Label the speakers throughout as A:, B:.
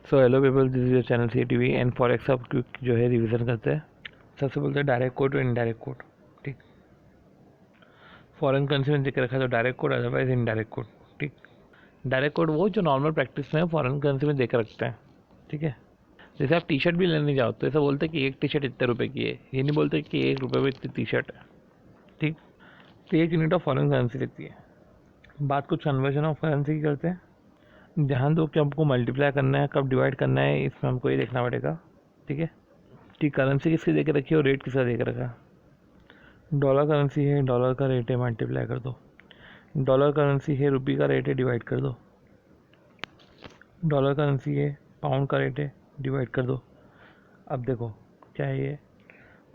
A: So hello people, this is your channel C T V and forex आप जो है revision करते हैं। सबसे बोलते हैं डायरेक्ट कोड और इनडायरेक्ट कोड। ठीक, फॉरेन करेंसी में देख रखा है तो direct code, otherwise indirect code. ठीक, डायरेक्ट कोड वो जो नॉर्मल प्रैक्टिस में फॉरेन करेंसी में देख रखते हैं। ठीक है, जैसे आप टी शर्ट भी लेने जाओ तो ऐसा बोलते हैं कि एक टी शर्ट इतने रुपए की है, ये नहीं बोलते कि ₹1 में इतनी टी शर्ट है। ठीक, तो एक यूनिट ऑफ फॉरेन करेंसी रहती है। बात कुछ कन्वर्जन ऑफ करेंसी की करते हैं, जहाँ दो कि हमको मल्टीप्लाई करना है, कब डिवाइड करना है, इसमें हमको ये देखना पड़ेगा। ठीक है, कि करेंसी किसकी दे के रखी है और रेट किसका दे के रखा है। डॉलर करेंसी है, डॉलर का रेट है, मल्टीप्लाई कर दो। डॉलर करेंसी है, रुपये का रेट है, डिवाइड कर दो। डॉलर करेंसी है, पाउंड का रेट है, डिवाइड कर दो। अब देखो क्या है ये,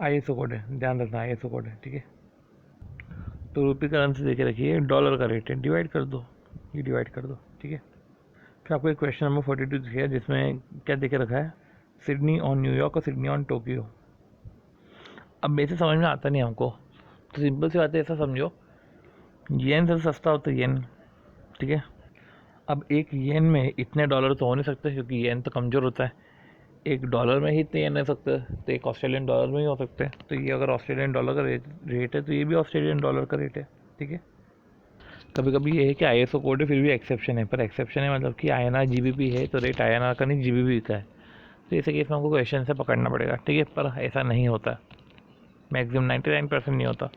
A: ISO कोड है, ध्यान रखना ISO कोड है। ठीक है, तो रुपये करेंसी दे के रखिए, डॉलर का रेट है, डिवाइड कर दो, ये डिवाइड कर दो। ठीक है, फिर आपको एक क्वेश्चन नंबर 42 दिखेगा जिसमें क्या दे के रखा है, सिडनी ऑन न्यूयॉर्क और सिडनी ऑन टोक्यो। अब वैसे समझ में आता नहीं हमको, तो सिंपल सी बात है, ऐसा समझो येन से सस्ता होता है येन। ठीक है, अब एक येन में इतने डॉलर तो हो नहीं सकते क्योंकि येन तो कमज़ोर होता है। एक डॉलर में ही इतने येन हो सकते हैं, तो एक ऑस्ट्रेलियन डॉलर में ही हो सकते हैं। तो ये अगर ऑस्ट्रेलियन डॉलर का रेट है तो ये भी ऑस्ट्रेलियन डॉलर का रेट है। ठीक है, कभी कभी ये है कि ISO कोड है फिर भी एक्सेप्शन है, पर एक्सेप्शन है मतलब कि INR GBP है तो रेट INR का नहीं GBP का है। तो ऐसे केस में हमको क्वेश्चन से पकड़ना पड़ेगा। ठीक है, पर ऐसा नहीं होता, मैक्सिमम 99% नहीं होता।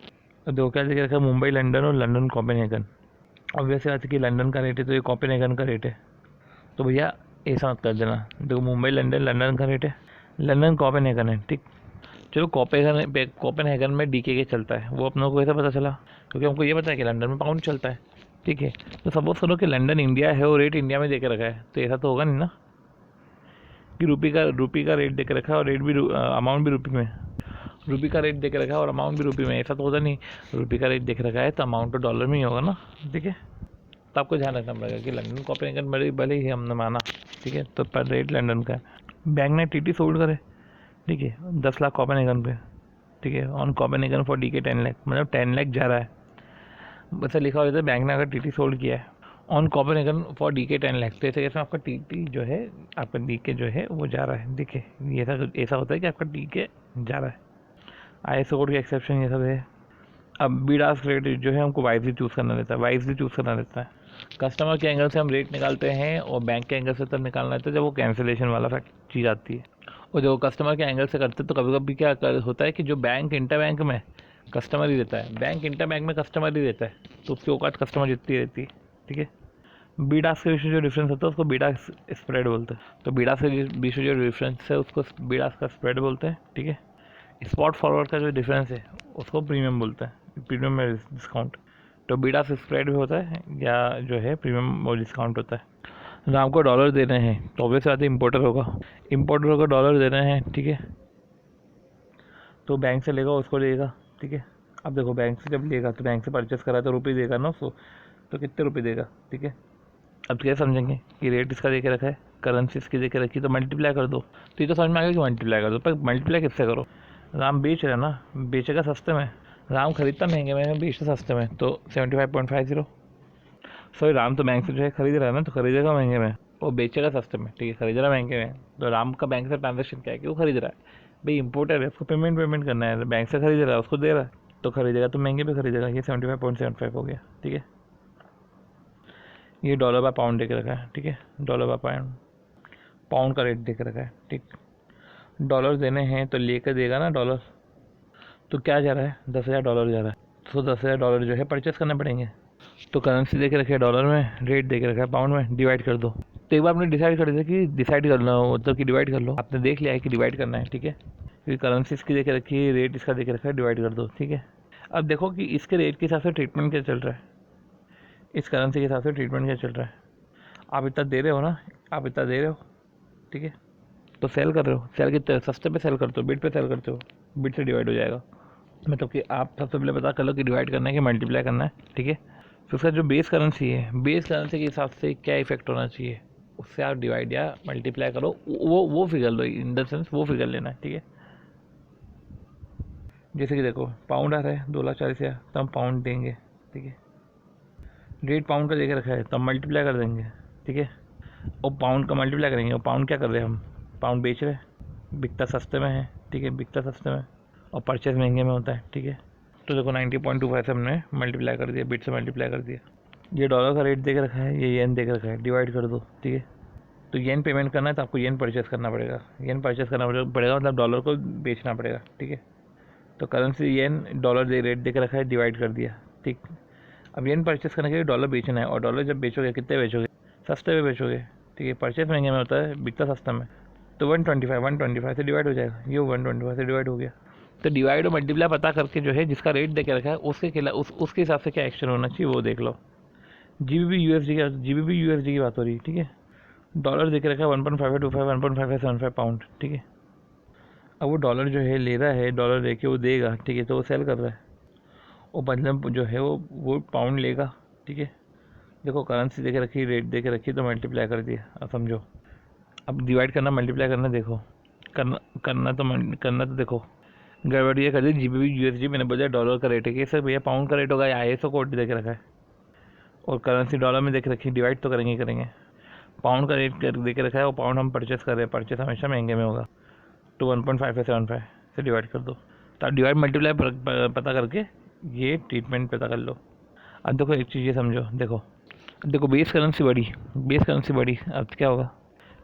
A: तो दो क्या जगह रखा, मुंबई लंदन और लंदन कोपेनहेगन। ऑब्वियस बात है कि लंदन का रेट है तो ये कोपेनहेगन का रेट है। तो भैया ऐसा मत कर देना, देखो मुंबई लंदन लंदन का रेट है, लंदन कोपेनहेगन है। ठीक, चलो कोपेनहेगन में DK के चलता है, वो अपनों को कैसे पता चला, क्योंकि हमको ये पता है कि लंदन में पाउंड चलता है। ठीक है, तो सपोज करो कि लंदन इंडिया है और रेट इंडिया में दे के रखा है, तो ऐसा तो होगा नहीं ना कि रुपये का रेट दे के रखा है और रेट भी अमाउंट भी रुपये में, रुपये का रेट देख रखा है और अमाउंट भी रुपये में, ऐसा तो होता नहीं। रुपये का रेट देख रखा है तो अमाउंट तो डॉलर में ही होगा ना। ठीक है, तो आपको ध्यान रखना पड़ेगा कि लंदन कोपेनहेगन भले ही हमने माना। ठीक है, तो पर रेट लंदन का है। बैंक ने TT सोल्ड करे, ठीक है, 10 लाख कोपेनहेगन पे। ठीक है, on Copenhagen for DK 10 lakh, मतलब 10 लाख जा रहा है। वैसे लिखा हुआ है बैंक ने अगर TT सोल्ड किया है on Copenhagen for DK 10 lakh, तो ऐसे कैसे आपका TT जो है, आपका DK जो है वो जा रहा है। देखिए ये ऐसा होता है कि आपका DK जा रहा है। ISO कोड के एक्सेप्शन ये सब है। अब बीडास रेट जो है हमको वाइजली चूज़ करना रहता है, वाइजली चूज़ करना रहता है। कस्टमर के एंगल से हम रेट निकालते हैं और बैंक के एंगल से तब निकालना रहता है जब वो कैंसिलेशन वाला फैक्ट चीज़ आती है। और जो कस्टमर के एंगल से करते हैं तो कभी कभी क्या होता है कि जो बैंक इंटर बैंक में कस्टमर ही रहता है, बैंक इंटर बैंक में कस्टमर ही रहता है, तो उसकी औकात कस्टमर जितनी रहती है। ठीक है, बीडास के बीच में जो डिफरेंस होता है उसको बीडास स्प्रेड बोलते हैं। तो बीडास के बीच में जो डिफरेंस है उसको बीडास का स्प्रेड बोलते हैं। ठीक है, स्पॉट फॉरवर्ड का जो डिफरेंस है उसको प्रीमियम बोलते हैं, प्रीमियम में डिस्काउंट। तो बीटा से स्प्रेड भी होता है या जो है प्रीमियम और डिस्काउंट होता है। राम को डॉलर दे रहे हैं तो ऑब्वियस बात है इम्पोर्टर होगा डॉलर दे रहे हैं। ठीक है, तो बैंक से लेगा उसको लेगा। ठीक है, अब देखो बैंक से जब लेगा तो बैंक से परचेस करा तो रुपये देगा ना उसको, तो कितने रुपये देगा। ठीक है, अब क्या समझेंगे कि रेट इसका दे के रखा है, करेंसी इसकी दे के रखी, तो मल्टीप्लाई कर दो। तो ये तो समझ में आ गया कि मल्टीप्लाई कर दो, पर मल्टीप्लाई किससे करो। राम बेच रहा है ना, बेचेगा सस्ते में, राम खरीदता महंगे में, बेचता सस्ते में, तो 75.50। सॉरी, राम तो बैंक से जो है खरीद रहा है ना, तो खरीदेगा महंगे में और बेचेगा सस्ते में। ठीक है, खरीद रहा है महंगे में, तो राम का बैंक से ट्रांजेक्शन क्या है कि वो खरीद रहा है, भाई इंपोर्टर है, उसको पेमेंट करना है, बैंक से खरीद रहा है, उसको दे रहा है, तो खरीदेगा तो महंगे पे खरीदेगा। ये 75.75 हो गया। ठीक है, ये डॉलर बाय पाउंड दे के रखा है। ठीक है, डॉलर बाय पाउंड, पाउंड का रेट दे के रखा है। ठीक, डॉलर देने हैं तो लेकर देगा ना डॉलर, तो क्या जा रहा है, $10,000 जा रहा है, तो $10,000 जो है परचेस करने पड़ेंगे। तो करेंसी दे के रखे है डॉलर में, रेट दे के रखा है पाउंड में, डिवाइड कर दो। तो एक बार आपने डिसाइड कर दिया कि डिसाइड कर लो, मतलब कि डिवाइड कर लो, आपने देख लिया है कि डिवाइड करना है। ठीक है, क्योंकि करेंसी इसकी दे के रखी है, रेट इसका दे के रखा है, डिवाइड कर दो। ठीक है, अब देखो कि इसके रेट के हिसाब से ट्रीटमेंट क्या चल रहा है, इस करेंसी के हिसाब से ट्रीटमेंट क्या चल रहा है। आप इतना दे रहे हो ना, आप इतना दे रहे हो। ठीक है, तो सेल कर रहे हो, सेल कितने सस्ते पे सेल करते हो, बिट पे सेल करते हो, बिट से डिवाइड हो जाएगा। मतलब कि आप सबसे पहले पता कर लो कि डिवाइड करना है कि मल्टीप्लाई करना है। ठीक है, फिर उसका जो बेस करेंसी है, बेस करेंसी के हिसाब से क्या इफेक्ट होना चाहिए, उससे आप डिवाइड या मल्टीप्लाई करो, वो figure low, in the sense वो फिगर लेना है। ठीक है, जैसे कि देखो पाउंड आ रहा है 2,40,000, तो हम पाउंड देंगे। ठीक है, रेट पाउंड का देके रखा है तो हम मल्टीप्लाई कर देंगे। ठीक है, और पाउंड का मल्टीप्लाई करेंगे, और पाउंड क्या कर रहे हैं हम, पाउंड बेच रहे हैं, बिकता सस्ते में है, ठीक है, बिकता सस्ते में और परचेज महंगे में होता है, ठीक है। तो देखो 90.25 से हमने मल्टीप्लाई कर दिया, बिट से मल्टीप्लाई कर दिया। ये डॉलर का रेट देख रखा है, ये येन देख रखा है, डिवाइड कर दो, ठीक है। तो येन पेमेंट करना है तो आपको येन परचेस करना पड़ेगा, येन परचेस करना पड़ेगा मतलब डॉलर को बेचना पड़ेगा, ठीक है। तो करेंसी येन, डॉलर रेट देख रखा है, डिवाइड कर दिया, ठीक। अब येन परचेस करने के लिए डॉलर बेचना है, और डॉलर जब बेचोगे कितने बेचोगे, सस्ते में बेचोगे, ठीक है। परचेस महंगे में होता है, बिकता सस्ता में। तो 125 से डिवाइड हो जाएगा, ये 125 से डिवाइड हो गया। तो डिवाइड और मल्टीप्लाई पता करके जो है जिसका रेट दे के रखा है उसके खिलाफ उसके हिसाब से क्या एक्शन होना चाहिए वो देख लो। जीबीपी यूएसडी की बात हो रही है, ठीक है। डॉलर देख रखा है 1.525 1.575 पाउंड, ठीक है। अब वो डॉलर जो है ले रहा है, डॉलर लेके वो देगा, ठीक है, तो वो सेल कर रहा है, वो मतलब जो है वो पाउंड लेगा, ठीक है। देखो करेंसी देखे रखी, रेट देखे रखी, तो मल्टीप्लाई कर दिया। अब समझो, अब डिवाइड करना मल्टीप्लाई करना, देखो करना तो देखो गड़बड़ ये कर दी। जीबीपी यूएसडी मैंने बोला डॉलर का रेट है कि सर भैया पाउंड का रेट होगा, आईएसओ कोड देख रखा है और करेंसी डॉलर में देख रखी, डिवाइड तो करेंगे। पाउंड का रेट देख रखा है और पाउंड हम परचेस कर रहे हैं, परचेस हमेशा महंगे में होगा, तो 1.575 से डिवाइड कर दो। तो आप डिवाइड मल्टीप्लाई पता करके ये ट्रीटमेंट पता कर लो। अब देखो एक चीज़ ये समझो, देखो बेस करेंसी बढ़ी, अब क्या होगा,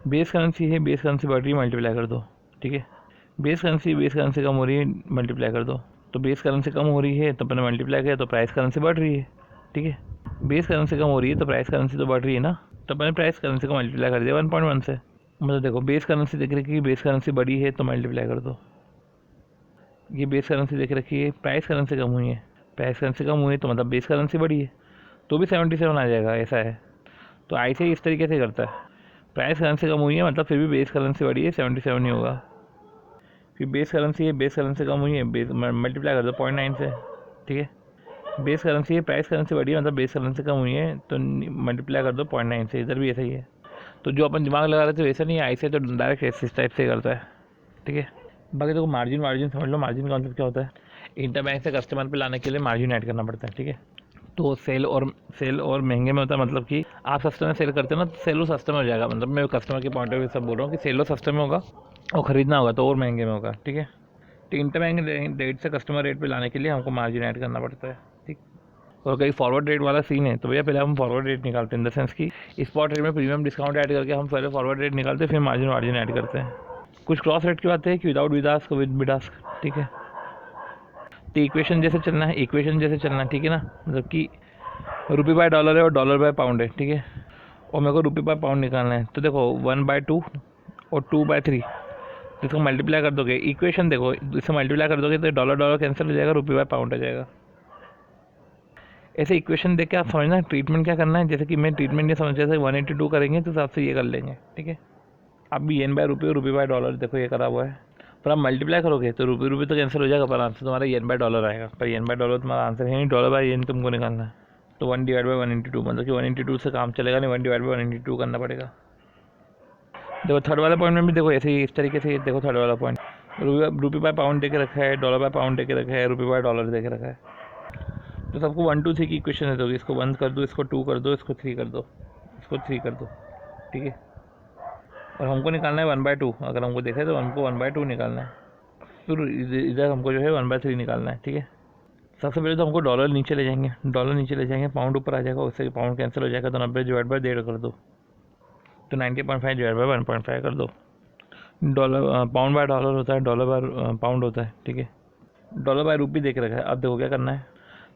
A: बेस करेंसी बढ़ रही है, मल्टीप्लाई कर दो, ठीक है। बेस करेंसी कम हो रही है, मल्टीप्लाई कर दो। तो बेस करेंसी कम हो रही है तो अपने मल्टीप्लाई किया, तो प्राइस करेंसी बढ़ रही है, ठीक है। बेस करेंसी कम हो रही है तो प्राइस करेंसी तो बढ़ रही है ना, तो अपने प्राइस करेंसी को मल्टीप्लाई कर दिया 1.1 से। मतलब देखो बेस करेंसी देख रखी है, बेस करेंसी बढ़ी है तो मल्टीप्लाई कर दो। ये बेस करेंसी देख रखी है, प्राइस करेंसी कम हुई है, प्राइस करेंसी कम हुई है तो मतलब बेस करेंसी बढ़ी है, तो भी 77 आ जाएगा, ऐसा है। तो आई से इस तरीके से करता है, प्राइस करेंसी कम हुई है मतलब फिर भी बेस करेंसी बढ़ी है, 77 नहीं होगा। फिर बेस करेंसी कम हुई है, बेस मल्टीप्लाई कर दो 0.9 से, ठीक है। बेस करेंसी है, प्राइस करेंसी बढ़ी है मतलब बेस करेंसी कम हुई है, तो मल्टीप्लाई कर दो 0.9 से। इधर भी ऐसा ही है। तो जो अपन दिमाग लगा रहे थे वैसा नहीं, ऐसे तो डायरेक्ट इस टाइप से करता है, ठीक है। बाकी देखो मार्जिन समझ लो, मार्जिन का कॉन्सेप्ट क्या होता है, इंटरबैंक से कस्टमर पे लाने के लिए मार्जिन ऐड करना पड़ता है, ठीक है। तो सेल और महंगे में होता है, मतलब कि आप सस्ते में सेल करते हो ना, तो सेल सस्ते में हो जाएगा, मतलब मैं कस्टमर के पॉइंट ऑफ व्यू सब बोल रहा हूँ कि सेल सस्ते में होगा और ख़रीदना होगा तो और महंगे में होगा, ठीक है। तो इंटरबैंक रेट से कस्टमर रेट पे लाने के लिए हमको मार्जिन ऐड करना पड़ता है, ठीक। और कहीं फॉरवर्ड रेट वाला सीन है तो भैया पहले हम फॉरवर्ड रेट निकालते हैं, इन द सेंस कि स्पॉट रेट में प्रीमियम डिस्काउंट ऐड करके हम पहले फॉरवर्ड रेट निकालते हैं, फिर मार्जिन ऐड करते हैं। कुछ क्रॉस रेट की बात है कि विदाउट विदास्क विद बिडास्क, ठीक है। तो इक्वेशन जैसे चलना है, ठीक है ना, मतलब कि रुपये बाय डॉलर है और डॉलर बाय पाउंड है, ठीक है। और मेरे को रुपये बाय पाउंड निकालना है, तो देखो 1/2 और 2/3, इसको मल्टीप्लाई कर दोगे, इक्वेशन देखो इससे मल्टीप्लाई कर दोगे तो डॉलर कैंसिल हो जाएगा, रुपये बाय पाउंड आ जाएगा। ऐसे इक्वेशन देख के आप समझना ट्रीटमेंट क्या करना है। जैसे कि मैं ट्रीटमेंट नहीं समझ, जैसे 182 करेंगे तो हिसाब से ये कर लेंगे, ठीक है। अब भी येन बाय रुपये, रुपये बाय डॉलर, देखो ये करा हुआ है, पर आप मल्टीप्लाई करोगे तो रुपये तो कैंसिल हो जाएगा, पर आंसर तुम्हारा येन बाय डॉलर आएगा, पर येन बाय डॉलर तुम्हारा आंसर है नहीं, डॉलर बाय येन तुमको निकालना है। तो 1/182, मतलब कि 182 से काम चलेगा नहीं, 1/182 करना पड़ेगा। देखो थर्ड वाला पॉइंट में भी देखो ऐसे ही इस तरीके से, देखो थर्ड वाला पॉइंट रुपये बाय पाउंड दे के रखा है, डॉलर बाय पाउंड दे के रखा है, रुपये बाय डॉलर दे के रखा है। तो सबको 1 2 3 की इक्वेशन दे दोगे, इसको 1 कर दो, इसको 2 कर दो, इसको 3 कर दो, इसको 3 कर दो, ठीक है। और हमको निकालना है 1/2, अगर हमको देखे तो हमको 1/2 निकालना है, फिर इधर हमको जो है 1/3 निकालना है, ठीक है। सबसे पहले तो हमको डॉलर नीचे ले जाएंगे, पाउंड ऊपर आ जाएगा, उससे पाउंड कैंसिल हो जाएगा, तो 90/1/1.5 कर दो, तो 90.5/1.5 कर दो। डॉलर पाउंड बाय डॉलर होता है, डॉलर बाय पाउंड होता है, ठीक है। डॉलर बाय रुपी देख रखा है। अब देखो क्या करना है,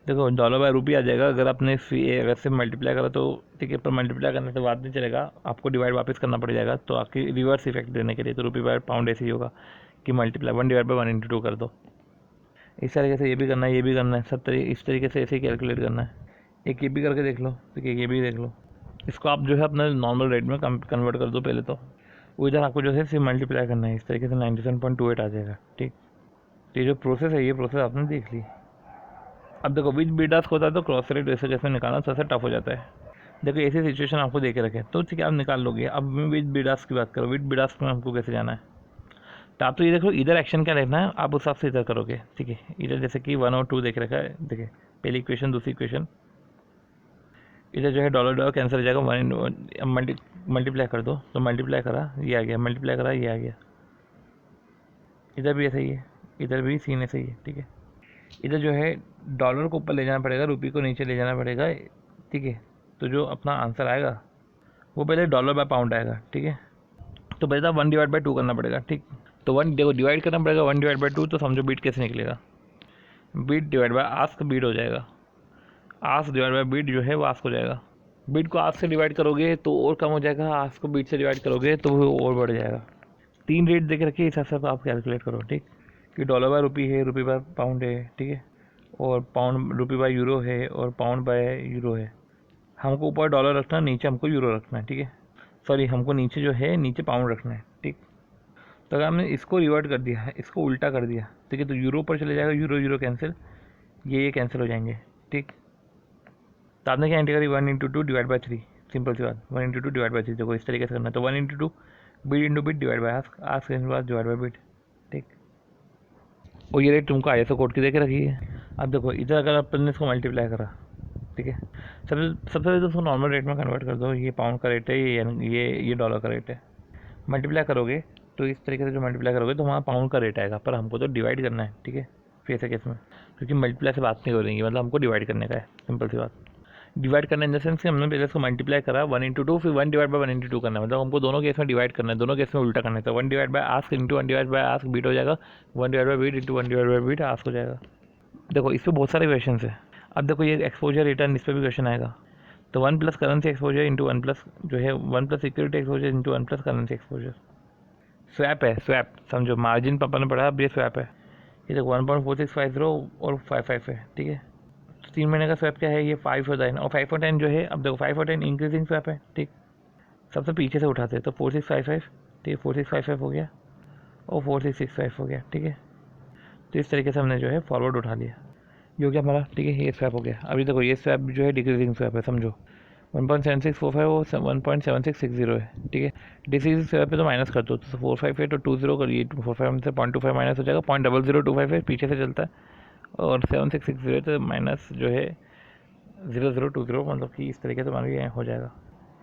A: देखो डॉलर बाय रुपी आ जाएगा, अगर आपने अगर से मल्टीप्लाई करा तो ठीक है, पर मल्टीप्लाई करने से बात नहीं चलेगा, आपको डिवाइड वापस करना पड़ जाएगा, तो आपकी रिवर्स इफेक्ट देने के लिए तो रुपी बाय पाउंड ऐसे ही होगा कि मल्टीप्लाई 1/1/2 कर दो। इस तरीके से ये भी करना है, सब इस तरीके से ऐसे ही कैलकुलेट करना है। एक ये भी करके देख लो, ठीक है, ये भी देख लो। इसको आप जो है अपना नॉर्मल रेट में कन्वर्ट कर दो पहले, तो वो इधर आपको जो है सिर्फ मल्टीप्लाई करना है, इस तरीके से 97.28 आ जाएगा, ठीक। तो ये जो प्रोसेस है, ये प्रोसेस आपने देख ली। अब देखो विद बीडास्क होता है तो क्रॉस रेट वैसे कैसे निकालना सबसे टफ हो जाता है। देखो ऐसी सिचुएशन आपको दे के रखे तो ठीक है, आप निकाल लोगे। अब मैं विद बीडास्क की बात करूँ, विद बीडास्क में हमको कैसे जाना है, तो आप तो ये देखो इधर एक्शन क्या लेना है, आप उस हिसाब से इधर करोगे, ठीक है। इधर जैसे कि 1 और 2 देख रखा है, देखिए पहली इक्वेशन, दूसरी इक्वेशन, इधर जो है डॉलर डॉलर कैंसिल हो जाएगा, मल्टीप्लाई कर दो तो मल्टीप्लाई करा ये आ गया, मल्टीप्लाई करा ये आ गया। इधर भी ऐसा ही है, इधर भी सीन ऐसा ही है, ठीक है। इधर जो है डॉलर को ऊपर ले जाना पड़ेगा, रुपये को नीचे ले जाना पड़ेगा, ठीक है। तो जो अपना आंसर आएगा वो पहले डॉलर बाय पाउंड आएगा, ठीक है। तो पहले 1/2 करना पड़ेगा, ठीक। तो 1 देखो डिवाइड करना पड़ेगा 1/2, तो समझो बीट कैसे निकलेगा, bid divide by ask bid हो जाएगा, आस्क डिवाइड बाय बीट जो है वो आस्क हो जाएगा। बीट को आस्क से डिवाइड करोगे तो और कम हो जाएगा, आस्क को बीट से डिवाइड करोगे तो वो और बढ़ जाएगा। 3 रेट देख रखिए, इस हिसाब से आप कैलकुलेट करो, ठीक। कि डॉलर बाय रुपी है, रुपी बाय पाउंड है, ठीक है, और पाउंड रुपी बाय यूरो है, और पाउंड बाय यूरो है। हमको ऊपर डॉलर रखना है, नीचे हमको यूरो रखना है, ठीक है। सॉरी, हमको नीचे जो है नीचे पाउंड रखना है, ठीक। तो अगर हमने इसको रिवर्ट कर दिया है, इसको उल्टा कर दिया, ठीक है, तो यूरो पर चले जाएगा, यूरो यूरो कैंसिल, ये कैंसिल हो जाएंगे, ठीक। तो आपने क्या एंट्री करी 1/2 डिवाइड बाय 3, सिंपल सी बात, 1/2 डिवाइड बाय 3। देखो इस तरीके से करना है, तो 1/2 bid into bid divide by ask, ask into ask divide by bid, ठीक। और ये रेट तुमको ISO कोड की देके रखी है। अब देखो इधर अगर अपन ने इसको मल्टीप्लाई करा, ठीक है, सबसे पहले तो उसको नॉर्मल रेट में कन्वर्ट कर दो। ये पाउंड का रेट है, ये डॉलर का रेट है। मल्टीप्लाई करोगे तो इस तरीके से जो मल्टीप्लाई करोगे तो वहाँ पाउंड का रेट आएगा, पर हमको तो डिवाइड करना है, ठीक है, फिर ऐसे केस में, क्योंकि मल्टीप्लाई से बात नहीं हो रही है, मतलब हमको डिवाइड करने का है, सिंपल सी बात। डिवाइड करना इन द सेंस कि हमने पहले इसको मल्टीप्लाई करा 1/2, फिर 1/1/2 करना है, मतलब हमको दोनों केस में डिवाइड करना है, दोनों केस में उल्टा करना है। तो 1 by ask into 1 by ask bid हो जाएगा, 1 by bid into 1 by bid ask हो जाएगा। देखो इस पर बहुत सारे क्वेश्चन है। अब देखो ये एक्सपोजर रिटर्न, इस पर भी क्वेश्चन आएगा। तो 1 plus currency exposure into 1 plus जो है 1 plus security exposure into 1 plus currency exposure. Swap है, स्वैप समझो, मार्जिन पापा ने पढ़ा, अब ये स्वैप है। ये देखो 1.4650 और 55 है, ठीक है। 3 महीने का स्वैप क्या है, ये 5 और 10, और 5 और 10 जो है, अब देखो 5 और 10 इंक्रीजिंग स्वैप है, ठीक। सबसे पीछे से उठाते हैं, तो 4655, ठीक है, 4655 हो गया और 4665 हो गया, ठीक है। तो इस तरीके से हमने जो है फॉरवर्ड उठा लिया, ये हो गया हमारा, ठीक है। ये स्वैप हो गया। अभी देखो ये स्वैप जो है डिक्रीजिंग स्वैप है, समझो 1.7645 और 1.7660 है, ठीक है। डिक्रीजिंग स्वैप पे तो माइनस कर दो, तो 458 और 20 करिए, 45 से 0.25 माइनस हो जाएगा, 0.0025 है, पीछे से चलता है, और 7660 तो माइनस जो है 0020, मतलब कि इस तरीके से मान लीजिए हो जाएगा।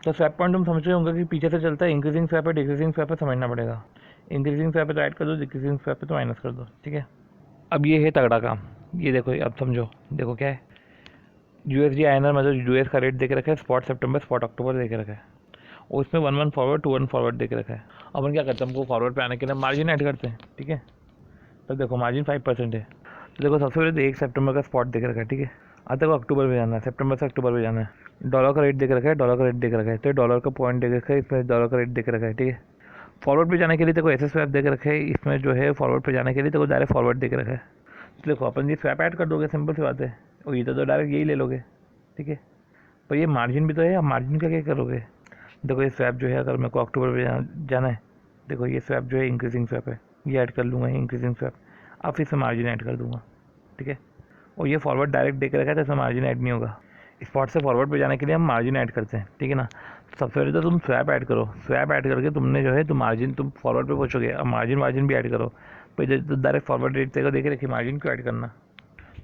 A: तो स्वैप पॉइंट तुम समझ रहे होंगे कि पीछे से चलता है, इंक्रीजिंग स्वैप है, डिक्रीजिंग स्वैप है, समझना पड़ेगा। इंक्रीजिंग स्वैप है तो ऐड कर दो, डिक्रीजिंग स्वैप है तो माइनस कर दो, ठीक है। अब ये है तगड़ा काम, ये देखो, अब समझो, देखो क्या है, USD INR मतलब US का रेट देख रखा है, स्पॉट सितंबर स्पॉट अक्टूबर देख रखा है, और इसमें 1 फॉरवर्ड 2 1 फॉरवर्ड देख रखा है। अपन क्या करते हैं, हमको फॉरवर्ड पे आने के लिए मार्जिन ऐड करते हैं, ठीक है। तो देखो मार्जिन 5% है, तो देखो सबसे पहले तो 1 सितंबर का स्पॉट देख रखा है, ठीक है। अब देखो अक्टूबर में जाना है, सितंबर से अक्टूबर में जाना है। डॉलर का रेट देख रखा है, डॉलर का रेट देख रखा है, तो डॉलर का पॉइंट देख रखा है, इसमें डॉलर का रेट देख रखा है, ठीक है। फॉरवर्ड पे जाने के लिए देखो ऐसे स्वैप देख रखे है, इसमें जो है फॉरवर्ड पे जाने के लिए देखो डायरेक्ट फॉरवर्ड देख रखा है। तो देखो अपन ये स्वैप ऐड कर दोगे, सिंपल सी बात है, और इधर तो डायरेक्ट यही ले लोगे, ठीक है। पर ये मार्जिन भी तो है, अब मार्जिन का क्या करोगे। देखो ये स्वैप जो है, अगर मेरे को अक्टूबर पे जाना है, देखो ये स्वैप जो है इंक्रीजिंग स्वैप है, ये ऐड कर लूँगा, इंक्रीजिंग स्वैप, अब फिर से मार्जिन ऐड कर दूँगा, ठीक है। और ये फॉरवर्ड डायरेक्ट देख रखा है, तो इसमें मार्जिन ऐड नहीं होगा। स्पॉट से फॉरवर्ड पे जाने के लिए हम मार्जिन ऐड करते हैं, ठीक है ना। सबसे पहले तो तुम स्वैप ऐड करो, स्वैप ऐड करके तुमने जो है तो मार्जिन तुम फॉरवर्ड पे पहुँचोगे, अब मार्जिन भी ऐड करो। पर तो डायरेक्ट फॉरवर्ड रेट देगा, देख रखिए मार्जिन क्यों ऐड करना।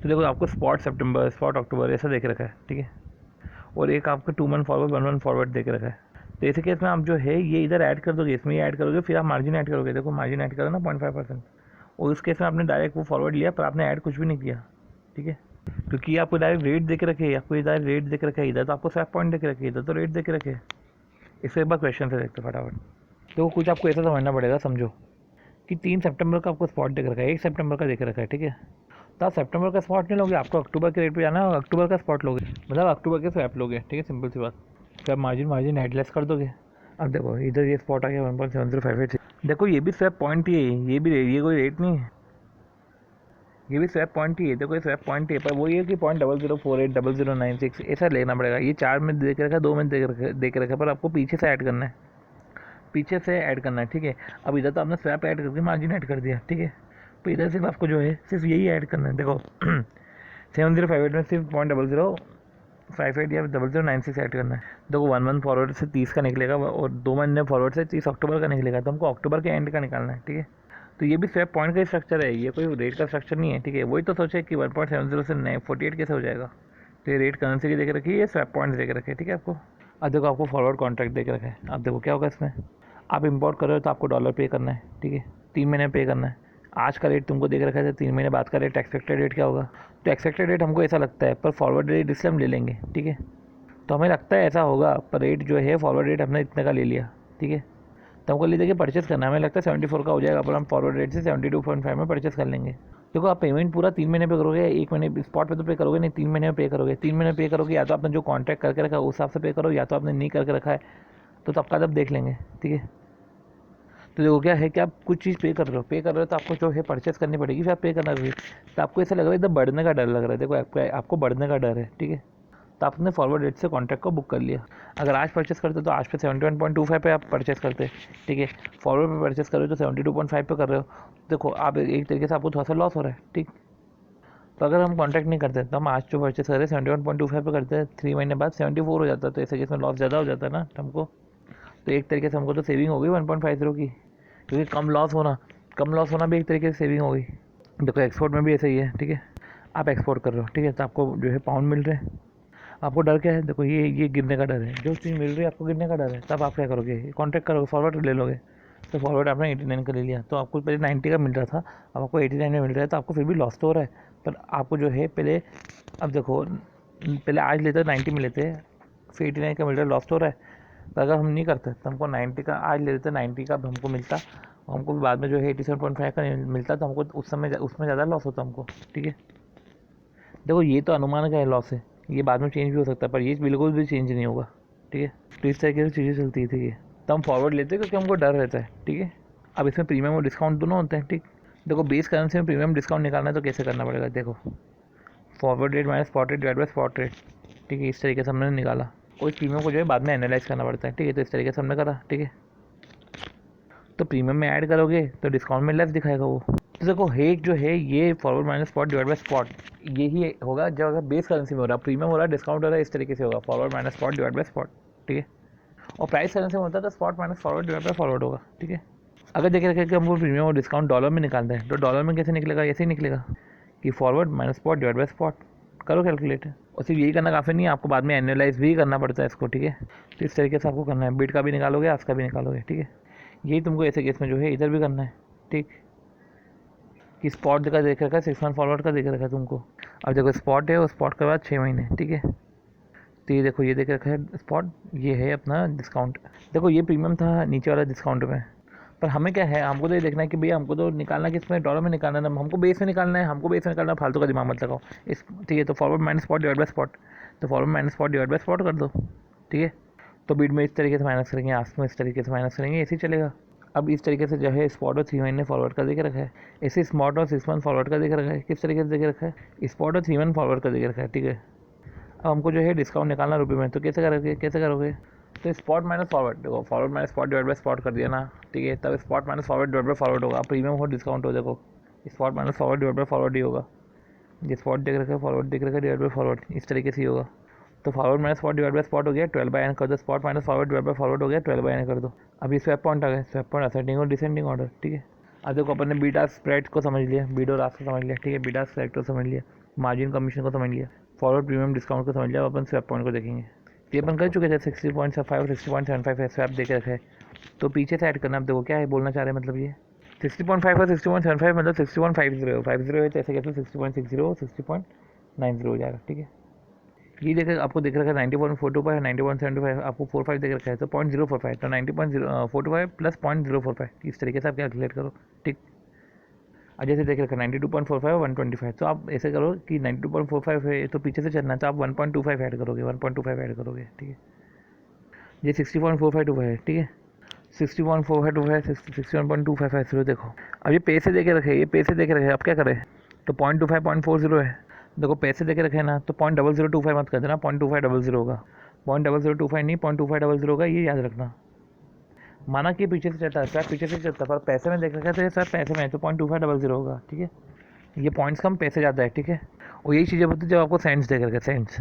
A: तो देखो आपको स्पॉट सितंबर स्पॉट अक्टूबर ऐसा देख रखा है, ठीक है। और एक आपको 2 मंथ फॉरवर्ड 1 मंथ फॉरवर्ड देख रखा है। तो ऐसे केस में आप जो है ये इधर ऐड कर दोगे, इसमें ये ऐड करोगे, फिर आप मार्जिन ऐड करोगे। देखो मार्जिन ऐड करो ना 0.5%, और उस केस में आपने डायरेक्ट वो फॉरवर्ड लिया, पर आपने ऐड कुछ भी नहीं किया, ठीक है। क्योंकि आपको डायरेक्ट रेट देख रखे, आपको इधर रेट देख रखे, इधर तो आपको स्वैप पॉइंट देख रखे, इधर तो रेट देख रखे। इससे एक बार क्वेश्चन से देखते फटाफट। तो कुछ आपको ऐसा समझना पड़ेगा, समझो कि 3 सितंबर का आपको स्पॉट देख रखा है, 1 सितंबर का देख रखा है, ठीक है। तो आप सितंबर का स्पॉट नहीं लोगे, आपको अक्टूबर के रेट पे जाना है, और अक्टूबर का स्पॉट लोगे, मतलब अक्टूबर के स्वैप लोगे, ठीक है, सिंपल सी बात। फिर मार्जिन एडलेस कर दोगे। अब देखो इधर ये स्पॉट आ गया 1.7058, देखो ये भी स्वैप पॉइंट ही है, ये कोई रेट नहीं है, ये भी स्वैप पॉइंट ही है, देखो ये स्वैप पॉइंट ही है, पर वो ये कि 0.0048 0096 ऐसा लेना पड़ेगा। ये 4 में देख रखा है, 2 में देख रखा है, पर आपको पीछे से ऐड करना है, पीछे से ऐड करना है, ठीक है। अब इधर तो आपने स्वैप ऐड करके मार्जिन ऐड कर दिया, ठीक है। तो इधर सिर्फ आपको जो है सिर्फ यही ऐड करना है। देखो 7058 में सिर्फ 0.0058 या 0096 ऐड करना है। देखो 1 मंथ फॉरवर्ड से 30 का निकलेगा, और 2 महीने फॉरवर्ड से 30 अक्टूबर का निकलेगा, तो हमको अक्टूबर के एंड का निकालना है, ठीक है। तो ये भी स्वैप पॉइंट का स्ट्रक्चर है, ये कोई रेट का स्ट्रक्चर नहीं है, ठीक है। वही तो सोचे कि 1.70 से 48 कैसे हो जाएगा, तो ये रेट करेंसी की देख रखी है, ये स्वैप पॉइंट्स देख रखे हैं, ठीक है आपको। अब देखो आपको फॉरवर्ड कॉन्ट्रैक्ट देख रखा है। अब देखो क्या होगा इसमें, आप इंपोर्ट कर रहे हो तो आपको डॉलर पे करना है, ठीक है, 3 महीने पे करना है। आज का रेट तुमको देख रखा है, 3 महीने बाद का रेट एक्सपेक्टेड रेट क्या होगा। तो एक्सपेक्टेड रेट हमको ऐसा लगता है, पर फॉरवर्ड रेट इसलिए हम ले लेंगे, ठीक है। तो हमें लगता है ऐसा होगा, पर रेट जो है फॉरवर्ड रेट हमने इतने का ले लिया, ठीक है। तो हमको ले देखिए परचेस करना है, हमें लगता है 74 का हो जाएगा, पर हम फॉरवर्ड रेट से 72.5 में परचेस कर लेंगे। देखो आप पेमेंट पूरा 3 महीने पे करोगे, 1 महीने स्पॉट पे तो पे करोगे नहीं, 3 महीने में पे करोगे। 3 महीने पे करोगे, या तो आपने जो कॉन्ट्रैक्ट करके रखा है उस हिसाब से पे करो, या तो आपने नहीं करके रखा है तो आपका तब देख लेंगे, ठीक है। तो देखो क्या है कि आप कुछ चीज़ पे कर रहे हो तो आपको जो है परचेस करनी पड़ेगी, फिर आप पे करना चाहिए। तो आपको ऐसा लग रहा है एकदम बढ़ने का डर लग रहा है, देखो आपको बढ़ने का डर है, ठीक है। तो आपने फॉरवर्ड रेट से कॉन्ट्रैक्ट को बुक कर लिया। अगर आज परचेस करते तो आज पे 71.25 पे आप परचेस करते, ठीक है। फॉरवर्ड पे परचेस कर रहे हो तो 72.5 पे कर रहे हो। देखो आप एक तरीके से आपको थोड़ा सा लॉस हो रहा है, ठीक। तो अगर हम कॉन्ट्रैक्ट नहीं करते तो हम आज जो परचेस कर रहे हैं 71.25 पे करते हैं, 3 महीने बाद 74 हो जाता है, तो ऐसे केस में लॉस ज़्यादा हो जाता है ना हमको। तो एक तरीके से हमको तो सेविंग हो गई 1.50 की, क्योंकि कम लॉस होना भी एक तरीके से सेविंग हो गई। देखो एक्सपोर्ट में भी ऐसा ही है, ठीक है। आप एक्सपोर्ट कर रहे हो, ठीक है, तो आपको जो है पाउंड मिल रहे हैं। आपको डर क्या है, देखो ये गिरने का डर है, जो चीज़ मिल रही है आपको गिरने का डर है, तब आप क्या करोगे, कॉन्ट्रैक्ट करोगे, फॉरवर्ड ले लोगे। तो फॉरवर्ड आपने 89 का ले लिया, तो आपको पहले 90 का मिल रहा था, अब आपको 89 में मिल रहा है, तो आपको फिर भी लॉस तो हो रहा है। पर आपको जो है पहले, अब देखो पहले आज लेते 90 में लेते, फिर 89 का मिल रहा है, लॉस तो हो रहा है। तो अगर हम नहीं करते तो हमको 90 का आज ले लेते, 90 का हमको मिलता, हमको बाद में जो है 87.5 का मिलता, तो हमको उस समय उसमें ज़्यादा लॉस होता हमको, ठीक है। देखो ये तो अनुमान का है लॉस है, ये बाद में चेंज भी हो सकता है, पर ये बिल्कुल भी चेंज नहीं होगा, ठीक है। तो इस तरीके से चीज़ें चलती थी ये, तो हम फॉरवर्ड लेते हैं क्योंकि हमको डर रहता है, ठीक है। अब इसमें प्रीमियम और डिस्काउंट दोनों होते हैं, ठीक। देखो बेस करेंसी में प्रीमियम डिस्काउंट निकालना है तो कैसे करना पड़ेगा, देखो forward rate minus spot rate divide by spot rate, ठीक है। इस तरीके से हमने निकाला, और इस प्रीमियम को जो है बाद में एनालाइज करना पड़ता है, ठीक है। तो इस तरीके से हमने करा, ठीक है। तो प्रीमियम में ऐड करोगे तो डिस्काउंट में लेस दिखाएगा वो। तो देखो हेक जो है ये forward minus spot divide by spot, यही होगा जब अगर बेस करेंसी में हो रहा है, प्रीमियम हो रहा है, डिस्काउंट हो रहा है, इस तरीके से होगा forward minus spot divide by spot, ठीक है। और प्राइस करेंसी में होता है तो spot minus forward divide by forward होगा, ठीक है। अगर देखे रखें कि हमको प्रीमियम और डिस्काउंट डॉलर में निकालते हैं, तो डॉलर में कैसे निकलेगा, ऐसे ही निकलेगा कि forward minus spot divide by spot, करो कैलकुलेट। और सिर्फ यही करना काफ़ी नहीं है, आपको बाद में एनालाइज भी करना पड़ता है इसको, ठीक है। तो इस तरीके से आपको करना है, बिट का भी निकालोगे, आज का भी निकालोगे, ठीक है। यही तुमको ऐसे केस में जो है इधर भी करना है, ठीक। कि स्पॉट का देख रखा है, 6 मंथ फॉरवर्ड का देख रखा है तुमको। अब देखो स्पॉट है, और स्पॉट के बाद 6 महीने, ठीक है। तो ये देखो ये देख रखा है स्पॉट, ये है अपना डिस्काउंट। देखो ये प्रीमियम था नीचे वाला डिस्काउंट में, पर हमें क्या है, हमको तो ये देखना है कि भैया हमको तो निकालना किस में, डॉलर में निकालना है, हमको बेस में निकालना है, हमको बेस में निकालना है, फालतू का दिमाग मत लगाओ इस, ठीक है। तो forward minus spot divide by spot, तो forward minus spot divide by spot कर दो, ठीक है। तो बीट में इस तरीके से माइनस करेंगे, आस में इस तरीके से माइनस करेंगे, ऐसे ही चलेगा। अब इस तरीके से जो है स्पॉट और 3 महीने फॉरवर्ड का देख रखा है, ऐसे स्पॉट और 6 मंथ फॉरवर्ड का देख रखा है, किस तरीके से देख रखा है, स्पॉट और 3 मंथ फॉरवर्ड का देख रखा है, ठीक है। अब हमको जो है डिस्काउंट निकालना रुपये में, तो कैसे करोगे। तो स्पॉट माइनस फॉरवर्ड, देखो forward minus spot divide by spot कर दिया ना, ठीक है। तब spot minus forward divide by forward होगा, प्रीमियम हो डिस्काउंट हो, देखो spot minus forward divide by forward ही होगा। ये स्पॉट देख रखा है, फॉरवर्ड देख रखा है, डिवाइड बाय फॉरवर्ड, इस तरीके से ही होगा। तो forward minus spot divide by spot हो गया, 12/n कर दो, spot minus forward divide by forward हो गया, 12/n कर दो। अभी स्वैप पॉइंट आ गए, स्वैप पॉइंट असेंडिंग और डिसेंडिंग ऑर्डर, ठीक है। अब देखो अपन ने बीटा स्प्रेड को समझ लिया, बीट और रास को समझ लिया, ठीक है। बीटा स्प्रेड को समझ लिया, मार्जिन कमीशन को समझ लिया, फॉरवर्ड प्रीमियम डिस्काउंट को समझ लिया, अपन स्वैप पॉइंट को देखेंगे। ये अपन कर चुके थे, 60.5 और 60.75 है, स्वैप देखे रखे। तो पीछे से ऐड करना, अब देखो क्या है बोलना चाह रहे हैं, मतलब ये 60.5 और 60.75 मतलब 60.50 50 है, तो ऐसे कैसे 60.60 और 60.90 हो जाएगा, ठीक है। ये देखे आपको देख रखा है 90.425 है, 90.75 आपको 45 देख रखा है, तो 0.045, तो 90.045 प्लस 0.045, इस तरीके से आप कैलकुलेट करो, ठीक। और जैसे देख रखा है 92.45 125, तो आप ऐसे करो कि 92.45 है तो पीछे से चलना, तो आप 1.25 ऐड करोगे, 1.25 ऐड करोगे, ठीक है। ये 60.452 है, ठीक है। 60.452 है, 61.25 है, फिर देखो अब ये पैसे देके रखे, ये पैसे देके रखे, अब क्या करें। तो 0.25 0.40 है, देखो पैसे देके रखे ना, तो 0.0025 मत कर देना, 0.2500 होगा, 0.0025 नहीं 0.2500 होगा, ये याद रखना। माना कि पीछे से चलता है, सर पीछे से चलता है, पर पैसे में देख रखा है, तो सर पैसे में है तो 0.2500 होगा, ठीक है। ये पॉइंट्स कम पैसे ज़्यादा है, ठीक है। और यही चीज़ें होती है जब आपको सेंट्स देख रखे, सेंट्स।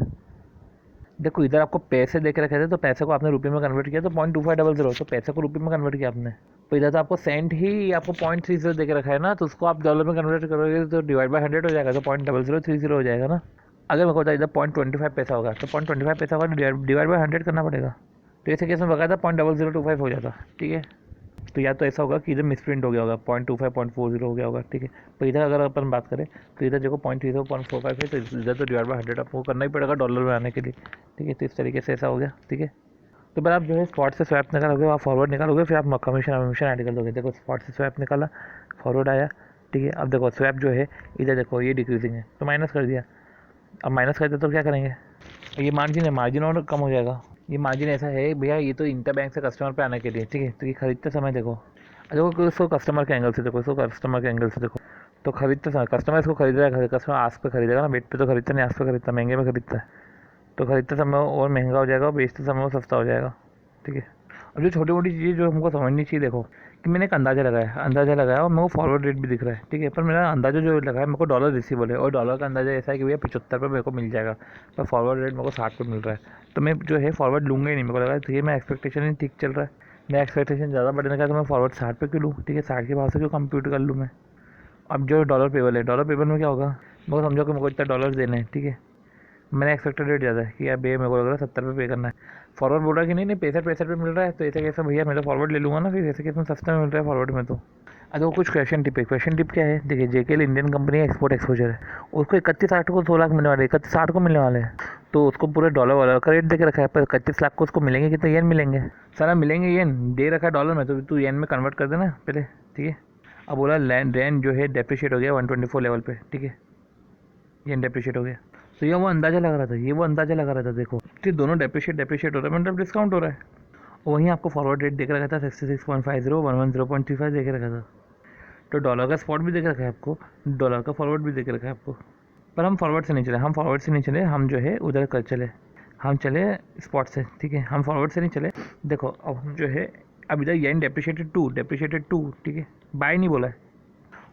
A: देखो इधर आपको पैसे देख रखे थे, तो पैसे को आपने रुपये में कन्वर्ट किया, तो 0.2500, तो पैसे को रुपये में कन्वर्ट किया आपने। तो इधर तो आपको सेंट ही आपको 0.30 देख रखा है ना, तो उसको आप डॉलर में कन्वर्ट करोगे तो डिवाइड बाय 100 हो जाएगा, तो 0.0030 हो जाएगा ना। अगर मेरे को पता इधर 0.25 पैसा होगा तो 0.25 पैसा होगा डिवाइड बाई 100 करना पड़ेगा। तो ऐसे केस में बकायदा 0.0025 हो जाता, ठीक है। तो या तो ऐसा होगा कि इधर मिसप्रिंट हो गया होगा, 0.25 0.40 हो गया होगा, ठीक है। तो इधर अगर अपन बात करें तो इधर देखो 0.30 0.45 है, तो इधर तो डिवाइड बाई 100 आपको करना ही पड़ेगा डॉलर में आने के लिए, ठीक है। तो इस तरीके से ऐसा हो गया, ठीक है। तो फिर आप जो है स्पॉट से स्वैप निकालोगे, आप फॉरवर्ड निकालोगे, फिर आप कमीशन ऐड कर दोगे। देखो स्पॉट से स्वैप निकाला, फॉरवर्ड आया, ठीक है। अब देखो स्वैप जो है इधर देखो ये डिक्रीजिंग है तो माइनस कर दिया। अब माइनस करते तो क्या करेंगे, ये मार्जिन है, मार्जिन और कम हो जाएगा। ये मार्जिन ऐसा है भैया, ये तो इंटर बैंक से कस्टमर पे आने के लिए, ठीक है। तो ये खरीदते समय देखो इसको कस्टमर के एंगल से देखो, इसको कस्टमर के एंगल से देखो। तो खरीदते समय कस्टमर इसको खरीद रहा है, कस्टमर आस पे खरीदेगा ना, बेट पे तो खरीदता नहीं, आस पे खरीदता, महंगे में खरीदता है। तो खरीदते समय और महंगा हो जाएगा और बेचते समय वो सस्ता हो जाएगा, ठीक है। अब जो छोटी मोटी चीज़ें जो हमको समझनी चाहिए, देखो कि मैंने एक अंदाज़ा लगाया और मेरे को फॉरवर्ड रेट भी दिख रहा है, ठीक है। पर मेरा अंदाज़ा जो लगाया मेरे को डॉलर रिसीवेबल है, और डॉलर का अंदाज़ा ऐसा है कि भैया 75 पे मेरे को मिल जाएगा, पर फॉरवर्ड रेट मेरे को 60 पे मिल रहा है। तो मैं जो है फॉरवर्ड लूँगा ही नहीं, मेरे को लगा ठीक है मैं एक्सपेक्टेशन ही ठीक चल रहा है, मैं एक्सपेक्टेशन ज़्यादा बढ़ने का, तो मैं फॉरवर्ड 60 पे क्यों लूँ, ठीक है। 60 के भाव से क्यों कंप्यूट कर लूँ मैं। अब जो डॉलर पेबल है, डॉलर पेबल में क्या होगा, मेरे को समझो कि मेरे को इतना डॉलर देने हैं, ठीक है। मैंने एक्सपेक्टेड रेट ज़्यादा है कि यार भैया मेरे को लग रहा है 70 पे पे करना है, फॉरवर्ड बोल रहा है कि नहीं 65 पे मिल रहा है, तो ऐसे कैसे भैया मैं तो फॉरवर्ड ले लूँगा ना, फिर ऐसे कैसे सस्ता में मिल रहा है फॉरवर्ड में। तो देखो कुछ क्वेश्चन टिप है, क्वेश्चन टिप क्या है, देखिए जेकेएल इंडियन कंपनी है, एक्सपोर्ट एक्सपोजर है, उसको 31/8 को 2 लाख मिलने वाले, 31/8 को मिलने वाले हैं। तो उसको पूरे डॉलर वाला का रेट दे के रखा है, पर 31 लाख को उसको मिलेंगे कितने येन मिलेंगे, सारा मिलेंगे येन, दे रखा है डॉलर में, तो तू येन में कन्वर्ट कर देना पहले, ठीक है। अब बोला रेन जो है डेप्रिशिएट हो गया 124 लेवल पे, ठीक है, येन डेप्रिशिएट हो गया। तो ये वो अंदाज़ा लगा रहा था, देखो कि दोनों डेप्रिशिएट हो रहा है, मतलब डिस्काउंट हो रहा है। और वहीं आपको फॉरवर्ड रेट देख रखा था 66.50 110.35 देख रखा था। तो डॉलर का स्पॉट भी देख रखा है आपको, डॉलर का फॉरवर्ड भी देख रखा है आपको। पर हम फॉरवर्ड से नहीं चले, हम जो है उधर कर चले, हम चले स्पॉट से, ठीक है। हम फॉरवर्ड से नहीं चले। देखो अब हम जो है अब इधर येन डेप्रिशिएटेड टू, ठीक है, बाय नहीं बोला है।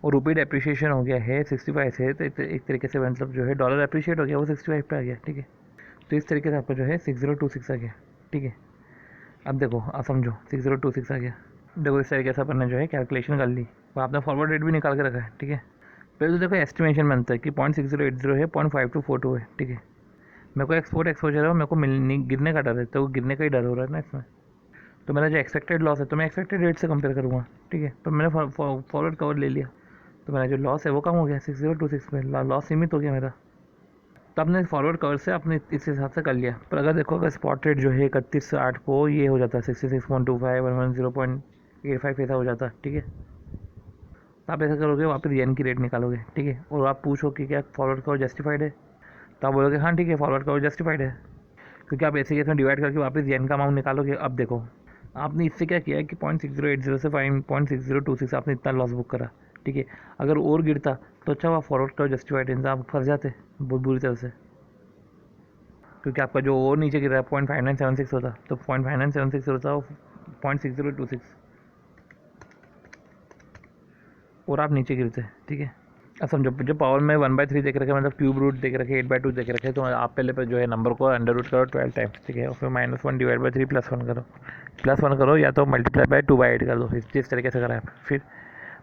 A: और रुपये डेप्रिशिएशन हो गया है 65 से, तो एक तरीके से मतलब जो है डॉलर अप्रिशिएट हो गया, वो 65 पे आ गया, ठीक है। तो इस तरीके से आपका जो है 6026 आ गया, ठीक है। अब देखो आप समझो 6026 आ गया। देखो इस तरीके से अपन ने जो है कैलकुलेशन कर ली, और आपने फॉरवर्ड रेट भी निकाल के रखा है, ठीक है। पहले तो देखो एस्टिमेशन बनता है कि 0.6080 है, 0.5242 है, ठीक है। मेरे को एक्सपोर्ट एक्सपोजर है और मेरे को गिरने का डर है, तो गिरने का ही डर हो रहा है ना इसमें। तो मेरा जो एक्सपेक्टेड लॉस है तो मैं एक्सपेक्टेड रेट से कंपेयर करूँगा, ठीक है। तो मैंने फॉरवर्ड कवर ले लिया, तो मेरा जो लॉस है वो कम हो गया, 6026 में लॉस सीमित हो गया मेरा। तो आपने फॉरवर्ड कवर से आपने इस हिसाब से कर लिया। पर अगर देखो अगर स्पॉट रेट जो है 31/8 को ये हो जाता है 66.25 110.85 पैसा हो जाता है, ठीक है। तो आप ऐसा करोगे, वापस येन की रेट निकालोगे, ठीक है। और आप पूछो कि क्या फॉरवर्ड कवर जस्टिफाइड है, तो आप बोलोगे हाँ ठीक है फॉरवर्ड कवर जस्टिफाइड है, क्योंकि आप ऐसे केस में डिवाइड करके वापस येन का अमाउंट निकालोगे। अब देखो आपने इससे क्या किया है कि 0.6080 से 0.6026 आपने इतना लॉस बुक करा, ठीक है। अगर और गिरता तो अच्छा हुआ फॉरवर्ड कवर जस्टिफाइड है, आप फंस जाते बहुत बुरी तरह से, क्योंकि आपका जो और नीचे गिरा है 0.5976 होता, तो 0.5976 होता 0.6026 और आप नीचे गिरते, ठीक है। अब समझो जो पावर में 1/3 देख रखे, मतलब क्यूब रूट देख रखे, 8/2 देख रखे, तो आप पहले पर जो है नंबर को अंडर रूट करो 12 टाइम्स, ठीक है। और फिर -1 डिवाइड बाई 3 +1 करो, या तो मल्टीप्लाई बाय 2/8 कर दो, इस तरीके से करा है। फिर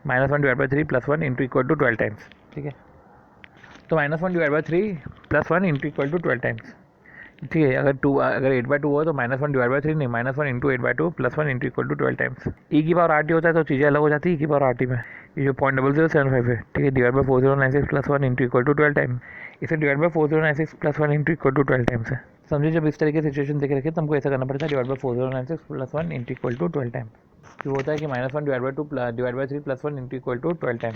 A: -1 divide by 3 +1 into equal to 12 times, ठीक है। तो -1 divide by 3 +1 into equal to 12 times, ठीक है। अगर 8/2 हो तो -1 डिवाइड बाई 3 नहीं, -1 into 8/2 +1 into equal to 12 times. E की पावर RT होता है तो चीज़ें अलग हो जाती है। ई की पावर RT में ये जो 0.0075 है, ठीक है, divide by 4096 +1 into equal to 12 time, इसे divide by 4096 +1 into equal to 12 times है। समझिए जब इस तरीके की सिचुएशन देख रखे तो हमको ऐसा करना पड़ता है, divide by 4096 +1 into equal to 12 time. जो होता है कि -1 divide by 2 divide by 3 +1 into equal to 12 time,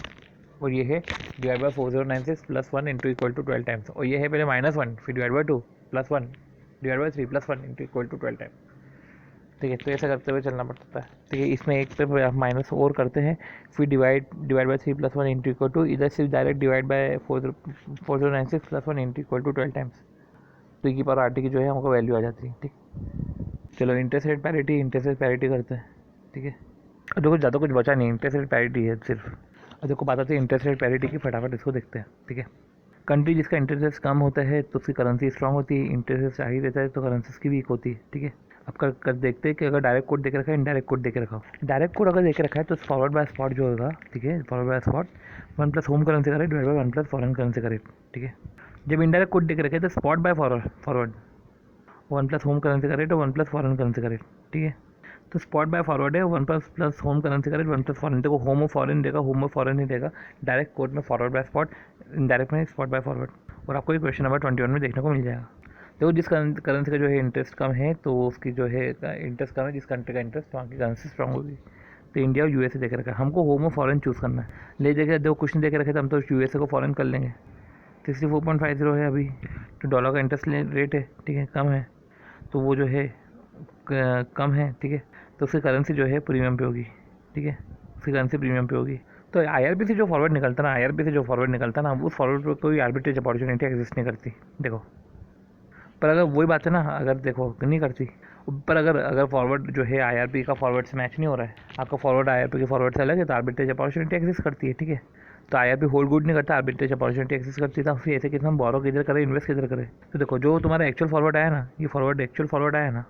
A: और ये है divide by 4096 +1 into equal to 12 times, और ये है पहले -1 फिर divide by 2 +1 divide by 3 +1 into equal to 12 time, ठीक है। तो ऐसा करते हुए चलना पड़ता है, ठीक है। इसमें एक पे आप माइनस और करते हैं, फिर divide by 3 +1 into equal to, इधर से direct divide by 4096 +1 into equal to 12 times. तो ई की पावर RT की जो है हमको वैल्यू आ जाती है, ठीक। चलो इंटरेस्ट रेट पैरिटी करते हैं, ठीक है। और देखो ज़्यादा कुछ बचा नहीं, इंटरेस्ट रेट पैरिटी है सिर्फ। और देखो बात आती है इंटरेस्ट रेट पैरिटी की, फटाफट इसको देखते हैं, ठीक है। कंट्री जिसका इंटरेस्ट रेट कम होता है तो उसकी करेंसी स्ट्रांग होती है, इंटरेस्ट रेट हाई रहता है तो करेंसी की वीक होती है, ठीक है। अब कर देखते हैं कि अगर डायरेक्ट कोड देख रखा है, इनडायरेक्ट कोड देख रखा हो। डायरेक्ट कोड अगर देख रखा है तो फॉरवर्ड बाय स्पॉट जो होगा, ठीक है, forward by spot 1 + home currency का rate divide by 1 + foreign currency का रेट, ठीक है। जब इनडायरेक्ट कोड देख रखे तो spot by forward 1+ home currency का रेट और 1+ फॉरेन करेंसी का रेट, ठीक है। तो स्पॉट बाय फॉरवर्ड है 1+ होम करेंसी का रेट 1+ फॉरेन। देखो होम और फॉरेन देगा, होम और फॉरेन ही देगा। डायरेक्ट कोड में फॉरवर्ड बाय स्पॉट, इनडायरेक्ट में स्पॉट बाय फॉरवर्ड। और आपको ये क्वेश्चन नंबर 21 में देखने को मिल जाएगा। देखो जिस करेंसी का जो है इंटरेस्ट कम है तो उसकी जो है इंटरेस्ट कम है, जिस कंट्री का इंटरेस्ट वहाँ की करेंसी स्ट्रॉन्ग होगी। तो इंडिया और यूएसए देख रखा है, हमको होम और फॉरेन चूज़ करना है। ले देखिए दो क्वेश्चन देख रखे थे, हम तो यूएसए को फॉरेन कर लेंगे। 64.50 है अभी, तो डॉलर का इंटरेस्ट रेट है, ठीक है, कम है, तो वो जो है कम है, ठीक है। तो उसकी करेंसी जो है प्रीमियम पे होगी, ठीक है, उसकी करेंसी प्रीमियम पे होगी। तो आईआरपी से जो फॉरवर्ड निकलता ना, आईआरपी से जो फॉरवर्ड निकलता ना, उस फॉरवर्ड पर कोई आर्बिट्रेज अपॉर्चुनिटी एग्जिस्ट नहीं करती। देखो पर अगर वही बात है ना, अगर देखो नहीं करती, पर अगर फॉरवर्ड जो है आईआरपी का फॉरवर्ड से मैच नहीं हो रहा है, आपका फॉरवर्ड आईआरपी के फॉरवर्ड से अलग है, तो आर्बिट्रेज अपॉर्चुनिटी एग्जिस्ट करती है, ठीक है। तो आईआरपी होल्ड गुड नहीं करता, आर्बिट्रेज अपॉर्चुनिटी एक्सेस करती है। तो फिर ऐसे कि हम बोरो किधर करें, इन्वेस्ट किधर करें। तो देखो जो तुम्हारा एक्चुअल फॉरवर्ड आया ना, ये फॉरवर्ड एक्चुअल फॉरवर्ड आया ना,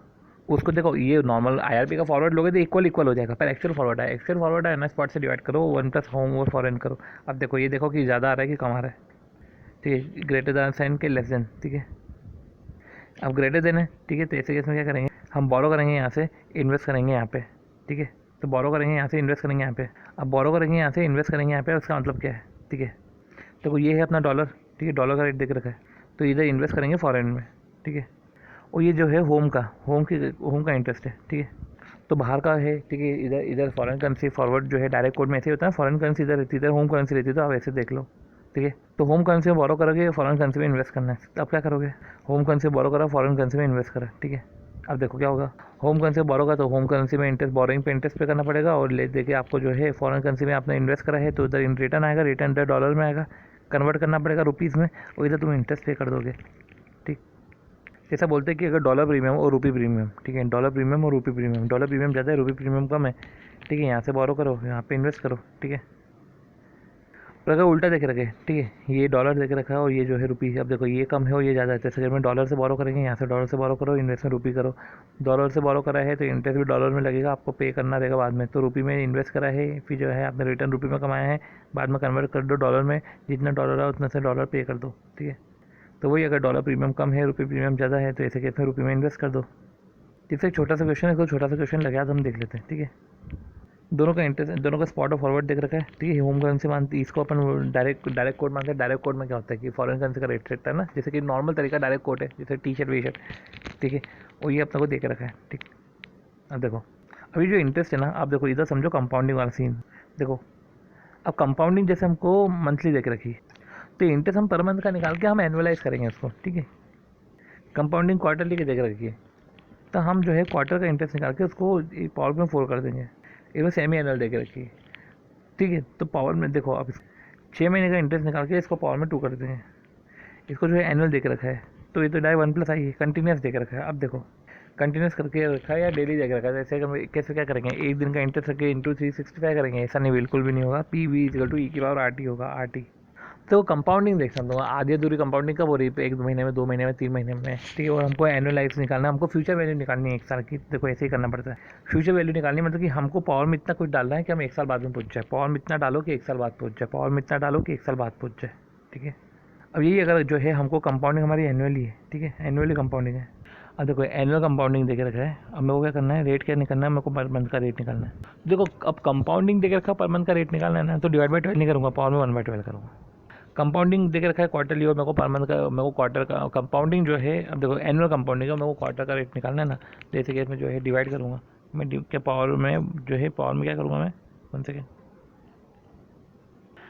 A: उसको देखो ये नॉर्मल आईआरपी का फॉरवर्ड लोगे तो इक्वल हो जाएगा। पर एक्चुअल फॉरवर्ड आया ना, स्पॉट से डिवाइड करो, 1+ होम और फॉरेन करो। अब देखो ये देखो कि ज़्यादा आ रहा है कि कम आ रहा है, ठीक है, ग्रेटर देन साइन के लेस देन, ठीक है। अब ग्रेटर देन है, ठीक है, तो ऐसे केस में क्या करेंगे, हम बोरो करेंगे यहाँ से, इन्वेस्ट करेंगे यहाँ पे, ठीक है। तो बोरो करेंगे यहाँ से, इन्वेस्ट करेंगे यहाँ पे। अब बोरो करेंगे यहाँ से, इन्वेस्ट करेंगे यहाँ पे, उसका मतलब क्या है, ठीक है। तो ये है अपना डॉलर, ठीक है, डॉलर का रेट देख रखा है, तो इधर इन्वेस्ट करेंगे फॉरेन में, ठीक है। और ये जो है होम का इंटरेस्ट है, ठीक है। तो बाहर का है, ठीक है, इधर फॉरेन करेंसी फॉरवर्ड जो है डायरेक्ट कोड में ऐसे होता है, फॉरेन करेंसी इधर रहती है, इधर होम करेंसी रहती है, तो आप ऐसे देख लो, ठीक है। तो होम करेंसी में बोरो करोगे, फॉरेन करेंसी में इन्वेस्ट करना है, तो आप क्या करोगे, होम करेंसी में बोरो करा, फॉरेन करेंसी में इन्वेस्ट करा, ठीक है। अब देखो क्या होगा, होम करेंसी में बोरो का तो होम करेंसी में इंटरेस्ट, बोरोइंग पे इंटरेस्ट पे करना पड़ेगा, और ले देखिए आपको जो है फॉरेन करेंसी में आपने इन्वेस्ट करा है तो उधर रिटर्न आएगा, रिटर्न इधर डॉलर में आएगा, कन्वर्ट करना पड़ेगा रुपीज़ में, और इधर तुम इंटरेस्ट पे कर दोगे, ठीक। जैसा बोलते हैं कि अगर डॉलर प्रीमियम और रूपी प्रीमियम, ठीक है, डॉलर प्रीमियम और रूपी प्रीमियम, डॉलर प्रीमियम ज़्यादा है, रूपी प्रीमियम कम है, ठीक है। यहाँ से बोरो करो, यहाँ पे इन्वेस्ट करो, ठीक है। पर अगर उल्टा देख रखे, ठीक है, ये डॉलर देख रखा है और ये जो है रुपी, अब देखो ये कम है और ये ज़्यादा है, जैसे अगर मैं डॉलर से बोरो करेंगे, यहाँ से डॉलर से बोरो करो, इन्वेस्ट में रुपी करो। डॉलर से बोरो करा है तो इंटरेस्ट भी डॉलर में लगेगा, आपको पे करना रहेगा बाद में। तो रुपी में इन्वेस्ट करा है, फिर जो है आपने रिटर्न रुपी में कमाया है, बाद में कन्वर्ट कर दो डॉलर में, जितना डॉलर है उतना से डॉलर पे कर दो, ठीक है। तो वही अगर डॉलर प्रीमियम कम है, रुपी प्रीमियम ज़्यादा है, तो ऐसे केस में रुपी में इन्वेस्ट कर दो। जिससे छोटा सा क्वेश्चन है, तो छोटा सा क्वेश्चन लगा तो हम देख लेते हैं, ठीक है। दोनों का इंटरेस्ट, दोनों का स्पॉट और फॉरवर्ड देख रखा है, ठीक है। होम करेंसी मानती, इसको अपन डायरेक्ट कोड मानते हैं। डायरेक्ट कोड में क्या होता है कि फॉरेन करेंसी का रेट रहता है ना, जैसे कि नॉर्मल तरीका डायरेक्ट कोड है, जैसे टी शर्ट वी शर्ट, ठीक है, और ये अपने को देख रखा है, ठीक। अब देखो अभी जो इंटरेस्ट है ना, आप देखो इधर समझो कंपाउंडिंग वाला सीन। देखो अब कंपाउंडिंग जैसे हमको मंथली देख रखी, तो इंटरेस्ट हम पर मंथ का निकाल के हम एनुअलाइज करेंगे उसको, ठीक है। कंपाउंडिंग क्वार्टरली की देख रखी है, तो हम जो है क्वार्टर का इंटरेस्ट निकाल के उसको पावर में 4 कर देंगे। इसमें सेमी एनुअल दे के रखी है, ठीक है। तो पावर में देखो अब 6 महीने का इंटरेस्ट निकाल के इसको पावर में 2 कर देंगे। इसको जो है एनुअल दे के रखा है, तो ये तो डायरेक्ट 1+ आई है, कंटिन्यूस दे के रखा है। अब देखो कंटिन्यूस करके रखा है या डेली दे के रखा है, जैसे हम कैसे क्या करेंगे, एक दिन का इंटरेस्ट रखे इंटू 365 करेंगे, ऐसा नहीं, बिल्कुल भी नहीं होगा। PV = E होगा, RT। तो कंपाउंडिंग देख सकते हो, आधी अधूरी कंपाउंडिंग कब हो रही है, 1 महीने में, 2 महीने में, 3 महीने में, ठीक है। और हमको एनुअलाइज निकालना है, हमको फ्यूचर वैल्यू निकालनी है 1 साल की। देखो ऐसे ही करना पड़ता है, फ्यूचर वैल्यू निकालनी मतलब कि हमको पावर में इतना कुछ डालना है कि हम 1 साल बाद में पहुंच जाए, पावर में इतना डालो कि 1 साल बाद पहुंच जाए, पावर में इतना डालो कि 1 साल बाद पहुंच जाए, ठीक है। अब यही अगर जो है हमको कंपाउंडिंग हमारी एनुअली है, ठीक है, एनुअली कंपाउंडिंग है। अब देखो एनुअल कंपाउंडिंग देके रखा है, अब मेरे को क्या करना है, रेट क्या निकालना है, मेरे को पर मंथ का रेट निकालना है। देखो अब कंपाउंडिंग देके रखा, पर मंथ का रेट निकालना है ना, तो डिवाइड बाई 12 नहीं करूँगा, पावर में 1/12 करूँगा। कंपाउंडिंग देके रखा है क्वार्टरली, और मेरे को पर मंथ का, मेरे को क्वार्टर का कंपाउंडिंग जो है, अब देखो एनुअल कंपाउंडिंग का मेरे को क्वार्टर का रेट निकालना है ना, तो ऐसे केस में जो है डिवाइड करूँगा मैं, क्या पावर में जो है, पावर में क्या करूँगा मैं, 1 सेकेंड,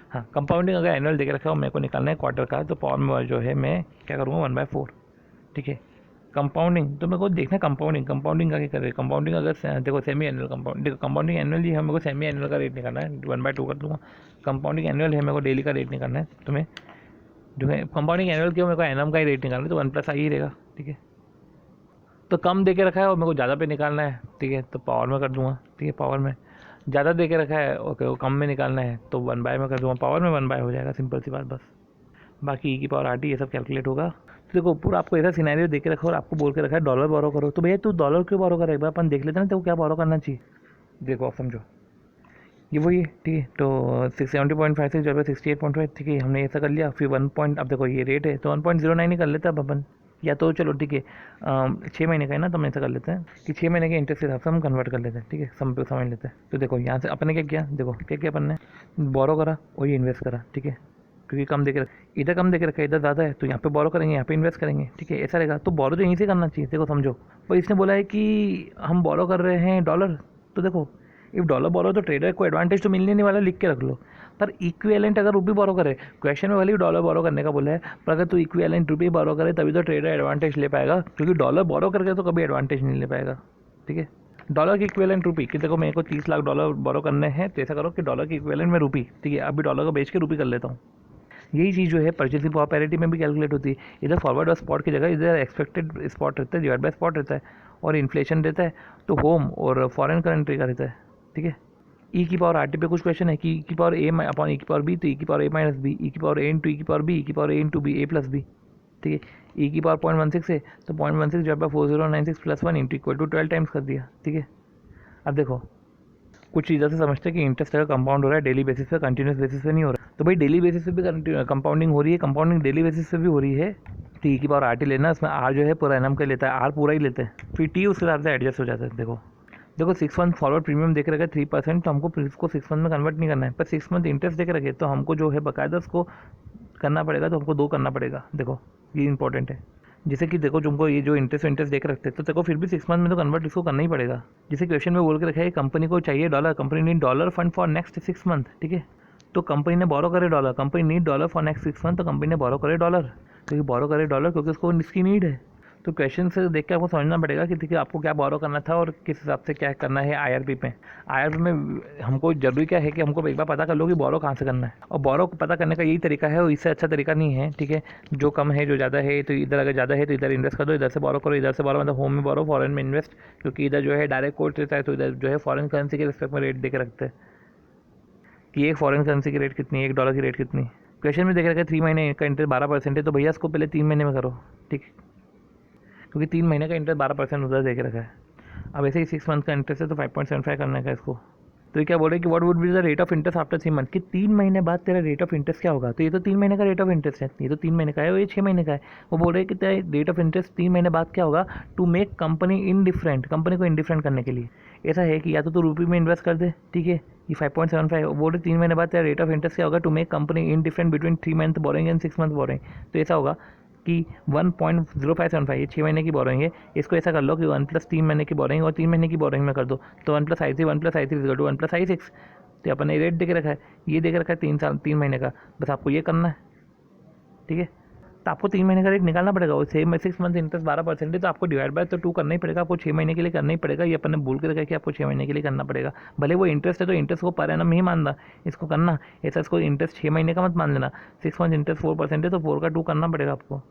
A: हाँ, कंपाउंडिंग अगर एनुअल देके रखा है और मेरे को निकालना है क्वार्टर का, तो पावर में जो है मैं क्या करूँगा, 1/4, ठीक है। कंपाउंडिंग तो मेरे को देखना कंपाउंडिंग का क्या करें, कंपाउंडिंग अगर देखो सेमी एनुअल कंपाउंड, देखो कंपाउंडिंग एनुअल ही है, मेरे को सेमी एनुअल का रेट निकालना है, 1/2 कर दूँगा। कंपाउंडिंग एनुअल है, मेरे को डेली का रेट निकालना है, तुम्हें जो है कंपाउंडिंग एनुअल क्यों, मेरे को एनम का ही रेट निकालना है, तो 1+ आई ही रहेगा, ठीक है। तो कम दे के रखा है और मेरे को ज़्यादा पे निकालना है, ठीक है, तो पावर में कर दूँगा, ठीक है। पावर में ज़्यादा दे के रखा है, ओके, वो कम में निकालना है तो 1/, में कर दूँगा, पावर में 1/, हो जाएगा, सिंपल सी बात बस। बाकी E⁻RT ये सब कैलकुलेट होगा। तो देखो पूरा आपको ऐसा सिनेरियो देख के रखा और आपको बोल के रखा है डॉलर बोरो करो, तो भैया तू डॉलर क्यों बोरो कर, एक बार अपन देख लेते ना, तो क्या बोरो करना चाहिए। देखो आप समझो, ये वही है, ठीक है। तो 670.5 से जो है 68.5, ठीक है, हमने ऐसा कर लिया। फिर 1 पॉइंट, अब देखो ये रेट है तो 1.09 ही कर लेते हैं अब अपन, या तो चलो ठीक है 6 महीने का है ना, तो हम ऐसा कर लेते हैं कि 6 महीने के इंटरेस्ट के हिसाब से हम कन्वर्ट कर लेते हैं, ठीक है, समझ लेते हैं। तो देखो यहाँ से अपन ने क्या किया, देखो क्या किया अपन ने, बोरो करा और ये इन्वेस्ट करा, ठीक है, क्योंकि कम दे के इधर कम दे के रखा है, इधर ज़्यादा है, तो यहाँ पे बोरो करेंगे, यहाँ पे इन्वेस्ट करेंगे, ठीक है, ऐसा रहेगा। तो बोरो तो यहीं से करना चाहिए, देखो समझो। पर इसने बोला है कि हम बोरो कर रहे हैं डॉलर, तो देखो इफ डॉलर बोरो तो ट्रेडर को एडवांटेज तो मिलने नहीं वाला, लिख के रख लो। पर इक्विवेलेंट अगर रुपी बोरो करे, क्वेश्चन में वाली डॉलर बोरो करने का बोला है, पर अगर तू इक्विवेलेंट रुपी बोरो करे तभी तो ट्रेडर एडवांटेज ले पाएगा, क्योंकि डॉलर बोरो करके तो कभी एडवांटेज नहीं ले पाएगा, ठीक है। डॉलर की इक्विवेलेंट रुपी कि देखो मेरे को 30 लाख डॉलर बोरो करने हैं, तो ऐसा करो कि डॉलर की इक्विवेलेंट में रुपी, ठीक है, अभी डॉलर को बेच के रुपी कर लेता हूँ। यही चीज़ जो है परचेसिंग पावर पैरिटी में भी कैलकुलेट होती है। इधर फॉरवर्ड और स्पॉट की जगह इधर एक्सपेक्टेड स्पॉट रहता है, डिवाइड बाय स्पॉट रहता है, और इन्फ्लेशन रहता है, तो होम और फॉरेन करेंसी का रहता है, ठीक है। ई की पावर आर टी पे कुछ क्वेश्चन है कि ई की पावर ए अपॉन ई की पावर बी, तो ई की पावर ए माइनस बी, ई की पावर ए इंटू ई की पावर बी, ई की पावर ए इंटू बी, ए प्लस बी, ठीक है। ई की पावर 0.16 है, तो 0.16 जो है 4096 plus 1 into equal to 12 times कर दिया, ठीक है। अब देखो कुछ चीज़ों से समझते हैं कि इंटरेस्ट अगर कंपाउंड हो रहा है डेली बेसिस पे, कंटिन्यूस बेसिस पे नहीं हो रहा, तो भाई डेली बेसिस पे भी कंपाउंडिंग हो रही है, कंपाउंडिंग डेली बेसिस पे भी हो रही है। तो ई की पावर आर टी लेना, उसमें आर जो है पूरा एनम का लेता है, आर पूरा ही लेते हैं, फिर टी उसके हिसाब से एडजस्ट हो जाता है। देखो 6 मंथ फॉरवर्ड प्रीमियम देख रखा है 3%, तो हमको इसको 6 मंथ में कन्वर्ट नहीं करना है, पर 6 मंथ इंटरेस्ट देख रखे तो हमको जो है बाकायदा उसको करना पड़ेगा, तो हमको 2 करना पड़ेगा। देखो ये इंपॉर्टेंट है, जैसे कि देखो तुमको ये जो इंटरेस्ट देख रखते हैं, तो देखो फिर भी 6 मंथ में तो कन्वर्ट इसको करना ही पड़ेगा। जैसे क्वेश्चन में बोल के रखा है कंपनी को चाहिए dollar, company need dollar fund for next 6 month, ठीक है। तो कंपनी ने बोरो करे dollar, company need dollar for next 6 month, तो कंपनी ने बोरो करे डॉलर, क्योंकि बोरो करे डॉलर क्योंकि उसको इसकी नीड है। तो क्वेश्चन से देख के आपको समझना पड़ेगा कि देखिए आपको क्या बोरो करना था और किस हिसाब से क्या करना है। आईआरपी में हमको जरूरी क्या है कि हमको एक बार पता कर लो कि बोरो कहाँ से करना है, और बोरो को पता करने का यही तरीका है, और इससे अच्छा तरीका नहीं है, ठीक है। जो कम है जो ज़्यादा है, तो इधर अगर ज़्यादा है तो इधर इन्वेस्ट कर दो, इधर से बोरो करो, इधर से बोरो मतलब होम में बोरो, फॉरेन में इन्वेस्ट, क्योंकि इधर जो है डायरेक्ट कोर्ट रहता है, तो इधर जो है फॉरेन करेंसी के रिस्पेक्ट में रेट दे के रखते हैं कि एक फॉरेन करेंसी की रेट कितनी है, $1 की रेट कितनी। क्वेश्चन में देख रखा है 3 महीने का इंटरेस्ट 12% है, तो भैया इसको पहले 3 महीने में करो, ठीक है, क्योंकि 3 महीने का इंटरेस्ट 12% उधर देख रखा है। अब ऐसे ही 6 मंथ का इंटरेस्ट है, तो 5.75 करने का इसको। तो ये क्या बोल रहे हैं कि what would be the rate of interest after 3 month, कि 3 महीने बाद तेरा रेट ऑफ इंटरेस्ट क्या होगा। तो ये तो 3 महीने का रेट ऑफ इंटरेस्ट है, ये तो 3 महीने का है और ये 6 महीने का है। वो बोल रहे हैं कि तेरा रेट ऑफ इंटरेस्ट 3 महीने बाद क्या होगा, to make company indifferent, company को इनडिफरेंट करने के लिए। ऐसा है कि या तो तू रुपये में इन्वेस्ट कर दे, ठीक है, ये 5.75 बोल रहे 3 महीने बाद तेरा रेट ऑफ इंटरेस्ट क्या होगा, to make company indifferent between 3 month borrowing and 6 month borrowing. तो ऐसा होगा कि 1.0575, ये 6 महीने की बोरिंग है, इसको ऐसा कर लो कि 1 + 3 महीने की बोरिंग और 3 महीने की बोरिंग में कर दो, तो 1 + I3 1 + I3 = 1 + I6। तो अपन ने रेट देख रखा है, ये देख रखा है 3 महीने का, बस आपको ये करना है, ठीक है। तो आपको 3 महीने का रेट निकालना पड़ेगा, और 6 मंथ इंटरेस्ट 12% है, तो आपको डिवाइड बाय तो 2 करना ही पड़ेगा, आपको 6 महीने के लिए करना ही पड़ेगा। ये अपन ने बोल के रखा है कि आपको 6 महीने के लिए करना पड़ेगा, भले वो इंटरेस्ट है तो इंटरेस्ट को पर एनम ही मानना, इसको करना ऐसा, इसको इंटरेस्ट 6 महीने का मत मान लेना। 6 मंथ इंटरेस्ट 4% है, तो 4 का 2 करना पड़ेगा आपको।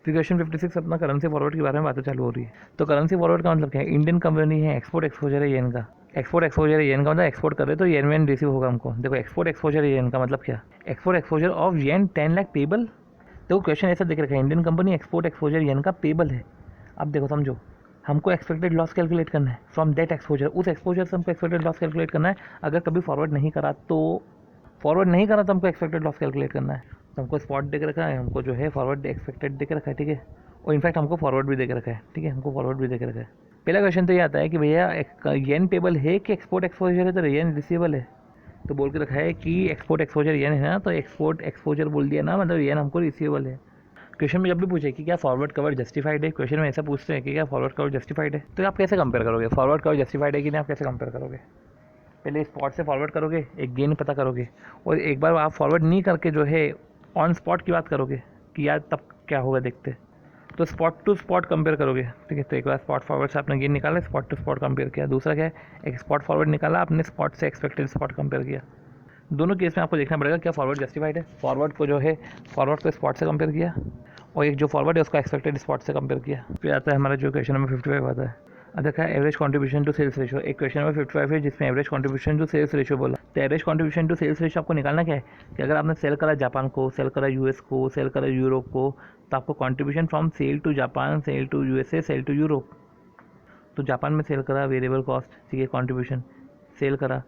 A: फिर क्वेश्चन 56 अपना करेंसी फॉरवर्ड के बारे में बातें चालू हो रही है। तो करेंसी फॉरवर्ड का मतलब क्या है, इंडियन कंपनी है, एक्सपोर्ट एक्सपोजर है येन का, एक्सपोर्ट एक्सपोजर है येन का मतलब एक्सपोर्ट कर रहे तो येन वेन रिसीव होगा हमको। देखो एक्सपोर्ट एक्सपोजर है येन का मतलब क्या, export exposure of yen 10 lakh payable. देखो क्वेश्चन ऐसा देख रखा है, इंडियन कंपनी एक्सपोर्ट एक्सपोजर येन का पेबल है। अब देखो समझो, हमको एक्सपेक्टेड लॉस कैलकुलेट करना है फ्रॉम दैट एक्सपोजर, उस एक्सपोजर से हमको एक्सपेक्टेड लॉस कैलकुलेट करना है। अगर कभी फॉरवर्ड नहीं करा तो हमको एक्सपेक्टेड लॉस कैलकुलेट करना है। तो हमको स्पॉट देख रखा है, हमको जो है फॉरवर्ड एक्सपेक्टेड देख रखा है, ठीक है, और इनफैक्ट हमको फॉरवर्ड भी देख रखा है, ठीक है, हमको फॉरवर्ड भी देख रखा है। पहला क्वेश्चन तो ये आता है कि भैया येन पेबल है कि एक्सपोर्ट एक्सपोजर है, तो येन रिसीवेबल है। तो बोल के रखा है कि एक्सपोर्ट एक्सपोजर येन है ना, तो एक्सपोर्ट एक्सपोजर बोल दिया ना, मतलब येन हमको रिसीवेबल है। क्वेश्चन में जब भी पूछे कि क्या फॉरवर्ड कवर जस्टिफाइड है, क्वेश्चन में ऐसा पूछते हैं कि क्या फॉरवर्ड कवर जस्टिफाइड है, तो आप कैसे कंपेयर करोगे फॉरवर्ड कवर जस्टिफाइड है कि नहीं, आप कैसे कंपेयर करोगे। पहले स्पॉट से फॉरवर्ड करोगे, एक गेन पता करोगे, और एक बार आप फॉरवर्ड नहीं करके जो है ऑन स्पॉट की बात करोगे कि यार तब क्या होगा देखते, तो स्पॉट टू स्पॉट कंपेयर करोगे, ठीक है। तो एक बार स्पॉट फॉरवर्ड से आपने गेन निकाला, स्पॉट टू स्पॉट कंपेयर किया। दूसरा क्या है, एक स्पॉट फॉरवर्ड निकाला, आपने स्पॉट से एक्सपेक्टेड स्पॉट कंपेयर किया। दोनों केस में आपको देखना पड़ेगा क्या फॉरवर्ड जस्टिफाइड है। फॉरवर्ड को जो है फॉरवर्ड को स्पॉट से कंपेयर किया, और एक जो फॉरवर्ड है उसका एक्सपेक्टेड स्पॉट से कंपेयर किया। फिर आता है हमारा जो क्वेश्चन नंबर 55 आता है। अब देखा है average contribution to sales ratio, एक क्वेश्चन नंबर 55 है जिसमें average contribution to sales ratio बोला। तो average contribution to sales ratio आपको निकालना क्या है कि अगर आपने सेल करा जापान को, सेल करा यूएस को, सेल करा यूरोप को, तो आपको contribution from sale to Japan, sale to USA, sale to Europe. तो जापान में सेल करा वेरिएबल कॉस्ट, ठीक है, कंट्रीब्यूशन सेल करा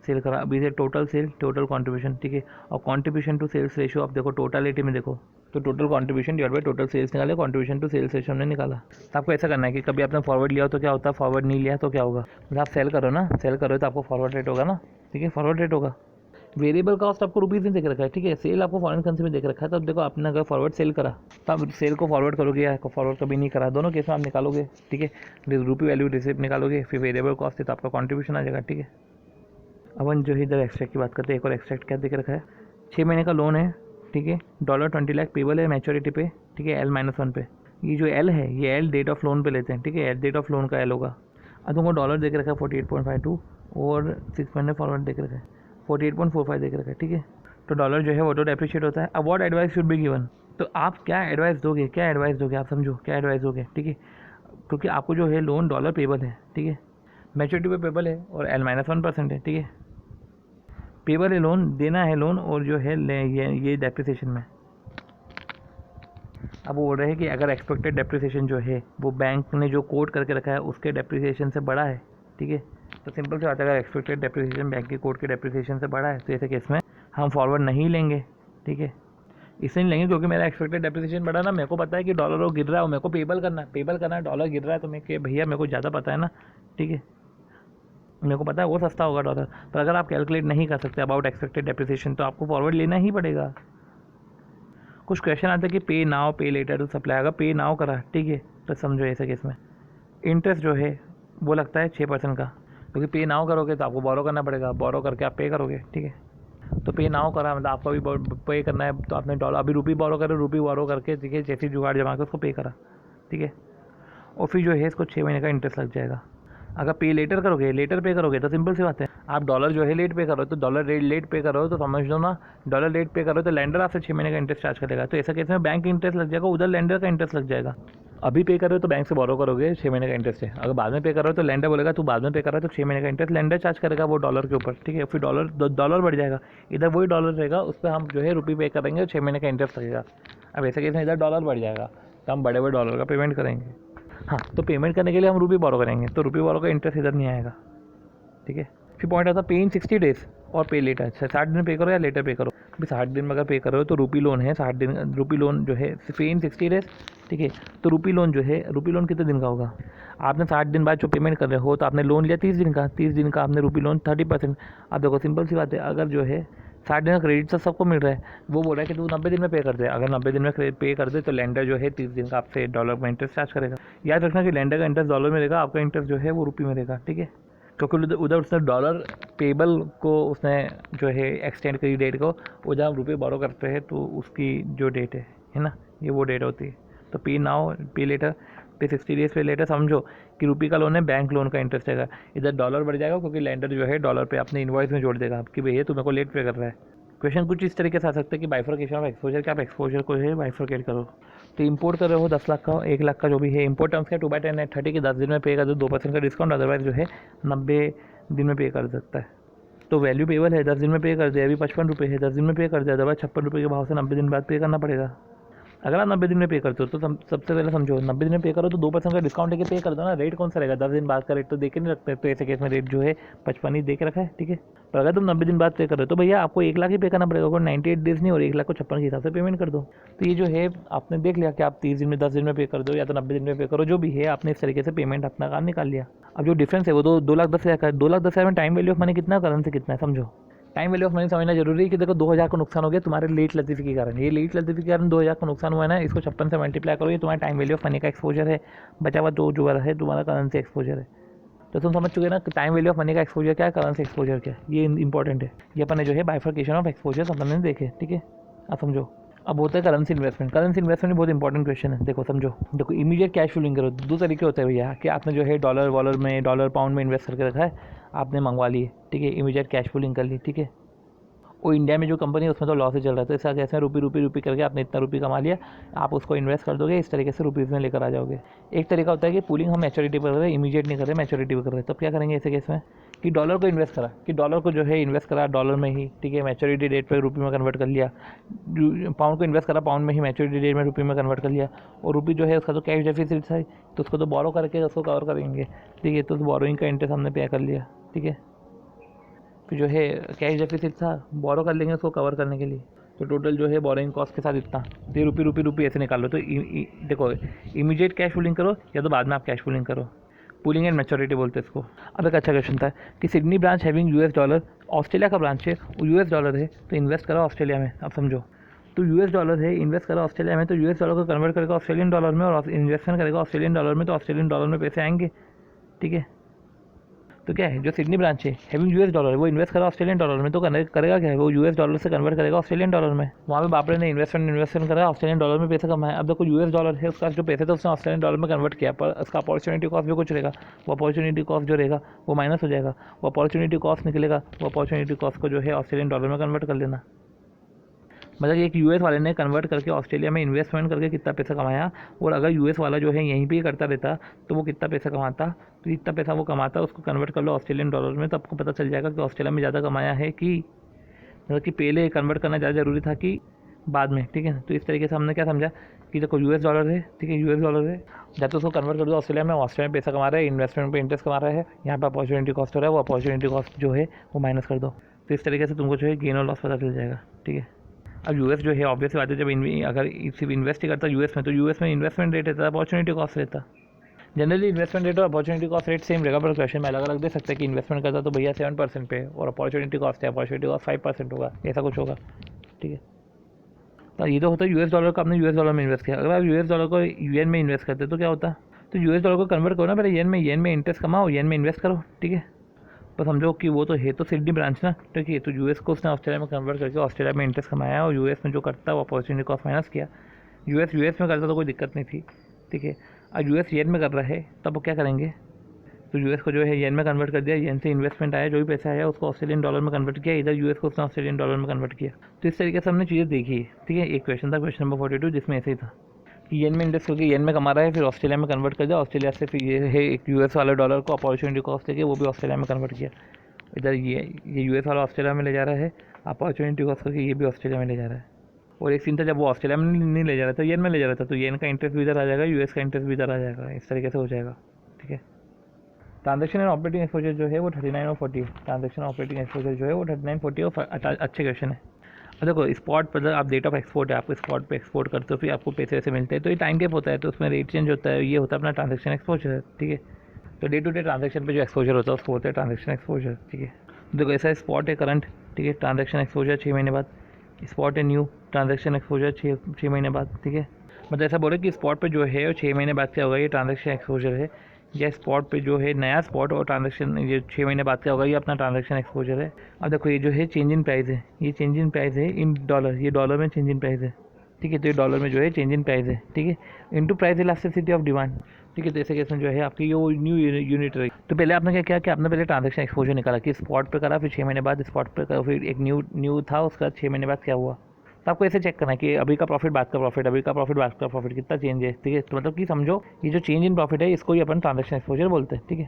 A: सेल करा, अभी से टोटल सेल, टोटल कंट्रीब्यूशन, ठीक है। और कंट्रीब्यूशन टू सेल्स रेशियो आप देखो, टोटलिटी में देखो तो total contribution divide by total sales निकाले, कंट्रीब्यूशन टू सेल्स रेशियो हमने निकाला। तो आपको ऐसा करना है कि कभी आपने फॉरवर्ड लिया हो तो क्या होता है, फॉरवर्ड नहीं लिया तो क्या होगा, मतलब आप सेल करो ना, सेल करो तो आपको फॉरवर्ड रेट होगा ना, ठीक है, फॉरवर्ड रेट होगा। वेरिएबल कॉस्ट आपको रुपीज़ में देख रखा है, ठीक है, सेल आपको फॉरेन करेंसी में देख रखा है। तो अब देखो आपने अगर फॉरवर्ड सेल करा तो आप सेल को फॉरवर्ड करोगे या फॉरवर्ड कभी नहीं करा, दोनों केस में आप निकालोगे, ठीक है, रुपी वैल्यू रिसिप्ट निकालोगे, फिर वेरिएबल कॉस्ट है तो आपका कॉन्ट्रीब्यूशन आ जाएगा, ठीक है। अपन जो है इधर एक्सट्रैक्ट की बात करते हैं, एक और एक्सट्रैक्ट क्या देख रखा है, 6 महीने का लोन है, ठीक है, $20 लाख पेबल है मैच्योरिटी पे, ठीक है, L-1 पे। ये जो L है ये L डेट ऑफ लोन पे लेते हैं, ठीक है, डेट ऑफ लोन का L होगा। अब तुमको डॉलर देख रखा है 48.52 और 6 महीने फॉरवर्ड देख रखा है 48.45 देख रखा है, ठीक है। तो डॉलर जो है वो तो डेप्रिशिएट होता है। अब what advice should be given, तो आप क्या एडवाइस दोगे, क्या एडवाइस दोगे, आप समझो क्या एडवाइस दोगे, ठीक है, क्योंकि आपको जो है लोन डॉलर पेबल है, ठीक है, मैच्योरिटी पे पेबल है और L-1% है, ठीक है, पेबल है लोन, देना है लोन, और जो है ये डेप्रिसिएशन में। अब वो बोल रहे हैं कि अगर एक्सपेक्टेड डेप्रिसिएशन जो है वो बैंक ने जो कोट करके रखा है उसके डेप्रिसिएशन से बड़ा है, ठीक है, तो सिंपल से बात है, अगर एक्सपेक्टेड डेप्रिसिएशन बैंक की कोट के डेप्रिसिएशन से बड़ा है तो ऐसे केस में हम फॉरवर्ड नहीं लेंगे, ठीक है, इसलिए नहीं लेंगे क्योंकि मेरा एक्सपेक्टेड डेप्रिसिएशन बढ़ा ना, मेरे को पता है कि डॉलर वो गिर रहा है और मेरे को पेबल करना है, डॉलर गिर रहा है तो मैं कि भैया मेरे को ज़्यादा पता है ना, ठीक है, मेरे को पता है वो सस्ता होगा डॉलर। पर अगर आप कैलकुलेट नहीं कर सकते अबाउट एक्सपेक्टेड डेप्रिसिएशन तो आपको फॉरवर्ड लेना ही पड़ेगा। कुछ क्वेश्चन आता है कि पे नाउ पे लेटर टू सप्लाई, अगर पे नाउ करा, ठीक है, तो समझो ऐसे केस में इंटरेस्ट जो है वो लगता है 6% का, क्योंकि पे नाउ करोगे तो आपको बोरो करना पड़ेगा, बोरो करके आप पे करोगे, ठीक है। तो पे नाउ करा मतलब आपको अभी पे करना है, तो आपने डॉलर अभी रुपी बोरो करे, रुपी बोरो करके, ठीक है, जैसी जुगाड़ जमा के उसको पे करा, ठीक है, और फिर जो है इसको 6 महीने का इंटरेस्ट लग जाएगा। अगर पे लेटर करोगे, लेटर पे करोगे तो सिंपल सी बात है, आप डॉलर जो है लेट पे करो तो डॉलर रेट लेट पे करो तो समझ लो ना, डॉलर लेट पे करो तो लैंडर आपसे 6 महीने का इंटरेस्ट चार्ज करेगा। तो ऐसा केस में बैंक इंटरेस्ट लग जाएगा, उधर लैंडर का इंटरेस्ट लग जाएगा। अभी पे करो तो बैंक से बोरो करोगे, 6 महीने का इंटरेस्ट है, अगर बाद में पे करो तो लैंडर बोलेगा तू बाद में पे कर रहा है तो 6 महीने का इंटरेस्ट लैंडर चार्ज करेगा वो डॉलर के ऊपर, ठीक है, फिर डॉलर बढ़ जाएगा, इधर वही डॉलर रहेगा उस पर हम जो है रुपये पे करेंगे, 6 महीने का इंटरेस्ट लगेगा। अब ऐसे केस में इधर डॉलर बढ़ जाएगा तो हम बड़े डॉलर का पेमेंट करेंगे। हाँ, तो पेमेंट करने के लिए हम रुपये बोरो करेंगे तो रुपये बोरो का इंटरेस्ट इधर नहीं आएगा, ठीक है। फिर पॉइंट आता है पे इन 60 डेज और पे लेटर, अच्छा 60 दिन पे करो या लेटर पे करो, भाई 60 दिन में अगर पे कर रहे हो तो रुपी लोन है, 60 दिन रुपी लोन जो है पे इन 60 डेज, ठीक है, तो रुपी लोन जो है, रुपी लोन कितने दिन का होगा, आपने 60 दिन बाद जो पेमेंट कर रहे हो तो आपने लोन लिया 30 दिन का, 30 दिन का आपने रुपी लोन 30%। अब देखो सिंपल सी बात है, अगर जो है 60 दिन का क्रेडिट तो सबको मिल रहा है, वो बोल रहा है कि तू 90 दिन में पे कर दे, अगर 90 दिन में पे कर दे तो लैंडर जो है 30 दिन का आपसे डॉलर में इंटरेस्ट चार्ज करेगा। याद रखना कि लैंडर का इंटरेस्ट डॉलर में रहेगा, आपका इंटरेस्ट जो है वो रुपये में रहेगा, ठीक है, क्योंकि उधर उसने डॉलर पेबल को उसने जो है एक्सटेंड करी डेट को, वो जब रुपये बोरो करते हैं तो उसकी जो डेट है ना, ये वो डेट होती है। तो पे नाउ पे लेटर, पे 60 डेज पे लेटर, समझो कि रुपये का लोन है, बैंक लोन का इंटरेस्ट रहेगा, इधर डॉलर बढ़ जाएगा क्योंकि लैंडर जो है डॉलर पे अपने इनवॉइस में जोड़ देगा कि भैया तुम्हें को लेट पे कर रहा है। क्वेश्चन कुछ इस तरीके से आ सकता है कि बाइफर्केशन ऑफ एक्सपोजर, कि आप एक्सपोजर को है बाइफर्केट करो। तो इंपोर्ट कर रहे हो 10 लाख का, 1 लाख का जो भी है, इंपोर्ट टर्म्स का 2/10 है, 30 के 10 दिन में पे कर दो, 2% का डिस्काउंट, अदरवाइज जो है 90 दिन में पे कर सकता है। तो वैल्यू पेबल है, 10 दिन में पे कर दे, अभी 55 रुपये है, 10 दिन में पे कर दे, अदरवाइज 56 रुपये के भाव से 90 दिन बाद पे करना पड़ेगा। अगर आप 90 दिन में पे करते हो तो सबसे पहले समझो 90 दिन में पे करो तो 2% का डिस्काउंट लेके पे कर दो ना, रेट कौन सा रहेगा, 10 दिन बाद का रेट तो देख के नहीं रखते, तो ऐसे केस में रेट जो है 55 ही देख रखा है, ठीक है। पर अगर तुम 90 दिन बाद पे कर रहे हो तो भैया आपको 1 लाख ही पे करना पड़ेगा, अगर 98 डेज नहीं और 1 लाख को 56 के हिसाब से पेमेंट कर दो। तो ये जो है आपने देख लिया कि आप 30 दिन में 10 दिन में पे कर दो या तो 90 दिन में पे करो, जो भी है आपने इस तरीके से पेमेंट अपना काम निकाल लिया। अब जो डिफरेंस है वो तो 2,10,000 का है, 2,10,000 में टाइम वैल्यू ऑफ मनी कितना, करेंसी कितना है, समझो। टाइम वैल्यू ऑफ मनी समझना जरूरी है कि देखो 2,000 का नुकसान हो गया तुम्हारे लेट लतीफ़ी के कारण, ये लेट लतीफ़ी के कारण 2,000 का नुकसान हुआ है ना, इसको 56 से मल्टीप्लाई करो, ये तुम्हारा टाइम वैल्यू ऑफ मनी का एक्सपोजर है, बचा हुआ जो है तुम्हारा करेंसी एक्सपोजर है। तो तुम समझ चुके ना कि टाइम वैल्यू ऑफ मनी का एक्सपोजर क्या है, करेंसी एक्सपोजर क्या है, ये इंपॉर्टेंट है। ये अपन ने जो है बाइफर्केशन ऑफ एक्सपोजर अपन ने देखे, ठीक है, आप समझो। अब होता है करेंसी इन्वेस्टमेंट, करेंसी इन्वेस्टमेंट बहुत इंपॉर्टेंट क्वेश्चन है, देखो समझो। देखो इमीडिएट कैश फ्लोइंग करो, दो तरीके होते हैं भैया, कि आपने जो है डॉलर वॉलर में, डॉलर पाउंड में इन्वेस्ट करके रखा है, आपने मंगवा लिए, ठीक है, इमीडिएट कैश फ्लोइंग कर ली, ठीक है। वो इंडिया में जो कंपनी है उसमें तो लॉस ही चल रहा है, तो ऐसा कैसे रुपी करके आपने इतना रुपये कमा लिया, आप उसको इन्वेस्ट कर दोगे, इस तरीके से रुपीज़ में लेकर आ जाओगे। एक तरीका होता है कि पूलिंग हम मैच्योरिटी पर कर रहे हैं, इमीडिएट नहीं कर रहे, मैच्योरिटी पर कर रहे हैं, तब क्या करेंगे ऐसे केस में कि डॉलर को इन्वेस्ट करा, कि डॉलर को जो है इन्वेस्ट करा डॉलर में ही, ठीक है, मैच्योरिटी डेट पर रुपये में कन्वर्ट कर लिया, पाउंड को इन्वेस्ट करा पाउंड में ही, मैच्योरिटी डेट में रुपये में कन्वर्ट कर लिया, और रुपये जो है उसका तो कैश डेफिसिट है तो उसको तो बोरो करके उसको कवर करेंगे, ठीक है, तो उस बोरोइंग का इंटरेस्ट हमने पे कर लिया, ठीक है। फिर जो है कैश डेफिसिट था, बोरो कर लेंगे उसको कवर करने के लिए, तो टोटल जो है बोरोइंग कॉस्ट के साथ इतना, तो रुपी ऐसे निकाल लो। तो देखो इमीडिएट कैश पुलिंग करो या तो बाद में आप कैश पुलिंग करो, पुलिंग एंड मैच्योरिटी बोलते हैं इसको। अब एक अच्छा क्वेश्चन था कि Sydney branch having US dollar, Australia का ब्रांच है वो यूएस डॉलर है, तो इन्वेस्ट करो ऑस्ट्रेलिया में। अब समझो, तो यूएस डॉलर है, इन्वेस्ट करो ऑस्ट्रेलिया में, तो यूएस डॉलर को कन्वर्ट करेगा ऑस्ट्रेलियन डॉलर में और इन्वेस्टमेंट करेगा ऑस्ट्रेलियन डॉलर में, तो ऑस्ट्रेलियन डॉलर में पैसे आएंगे, ठीक है। तो क्या है, जो सिडनी ब्रांच है हैविंग यूएस डॉलर, वो इन्वेस्ट करा ऑस्ट्रेलियन डॉलर में, तो करेगा क्या है, वो यूएस डॉलर से कन्वर्ट करेगा ऑस्ट्रेलियन डॉलर में। वहाँ पे बापरे ने इन्वेस्टमेंट करा, ऑस्ट्रेलियन डॉलर में पैसा कमाया। अब देखो यूएस डॉलर है, उसका जो पैसे थे उसने ऑस्ट्रेलियन डॉलर में कन्वर्ट किया, पर उसका अपॉर्चुनिटी कॉस्ट भी कुछ रहेगा, वो अपॉर्चुनिटी कॉस्ट जो रहेगा वो माइनस हो जाएगा, वो अपॉर्चुनिटी कॉस्ट निकलेगा, वो अपॉर्चुनिटी कॉस्ट को जो है ऑस्ट्रेलियन डॉलर में कन्वर्ट कर लेना। मतलब एक यूएस वाले ने कन्वर्ट करके ऑस्ट्रेलिया में इन्वेस्टमेंट करके कितना पैसा कमाया, और अगर यूएस वाला जो है यहीं पे करता रहता तो वो कितना पैसा कमाता, तो जितना पैसा वो कमाता उसको कन्वर्ट कर लो ऑस्ट्रेलियन डॉलर में, तो आपको पता चल जाएगा कि ऑस्ट्रेलिया में ज़्यादा कमाया है कि मतलब कि पहले कन्वर्ट करना ज़्यादा ज़रूरी था कि बाद में, ठीक है। तो इस तरीके से हमने क्या समझा कि देखो यूएस डॉलर है, ठीक है, यूएस डॉलर है, या तो उसको कन्वर्ट कर दो ऑस्ट्रेलिया में, ऑस्ट्रेलिया में पैसा कमा रहा है, इन्वेस्टमेंट पे इंटरेस्ट कमा रहा है, यहाँ पे अपॉर्चुनिटी कॉस्ट हो रहा है, वो अपॉर्चुनिटी कॉस्ट जो है वो माइनस कर दो, तो इस तरीके से तुमको जो है गेन और लॉस पता चल जाएगा, ठीक है। अब यूएस जो है ऑब्वियस बात है, जब अगर सिर्फ इन्वेस्ट ही करता यूएस में, तो यूएस में इन्वेस्टमेंट रेट रहता है, अपॉर्चुनिटी कॉस्ट रहता। जनरली इन्वेस्टमेंट रेट और अपॉर्चुनिटी कॉस्ट रेट सेम रहेगा, पर क्वेश्चन में अलग अलग दे सकते हैं कि इन्वेस्टमेंट करता तो भैया 7% पे और अपॉर्चुनिटी कॉस्ट है, अपॉर्चुनिटी कॉस्ट 5% होगा, ऐसा कुछ होगा, ठीक है। तो ये तो होता है यूएस डॉलर का, आपने यूएस डॉलर में इन्वेस्ट किया। अगर आप यूएस डॉलर को यूएन में इन्वेस्ट करते तो क्या होता, तो यूएस डॉलर को कन्वर्ट करो ना पहले येन में इंटरेस्ट कमाओ, येन में इन्वेस्ट करो, ठीक है। पर समझो कि वो तो है तो सिडनी ब्रांच ना, ठीक है, तो यूएस को उसने ऑस्ट्रेलिया में कन्वर्ट करके ऑस्ट्रेलिया में इंटरेस्ट कमाया, और यूएस में जो करता वो अपॉर्चुनिटी कॉस्ट माइनस किया। यूएस में करता तो कोई दिक्कत नहीं थी, ठीक है। अब यूएस येन में कर रहा है, तब वो क्या करेंगे, तो यूएस को जो है येन में कन्वर्ट कर दिया, येन से इन्वेस्टमेंट आया, जो भी पैसा आया उसको ऑस्ट्रेलियन डॉलर में कन्वर्ट किया, इधर यूएस को उसने ऑस्ट्रेलियन डॉलर में कन्वर्ट किया। तो इस तरीके से हमने चीज़ें देखी है, ठीक है। एक क्वेश्चन था, क्वेश्चन नंबर 42, जिसमें ऐसे ही था कि येन में इन्वेस्ट करके येन में कमा रहा है, फिर ऑस्ट्रेलिया में कन्वर्ट कर दिया, ऑस्ट्रेलिया से फिर ये है एक यूएस वाले डॉलर को अपॉर्चुनिटी कॉस्ट लेके वो भी ऑस्ट्रेलिया में कन्वर्ट किया। इधर ये यूएस वाला ऑस्ट्रेलिया में ले जा रहा है, अपॉर्चुनिटी कॉस्ट करके ये भी ऑस्ट्रेलिया में ले जा रहा है। और एक सीन था जब वो ऑस्ट्रेलिया में नहीं ले जा रहा था, येन में ले जा रहा था, तो येन का इंटरेस्ट भी इधर आ जाएगा, यूएस का इंटरेस्ट भी इधर आ जाएगा, इस तरीके से हो जाएगा, ठीक है। ट्रांजेक्शन एंड ऑपरेटिंग एक्सपोजर जो है वो 39 और 40, ट्रांजेक्शन ऑपरेटिंग एक्सपोजर जो है वो 39, 40 और अच्छे क्वेश्चन है। अब देखो स्पॉट पर आप डेट ऑफ एक्सपोर्ट है, आपको स्पॉट पे एक्सपोर्ट करते हो, फिर आपको पैसे वैसे मिलते हैं, तो ये टाइम गैप होता है, तो उसमें रेट चेंज होता है, ये होता है अपना ट्रांजेक्शन एक्सपोजर, ठीक है। तो डे टू डे ट्रांजेक्शन पे जो एक्सपोजर होता है उसको होता है ट्रांजेक्शन एक्सपोजर, ठीक है। देखो ऐसा स्पॉट है करंट, ठीक है, ट्रांजेक्शन एक्सपोजर 6 महीने बाद, स्पॉट है न्यू, ट्रांजेक्शन एक्सपोजर 6 महीने बाद, ठीक है। मतलब ऐसा बोले कि स्पॉट पे जो है वो 6 महीने बाद क्या होगा, ये ट्रांजेक्शन एक्सपोजर है, या स्पॉट पे जो है नया स्पॉट और ट्रांजेक्शन ये 6 महीने बाद क्या होगा, ये अपना ट्रांजेक्शन एक्सपोजर है। अब देखो ये जो है चेंज इन प्राइस है, ये चेंज इन प्राइस है इन डॉलर, ये डॉलर में चेंज इन प्राइस है, ठीक है। तो ये डॉलर में जो है चेंज इन प्राइस है, ठीक है, into price elasticity of demand, ठीक है। तो ऐसे केस में जो है आपकी ये न्यू यूनिट रही। तो पहले आपने क्या किया कि आपने पहले ट्रांजेक्शन एक्सपोजर निकाला कि स्पॉट पे करा, फिर 6 महीने बाद स्पॉट पे करा, फिर एक न्यू था, उसका 6 महीने बाद क्या हुआ। तो आपको ऐसे चेक करना है कि अभी का प्रॉफिट बाद का प्रॉफिट, अभी का प्रॉफिट बाद का प्रॉफिट कितना चेंज है, ठीक है। तो मतलब कि समझो ये जो चेंज इन प्रॉफिट है इसको ही अपन ट्रांजेक्शन एक्सपोजर बोलते हैं, ठीक है।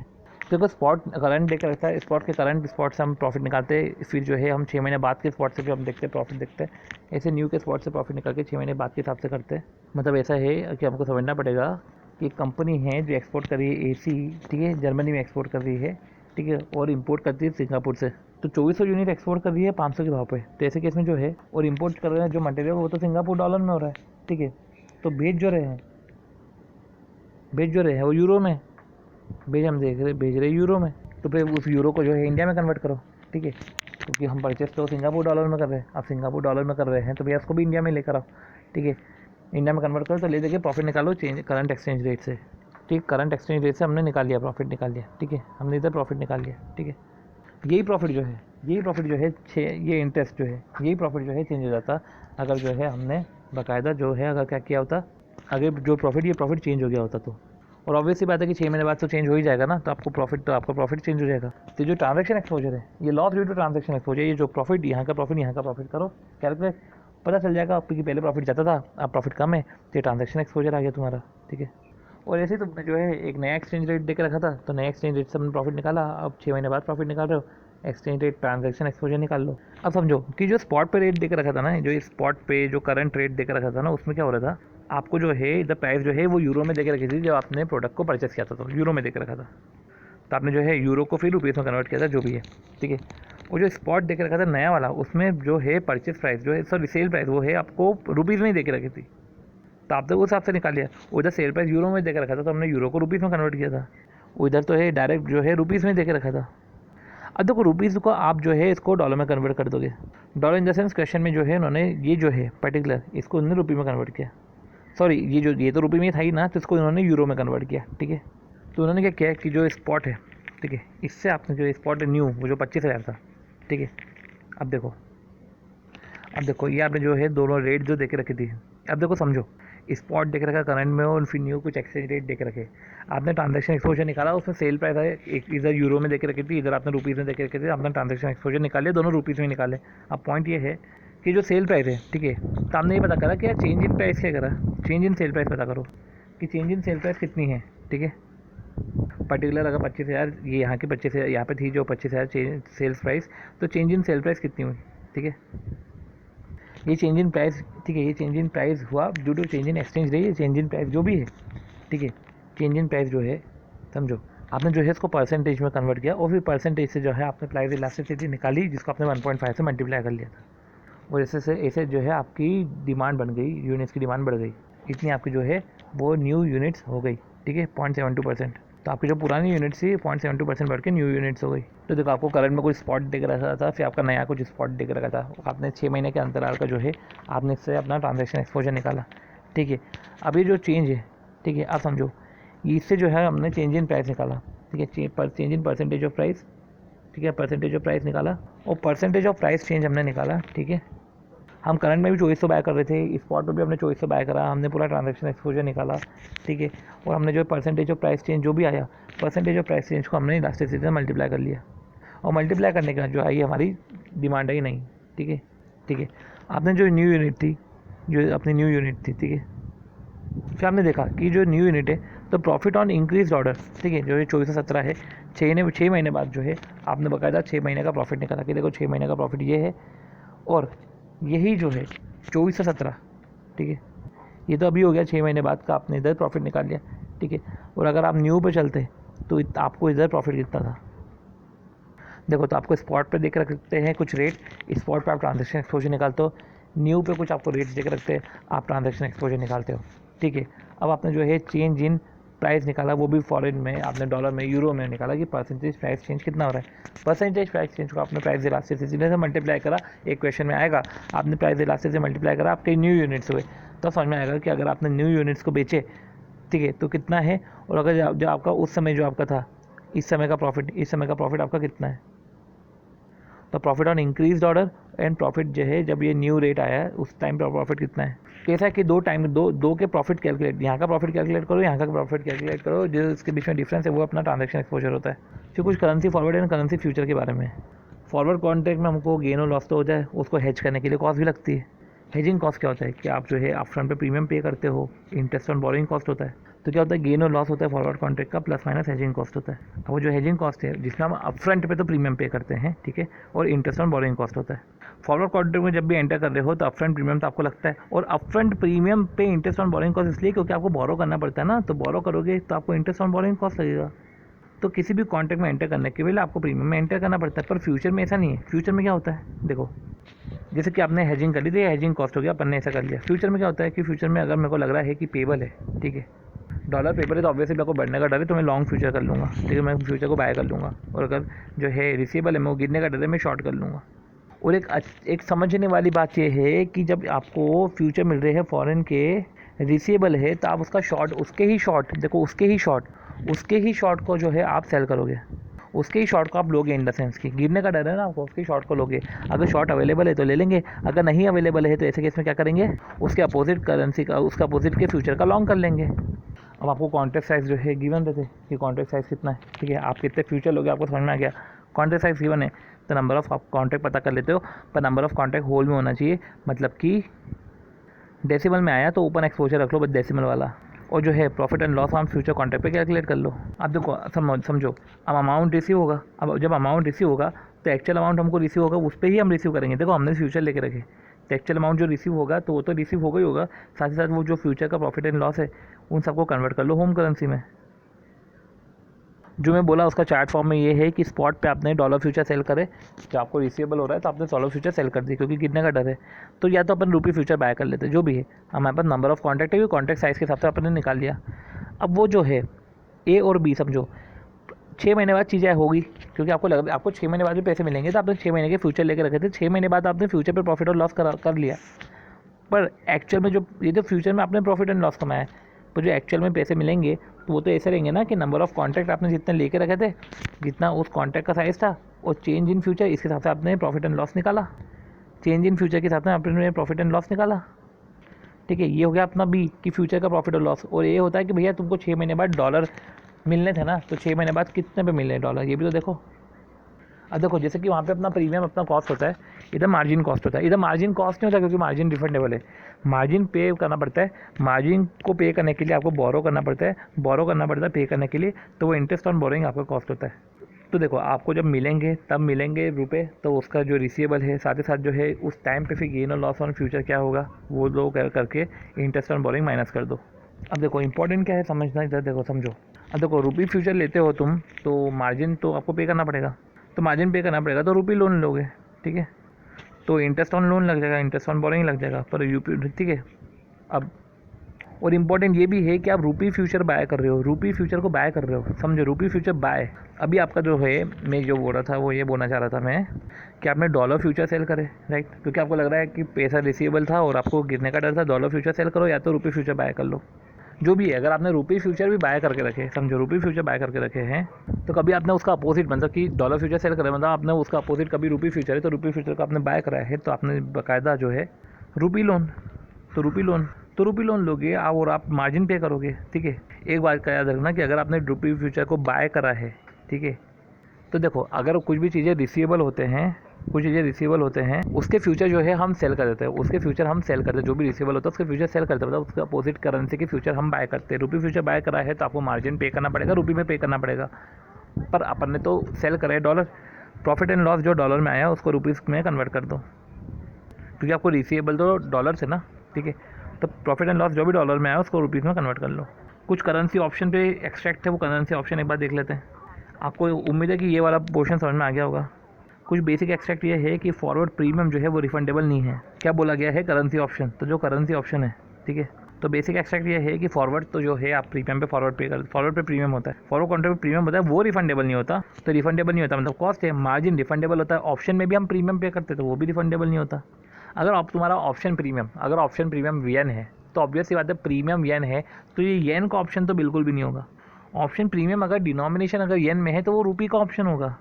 A: देखो स्पॉट करंट देखा रहता है, स्पॉट के करंट स्पॉट से हम प्रॉफिट निकालते हैं, फिर जो है हम 6 महीने बाद के स्पॉट से भी हम देखते हैं प्रॉफिट देखते हैं, ऐसे न्यू के स्पॉट से प्रॉफिट निकाल के 6 महीने बाद के हिसाब से करते हैं। मतलब ऐसा है कि हमको समझना पड़ेगा कि एक कंपनी है जो एक्सपोर्ट कर रही है एसी, ठीक है, जर्मनी में एक्सपोर्ट कर रही है, ठीक है, और इंपोर्ट करती है सिंगापुर से, तो 2400 यूनिट एक्सपोर्ट कर रही है 500 के भाव पे। तो ऐसे केस में जो है और इंपोर्ट कर रहे हैं जो मटेरियल वो तो सिंगापुर डॉलर में हो रहा है, ठीक है। तो भेज जो रहे हैं वो यूरो में, भेज रहे यूरो में, तो फिर उस यूरो को जो है इंडिया में कन्वर्ट करो, ठीक है, क्योंकि हम परचेस तो सिंगापुर डॉलर में कर रहे हैं, आप सिंगापुर डॉलर में कर रहे हैं तो भैया उसको भी इंडिया में लेकर आओ, ठीक है, इंडिया में कन्वर्ट करो, तो ले देके प्रॉफिट निकालो चेंज करंट एक्सचेंज रेट से, ठीक, करंट एक्सचेंज रेट से हमने निकाल लिया, प्रॉफिट निकाल लिया, ठीक है, हमने इधर प्रॉफिट निकाल लिया, ठीक है। यही प्रॉफिट जो है ये इंटरेस्ट जो है, यही प्रॉफिट जो है चेंज हो जाता अगर जो है हमने बाकायदा जो है अगर क्या किया होता, अगर जो प्रॉफिट ये प्रॉफिट चेंज हो गया होता तो। और ऑब्वियसली बात है कि 6 महीने बाद तो चेंज हो ही जाएगा ना, तो आपका प्रॉफिट चेंज हो जाएगा। तो जो ट्रांजेक्शन एक्सपोजर है ये loss due to transaction exposure, ये जो प्रॉफिट यहाँ का प्रॉफिट करो कैलकुलेट, पता चल जाएगा आपकी पहले प्रॉफिट जाता था, अब प्रॉफिट कम है, तो ये ट्रांजेक्शन एक्सपोजर आ गया तुम्हारा, ठीक है। और ऐसे ही तुमने जो है एक नया एक्सचेंज रेट देकर रखा था, तो नया एक्सचेंज रेट से हमने प्रॉफिट निकाला, अब 6 महीने बाद प्रॉफिट निकाल रहे हो, एक्सचेंज रेट ट्रांजैक्शन एक्सपोजर निकाल लो। अब समझो कि जो स्पॉट पे रेट देकर रखा था ना, जो स्पॉट पे जो करंट रेट देकर रखा था ना, उसमें क्या हो रहा था, आपको जो है द प्राइस जो है वो यूरो में देकर रखी थी, जब आपने प्रोडक्ट को परचेस किया था तो यूरो में देकर रखा था, तो आपने जो है यूरो को फिर रुपीज़ में कन्वर्ट किया था जो भी है, ठीक है। वो जो स्पॉट दे के रखा था नया वाला, उसमें जो है परचेस प्राइस जो है, सॉरी सेल प्राइस, वो है आपको रुपीज़ में ही दे के रखी थी, तो आपने उस हिसाब से निकाल लिया। उधर सेल प्राइस यूरो में दे के रखा था, तो हमने यूरो को रुपीज़ में कन्वर्ट किया था। उधर तो है डायरेक्ट जो है रुपीज़ में दे के रखा था। अब देखो रुपीज़ को आप जो है इसको डॉलर में कन्वर्ट कर दोगे। Dollar in the sense question में जो है उन्होंने ये जो है पर्टिकुलर इसको उन्होंने रुपये में कन्वर्ट किया। सॉरी, ये तो रुपये में था ही ना, तो इसको इन्होंने यूरो में कन्वर्ट किया, ठीक है। तो उन्होंने क्या किया कि जो स्पॉट है, ठीक है, इससे आपने जो स्पॉट है न्यू, वो जो 25,000 था, ठीक है। अब देखो ये आपने जो है दोनों रेट जो देके रखी थी, अब देखो समझो, स्पॉट देख रखा करंट में और फिर न्यू कुछ एक्सचेंज रेट देख रखे। आपने ट्रांजैक्शन एक्सपोजर निकाला, उसमें सेल प्राइस है एक, इधर यूरो में देके रखी थी, इधर आपने रुपीज़ में देके रखी थी, आपने ट्रांजैक्शन एक्सपोजर निकाले, दोनों रुपीज़ में निकाले। अब पॉइंट ये है कि जो सेल प्राइस है, ठीक है, तो आपने ये पता करा कि यार चेंज इन प्राइस क्या करा, चेंज इन सेल प्राइस पता करो कि चेंज इन सेल प्राइस कितनी है, ठीक है। पर्टिकुलर अगर 25,000, ये यहाँ की 25,000 यहाँ पे थी जो 25,000 सेल्स प्राइस, तो चेंज इन सेल प्राइस कितनी हुई, ठीक है। ये चेंज इन प्राइस, ठीक है, ये चेंज इन प्राइस हुआ due to change in exchange rate, change in price जो भी है, ठीक है। चेंज इन प्राइस जो है, समझो, आपने जो है इसको परसेंटेज में कन्वर्ट किया और फिर परसेंटेज से जो है आपने प्राइस इलास्टिसिटी निकाली, जिसको आपने 1.5 से मल्टीप्लाई कर लिया था, और ऐसे जो है आपकी डिमांड बन गई, यूनिट्स की डिमांड बढ़ गई, इतनी आपकी जो है वो न्यू यूनिट्स हो गई, ठीक है, 0.72%। तो आपकी जो पुरानी यूनिट्स थी 0.72% बढ़ के न्यू यूनिट्स हो गई। तो देखो आपको करंट में कोई स्पॉट दिख रहा था, फिर आपका नया कुछ स्पॉट दिख रहा था, आपने 6 महीने के अंतराल का जो है आपने इससे अपना ट्रांजैक्शन एक्सपोजर निकाला, ठीक है। अब ये जो चेंज है, ठीक है, आप समझो, इससे जो है हमने चेंज इन प्राइस निकाला, ठीक है, change in percentage of price, ठीक है, परसेंटेज ऑफ प्राइस निकाला और परसेंटेज ऑफ प्राइस चेंज हमने निकाला, ठीक है। हम करंट में भी 2400 बाय कर रहे थे, स्पॉट पर भी हमने 2400 बाय करा, हमने पूरा ट्रांजैक्शन एक्सपोजर निकाला, ठीक है। और हमने जो परसेंटेज ऑफ प्राइस चेंज जो भी आया, परसेंटेज ऑफ प्राइस चेंज को हमने इलास्टिसिटी से मल्टीप्लाई कर लिया, और मल्टीप्लाई करने के बाद जो आई हमारी डिमांड आई नहीं, ठीक है, ठीक है। आपने जो न्यू यूनिट थी, जो अपनी न्यू यूनिट थी, ठीक है, फिर हमने देखा कि जो न्यू यूनिट है तो प्रॉफिट ऑन इंक्रीज ऑर्डर, ठीक है, जो ये 2417 है, 6 महीने बाद जो है आपने बकायदा 6 महीने का प्रॉफिट निकाला कि देखो 6 महीने का प्रॉफिट ये है, और यही जो है 2417, ठीक है, ये तो अभी हो गया 6 महीने बाद का, आपने इधर प्रॉफिट निकाल लिया, ठीक है। और अगर आप न्यू पे चलते तो आपको इधर प्रॉफिट कितना था, देखो, तो आपको स्पॉट पे देख रखते हैं कुछ रेट, स्पॉट पे आप ट्रांजैक्शन एक्सपोजर निकालते हो, न्यू पे कुछ आपको रेट्स देख रखते हैं, आप ट्रांजैक्शन एक्सपोजर निकालते हो, ठीक है। अब आपने जो है चेंज इन प्राइस निकाला, वो भी फॉरेन में, आपने डॉलर में, यूरो में निकाला कि परसेंटेज प्राइस चेंज कितना हो रहा है। परसेंटेज प्राइस चेंज को आपने प्राइस इलास्टिसिटी से मल्टीप्लाई करा, एक क्वेश्चन में आएगा, आपने प्राइस इलास्टिसिटी से मल्टीप्लाई करा, आपके न्यू यूनिट्स हुए, तो समझ में आएगा कि अगर आपने न्यू यूनिट्स को बेचे, ठीक है, तो कितना है, और अगर जो आपका उस समय जो आपका था, इस समय का प्रॉफिट आपका कितना है। तो profit on increase order and profit जो है जब ये न्यू रेट आया है उस टाइम पर प्रॉफिट कितना है। कैसा है कि दो के प्रॉफिट कैलकुलेट, यहाँ का प्रॉफिट कैलकुलेट करो, यहाँ का प्रॉफिट कैलकुलेट करो, जो इसके बीच में डिफरेंस है वो अपना ट्रांजैक्शन एक्सपोजर होता है। फिर कुछ currency forward and currency future के बारे में। फॉरवर्ड कॉन्ट्रैक्ट में हमको गेन और लॉस तो हो जाए, उसको हेज करने के लिए कॉस्ट भी लगती है। हेजिंग कॉस्ट क्या होता है कि आप जो है अपफ्रंट पे प्रीमियम पे करते हो, इंटरेस्ट ऑन बोरोइंग कॉस्ट होता है। तो क्या होता है, गेन और लॉस होता है फॉरवर्ड कॉन्ट्रैक्ट का, प्लस माइनस हेजिंग कॉस्ट होता है। अब वो जो हेजिंग कॉस्ट है जिसमें हम अपफ्रंट पे तो प्रीमियम पे करते हैं, ठीक है, और इंटरेस्ट ऑन बोरोइंग कॉस्ट होता है। फॉरवर्ड कॉन्ट्रैक्ट में जब भी एंटर कर रहे हो तो अपफ्रंट प्रीमियम तो आपको लगता है, और अपफ्रंट प्रीमियम पे इंटरेस्ट ऑन बोरोइंग कॉस्ट इसलिए क्योंकि आपको बोरो करना पड़ता है ना, तो बोरो करोगे तो आपको इंटरेस्ट ऑन बोरोइंग कॉस्ट लगेगा। तो किसी भी कॉन्ट्रैक्ट में एंटर करने के पहले आपको प्रीमियम में एंटर करना पड़ता है, पर फ्यूचर में ऐसा नहीं है। फ्यूचर में क्या होता है, देखो, जैसे कि आपने हेजिंग कर ली, तो ये हेजिंग कॉस्ट हो गया, अपन ने ऐसा कर लिया। फ्यूचर में क्या होता है कि फ्यूचर में अगर मेरे को लग रहा है कि पेबल है, ठीक है, डॉलर पेपर है, तो ऑब्वियसली मेरे को बढ़ने का डर है, तो मैं लॉन्ग फ्यूचर कर लूँगा, ठीक है, मैं फ्यूचर को बाय कर लूँगा, और अगर जो है रिसीवेबल है मैं वो गिरने का डर है, मैं शॉर्ट कर लूँगा। और एक समझने वाली बात ये है कि जब आपको फ्यूचर मिल रहे हैं फॉरेन के रिसीवेबल है, तो आप उसका शॉर्ट, उसके ही शॉर्ट को जो है आप सेल करोगे, उसके ही शॉर्ट को आप लोगे, इन द सेंस की गिरने का डर है ना आपको, उसके शॉर्ट को लोगे। अगर शॉर्ट अवेलेबल है तो ले लेंगे, अगर नहीं अवेलेबल है तो ऐसे केस में क्या करेंगे, उसके अपोजिट करेंसी का, उसका अपोजिट के फ्यूचर का लॉन्ग कर लेंगे। अब आपको कॉन्ट्रैक्ट साइज जो है गिवन रहते कि कॉन्ट्रैक्ट साइज कितना है, ठीक है, आप कितने फ्यूचर लोगे आपको समझ में आ गया। कॉन्ट्रैक्ट साइज गिवन है तो नंबर ऑफ आप कॉन्ट्रैक्ट पता कर लेते हो, पर नंबर ऑफ कॉन्ट्रैक्ट होल में होना चाहिए, मतलब कि डेसिमल में आया तो ओपन एक्सपोजर रख लो बस डेसिमल वाला, और जो है प्रॉफिट एंड लॉस हम फ्यूचर कॉन्ट्रैक्ट पे कैलकुलेट कर लो। अब देखो समझो, अब अमाउंट रिसीव होगा, अब जब अमाउंट रिसीव होगा तो एक्चुअल अमाउंट हमको रिसीव होगा उस पर ही हम रिसीव करेंगे। देखो हमने फ्यूचर लेके रखे, तो एक्चुअल अमाउंट जो रिसीव होगा तो वो तो रिसीव होगा ही होगा, साथ ही साथ वो जो फ्यूचर का प्रॉफिट एंड लॉस है उन सबको कन्वर्ट कर लो होम करेंसी में। जो मैं बोला उसका चार्ट फॉर्म में ये है कि स्पॉट पे आपने डॉलर फ्यूचर सेल करे, जो आपको रिसीवेबल हो रहा है तो आपने डॉलर फ्यूचर सेल कर दी, क्योंकि गिरने का डर है। तो या तो अपन रुपी फ्यूचर बाय कर लेते, जो भी है हमारे पास नंबर ऑफ कॉन्ट्रैक्ट है, कॉन्ट्रैक्ट साइज़ के हिसाब से अपन ने निकाल लिया। अब वो जो है ए और बी समझो 6 महीने बाद चीज़ें होगी, क्योंकि आपको लग आपको 6 महीने बाद भी पैसे मिलेंगे, तो आपने 6 महीने के फ्यूचर लेके रखे थे, 6 महीने बाद आपने फ्यूचर पर प्रॉफिट और लॉस कर लिया। पर एक्चुअल में जो ये जो फ्यूचर में आपने प्रॉफिट एंड लॉस कमाया है, तो जो एक्चुअल में पैसे मिलेंगे तो वो तो ऐसे रहेंगे ना कि नंबर ऑफ कॉन्ट्रैक्ट आपने जितने लेके रखे थे, जितना उस कॉन्ट्रैक्ट का साइज़ था और चेंज इन फ्यूचर, इसके हिसाब से आपने प्रॉफिट एंड लॉस निकाला। चेंज इन फ्यूचर के हिसाब से आपने प्रॉफिट एंड लॉस निकाला। ठीक है, ये हो गया अपना बी कि फ्यूचर का प्रॉफिट और लॉस। और ये होता है कि भैया तुमको 6 महीने बाद डॉलर मिलने थे ना, तो 6 महीने बाद कितने पे मिल रहे डॉलर, ये भी तो देखो। अब देखो जैसे कि वहाँ पे अपना प्रीमियम अपना कॉस्ट होता है, इधर मार्जिन कॉस्ट होता है। इधर मार्जिन कॉस्ट नहीं होता क्योंकि मार्जिन रिफंडेबल है, मार्जिन पे करना पड़ता है। मार्जिन को पे करने के लिए आपको बोरो करना पड़ता है, बोरो करना पड़ता है पे करने के लिए, तो वो इंटरेस्ट ऑन बोरोइंग आपका कॉस्ट होता है। तो देखो आपको जब मिलेंगे तब मिलेंगे रुपए, तो उसका जो रिसीवेबल है साथ ही साथ जो है उस टाइम पे फिर गेन और लॉस ऑन फ्यूचर क्या होगा वो दो करके इंटरेस्ट ऑन बोरोइंग माइनस कर दो। अब देखो इंपॉर्टेंट क्या है समझना, इधर देखो समझो। अब देखो रुपी फ्यूचर लेते हो तुम, तो मार्जिन तो आपको पे करना पड़ेगा, तो मार्जिन पे करना पड़ेगा तो रुपी लोन लोगे। ठीक है, तो इंटरेस्ट ऑन लोन लग जाएगा, इंटरेस्ट ऑन बोरोइंग लग जाएगा पर यूपी। ठीक है, अब और इम्पॉर्टेंट ये भी है कि आप रुपी फ्यूचर बाय कर रहे हो, रुपी फ्यूचर को बाय कर रहे हो, समझो रुपी फ्यूचर बाय। अभी आपका जो है मैं जो बोल रहा था वो ये बोलना चाह रहा था मैं कि आपने डॉलर फ्यूचर सेल करे, राइट, क्योंकि आपको लग रहा है कि पैसा रिसीवेबल था और आपको गिरने का डर था। डॉलर फ्यूचर सेल करो या तो रुपी फ्यूचर बाय कर लो, जो भी है। अगर आपने रुपी फ्यूचर भी बाय करके रखे, समझो रुपी फ्यूचर बाय करके रखे हैं, तो कभी आपने उसका अपोजिट मतलब कि डॉलर फ्यूचर सेल करे मतलब आपने उसका अपोजिट कभी रुपी फ्यूचर है, तो रुपी फ्यूचर का आपने बाय कराया है, तो आपने बाकायदा जो है रुपी लोन, तो रुपी लोन लोगे आप और आप मार्जिन पे करोगे। ठीक है, एक बात का याद रखना कि अगर आपने रुपी फ्यूचर को बाय करा है, ठीक है, तो देखो अगर कुछ भी चीज़ें रिसीवेबल होते हैं, उसके फ्यूचर जो है हम सेल कर देते हैं, उसके फ्यूचर हम सेल करते हैं, जो भी रिसीवेबल होता है उसके फ्यूचर सेल करते हैं, मतलब उसके अपोजिट करेंसी के फ्यूचर हम बाय करते हैं। रुपी फ्यूचर बाय करा है तो आपको मार्जिन पे करना पड़ेगा, रुपी में पे करना पड़ेगा, पर अपन ने तो सेल करा है डॉलर। प्रॉफिट एंड लॉस जो डॉलर में आया उसको रुपीज़ में कन्वर्ट कर दो, क्योंकि आपको रिसीवेबल तो डॉलर से ना। ठीक है, तो प्रॉफिट एंड लॉस जो भी डॉलर में आया उसको रुपीज़ में कन्वर्ट कर लो। कुछ करेंसी ऑप्शन पे एक्सट्रैक्ट है, वो करेंसी ऑप्शन एक बार देख लेते हैं। आपको उम्मीद है कि ये वाला पोर्शन समझ में आ गया होगा। कुछ बेसिक एक्सट्रैक्ट ये है कि फॉरवर्ड प्रीमियम जो है वो रिफंडेबल नहीं है। क्या बोला गया है, करेंसी ऑप्शन, तो जो करेंसी ऑप्शन है, ठीक है, तो बेसिक एक्सट्रैक्ट ये है कि फॉरवर्ड तो जो है आप प्रीमियम पे फॉरवर्ड पे कर, फॉरवर्ड पे प्रीमियम होता है, फॉरवर्ड कॉन्ट्रैक्ट पे प्रीमियम होता है, वो रिफंडेबल नहीं होता। तो रिफंडेबल नहीं होता मतलब कॉस्ट है, मार्जिन रिफंडेबल होता है। ऑप्शन में भी हम प्रीमियम पे करते तो वो भी रिफंडेबल नहीं होता। अगर आप तुम्हारा ऑप्शन प्रीमियम येन है, तो ऑब्वियस सी बात है प्रीमियम येन है, तो ये येन का ऑप्शन तो बिल्कुल भी नहीं होगा। ऑप्शन प्रीमियम अगर डिनोमिनेशन अगर येन में है तो वो रुपी का ऑप्शन होगा।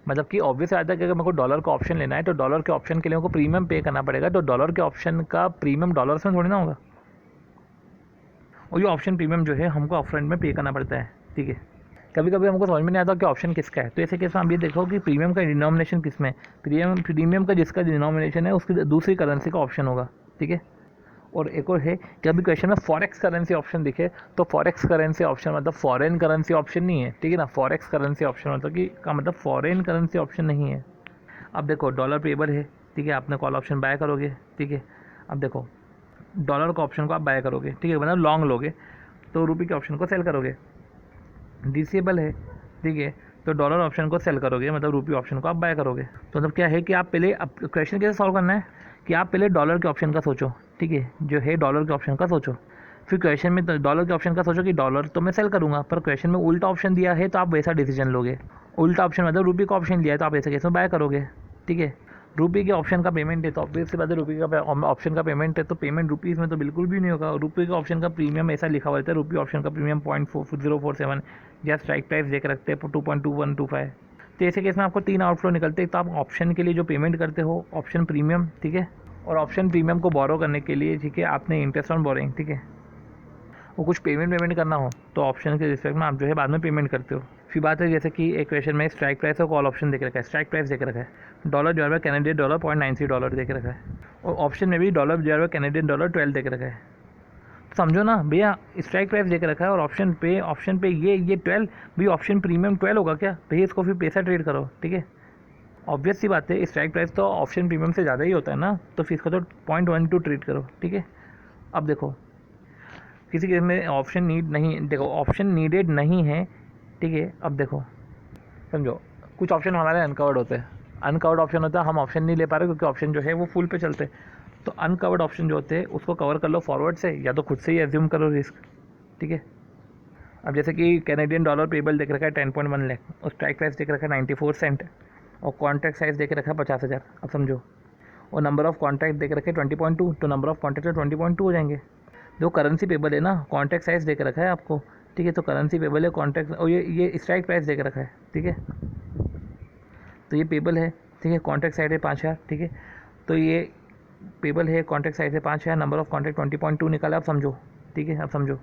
A: मतलब कि ऑब्वियस आता है कि अगर मेरे को डॉलर का ऑप्शन लेना है तो डॉलर के ऑप्शन के लिए मेरे को प्रीमियम पे करना पड़ेगा, तो डॉलर के ऑप्शन का प्रीमियम डॉलर्स में थोड़ी ना होगा, और ये ऑप्शन प्रीमियम जो है हमको अपफ्रंट में पे करना पड़ता है। ठीक है, कभी कभी हमको समझ में नहीं आता कि ऑप्शन किसका है, तो ऐसे केस में आप ये देखो कि प्रीमियम का डिनोमिनेशन किस में, प्रीमियम का जिसका डिनोमिनेशन है उसकी दूसरी करेंसी का ऑप्शन होगा। ठीक है, और एक और है कि अभी क्वेश्चन में फॉरेक्स करेंसी ऑप्शन दिखे, तो फॉरेक्स करेंसी ऑप्शन मतलब फॉरेन करेंसी ऑप्शन नहीं है। ठीक है ना, फॉरेक्स करेंसी ऑप्शन मतलब कि का मतलब फॉरेन करेंसी ऑप्शन नहीं है। अब देखो डॉलर पेबल है, ठीक है, आपने कॉल ऑप्शन बाय करोगे। ठीक है, अब देखो डॉलर का ऑप्शन को आप बाय करोगे, ठीक है, मतलब लॉन्ग लोगे, तो रुपी के ऑप्शन को सेल करोगे। डिसेबल है, ठीक है, तो डॉलर ऑप्शन को सेल करोगे, मतलब रुपी ऑप्शन को आप बाय करोगे। तो मतलब क्या है कि आप पहले, अब क्वेश्चन कैसे सॉल्व करना है कि आप पहले डॉलर के ऑप्शन का सोचो, ठीक है, जो है डॉलर के ऑप्शन का सोचो, फिर क्वेश्चन में डॉलर के ऑप्शन का सोचो कि डॉलर तो मैं सेल करूँगा, पर क्वेश्चन में उल्टा ऑप्शन दिया है तो आप वैसा डिसीजन लोगे। उल्टा ऑप्शन मतलब रुपी का ऑप्शन लिया है तो आप ऐसे केस में बाय करोगे। ठीक है, रुपी के ऑप्शन का पेमेंट है तो ऑब्वियस सी बात है रुपी का ऑप्शन का पेमेंट है, तो पेमेंट रुपीज़ में तो बिल्कुल भी नहीं होगा। रुपी के ऑप्शन का प्रीमियम ऐसा लिखा हुआ रहता है, रुपी ऑप्शन का प्रीमियम 0.4047 या स्ट्राइक प्राइस देकर रखते हैं 2.2125। तो ऐसे केस में आपको 3 आउटफ्लो निकलते हैं। तो आप ऑप्शन के लिए जो पेमेंट करते हो ऑप्शन प्रीमियम, ठीक है, और ऑप्शन प्रीमियम को बोरो करने के लिए, ठीक है, आपने इंटरेस्ट ऑन बोरोइंग, ठीक है, वो कुछ पेमेंट करना हो तो ऑप्शन के रिस्पेक्ट में आप जो है बाद में पेमेंट करते हो। फिर बात है जैसे कि एक क्वेश्चन में स्ट्राइक प्राइस और कॉल ऑप्शन देख रखा है, स्ट्राइक प्राइस देख रखा है डॉलर जो है कैनेडियन डॉलर $0.93 देख रखा है, और ऑप्शन में भी डॉलर जो है कैनेडियन डॉलर 12 देख रखा है। तो समझो ना भैया, स्ट्राइक प्राइस देख रखा है और ऑप्शन पे ये 12 भी ऑप्शन प्रीमियम 12 होगा क्या भैया, इसको फिर पैसा ट्रेड करो। ठीक है, ऑब्वियस सी बात है स्ट्राइक प्राइस तो ऑप्शन प्रीमियम से ज़्यादा ही होता है ना, तो फिर इसको तो 0.12 ट्रेड करो। ठीक है, अब देखो किसी केस में ऑप्शन नीडेड नहीं है ठीक है। अब देखो समझो, कुछ ऑप्शन हमारे अनकवर्ड होते हैं, अनकवर्ड ऑप्शन होता है, हम ऑप्शन नहीं ले पा रहे क्योंकि ऑप्शन जो है वो फुल पे चलते हैं। तो अनकवर्ड ऑप्शन जो होते हैं उसको कवर कर लो फॉरवर्ड से, या तो खुद से ही एज्यूम करो रिस्क, ठीक है। अब जैसे कि कैनेडियन डॉलर पेबल देख रखा है 10.1 लाख, और स्ट्राइक प्राइस देख रखा है 94 सेंट, और कॉन्ट्रैक्ट साइज देख रखा है 50,000। अब समझो, और नंबर ऑफ कॉन्ट्रैक्ट देख रखे 20.2, तो नंबर ऑफ कॉन्ट्रैक्ट 20.2 हो जाएंगे। जो करेंसी पेबल है ना, कॉन्ट्रैक्ट साइज देख रखा है आपको, ठीक है, तो करेंसी पेबल है कॉन्ट्रैक्ट, और ये स्ट्राइक प्राइस देख रखा है, ठीक है, तो ये पेबल है, ठीक है, कॉन्ट्रैक्ट साइड है 5,000, ठीक है, तो ये पेबल है, कॉन्ट्रैक्ट साइज है 5,000, नंबर ऑफ कॉन्ट्रैक्ट 20.2 निकाला। अब समझो, ठीक है, अब समझो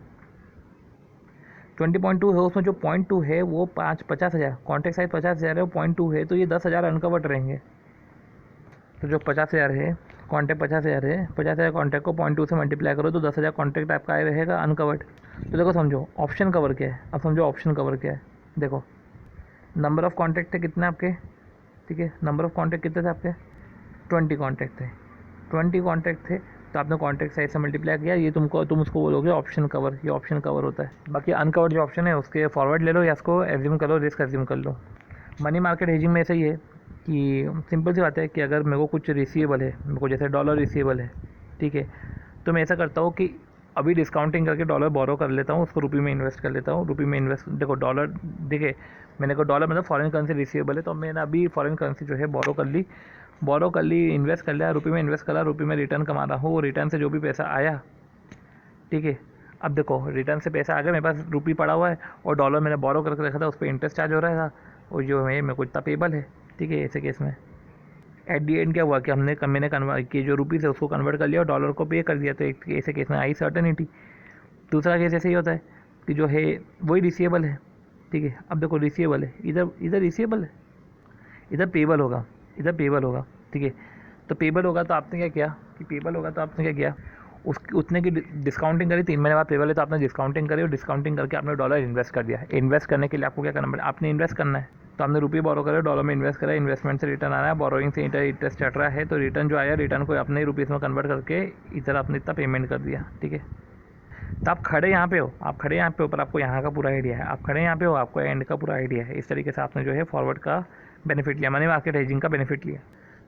A: 20.2 है, उसमें जो 0.2 है वो 50,000, कॉन्ट्रैक्ट साइज 50,000 है, वो 0.2 है, तो ये 10,000 अनकवर्ड रहेंगे। तो जो 50,000 है, कॉन्टैक्ट 50,000 है, 50,000 कॉन्टैक्ट को 0.2 से मल्टीप्लाई करो तो 10,000 कॉन्टैक्ट आपका आया रहेगा अनकवर्ड। तो देखो समझो ऑप्शन कवर क्या है, अब समझो ऑप्शन कवर क्या है। देखो नंबर ऑफ कॉन्टैक्ट थे कितने आपके, ठीक है, नंबर ऑफ कॉन्टैक्ट कितने थे आपके, 20 कॉन्टैक्ट थे, 20 कॉन्टैक्ट थे, तो आपने कॉन्टैक्ट साइज से मल्टीप्लाई किया, ये तुम उसको बोलोगे ऑप्शन कवर, ये ऑप्शन कवर होता है। बाकी अनकवर्ड जो ऑप्शन है उसके फॉरवर्ड ले लो या उसको एज्यूम करो, रिस्क एज्यूम कर लो। मनी मार्केट हेजिंग में ऐसा ही है कि सिंपल सी बात है कि अगर मेरे को कुछ रिसीवेबल है, मेरे को जैसे डॉलर रिसीवेबल है, ठीक है, तो मैं ऐसा करता हूँ कि अभी डिस्काउंटिंग करके डॉलर बोरो कर लेता हूँ, उसको रुपये में इन्वेस्ट कर लेता हूँ, रुपये में इन्वेस्ट, देखो डॉलर, देखिए मैंने को डॉलर मतलब फॉरेन करेंसी रिसीवेबल है, तो मैंने अभी फॉरेन करेंसी जो है बोरो कर ली, इन्वेस्ट कर लिया, रुपये में इन्वेस्ट करा, रुपये में रिटर्न कमा रहा हूँ, रिटर्न से जो भी पैसा आया, ठीक है, अब देखो रिटर्न से पैसा आ गया, मेरे पास रुपये पड़ा हुआ है, और डॉलर मैंने बोरो करके रखा था, उस पर इंटरेस्ट चार्ज हो रहा था, और जो है मेरे को इतना पेबल है, ठीक है। ऐसे केस में एट दी एंड क्या हुआ कि मैंने कन्वर्ट की, जो रुपीज़ है उसको कन्वर्ट कर लिया और डॉलर को पे कर दिया, तो एक ऐसे केस में आई सर्टेनिटी। दूसरा केस ऐसे ही होता है कि जो है वही रिसीवेबल है, ठीक है। अब देखो रिसीवेबल है, इधर रिसीवेबल है, इधर पेबल होगा, इधर पेबल होगा, ठीक है। तो पेबल होगा तो आपने क्या किया कि पेबल होगा तो आपने क्या किया, उतने की डिस्काउंटिंग करी, 3 महीने बाद पेबल है तो आपने डिस्काउंटिंग करी, और डिस्काउंटिंग करके आपने डॉलर इन्वेस्ट कर दिया। इन्वेस्ट करने के लिए आपको क्या करना पड़ेगा, आपने इन्वेस्ट करना है, तो आपने रुपये बोरो करे, डॉलर में इन्वेस्ट करा, इन्वेस्टमेंट से रिटर्न आ रहा है, बोरोइंग से इंटरेस्ट चढ़ रहा है, तो रिटर्न जो आया, रिटर्न को अपने रुपीज़ में कन्वर्ट करके इधर आपने इतना पेमेंट कर दिया, ठीक है। तो आप खड़े यहाँ पे हो, पर आपको यहाँ का पूरा आइडिया है, आप खड़े यहाँ पे हो, आपको एंड का पूरा आइडिया है। इस तरीके से आपने जो है फॉरवर्ड का बेनिफिट लिया, मनी मार्केट हेजिंग का बेनिफिट लिया।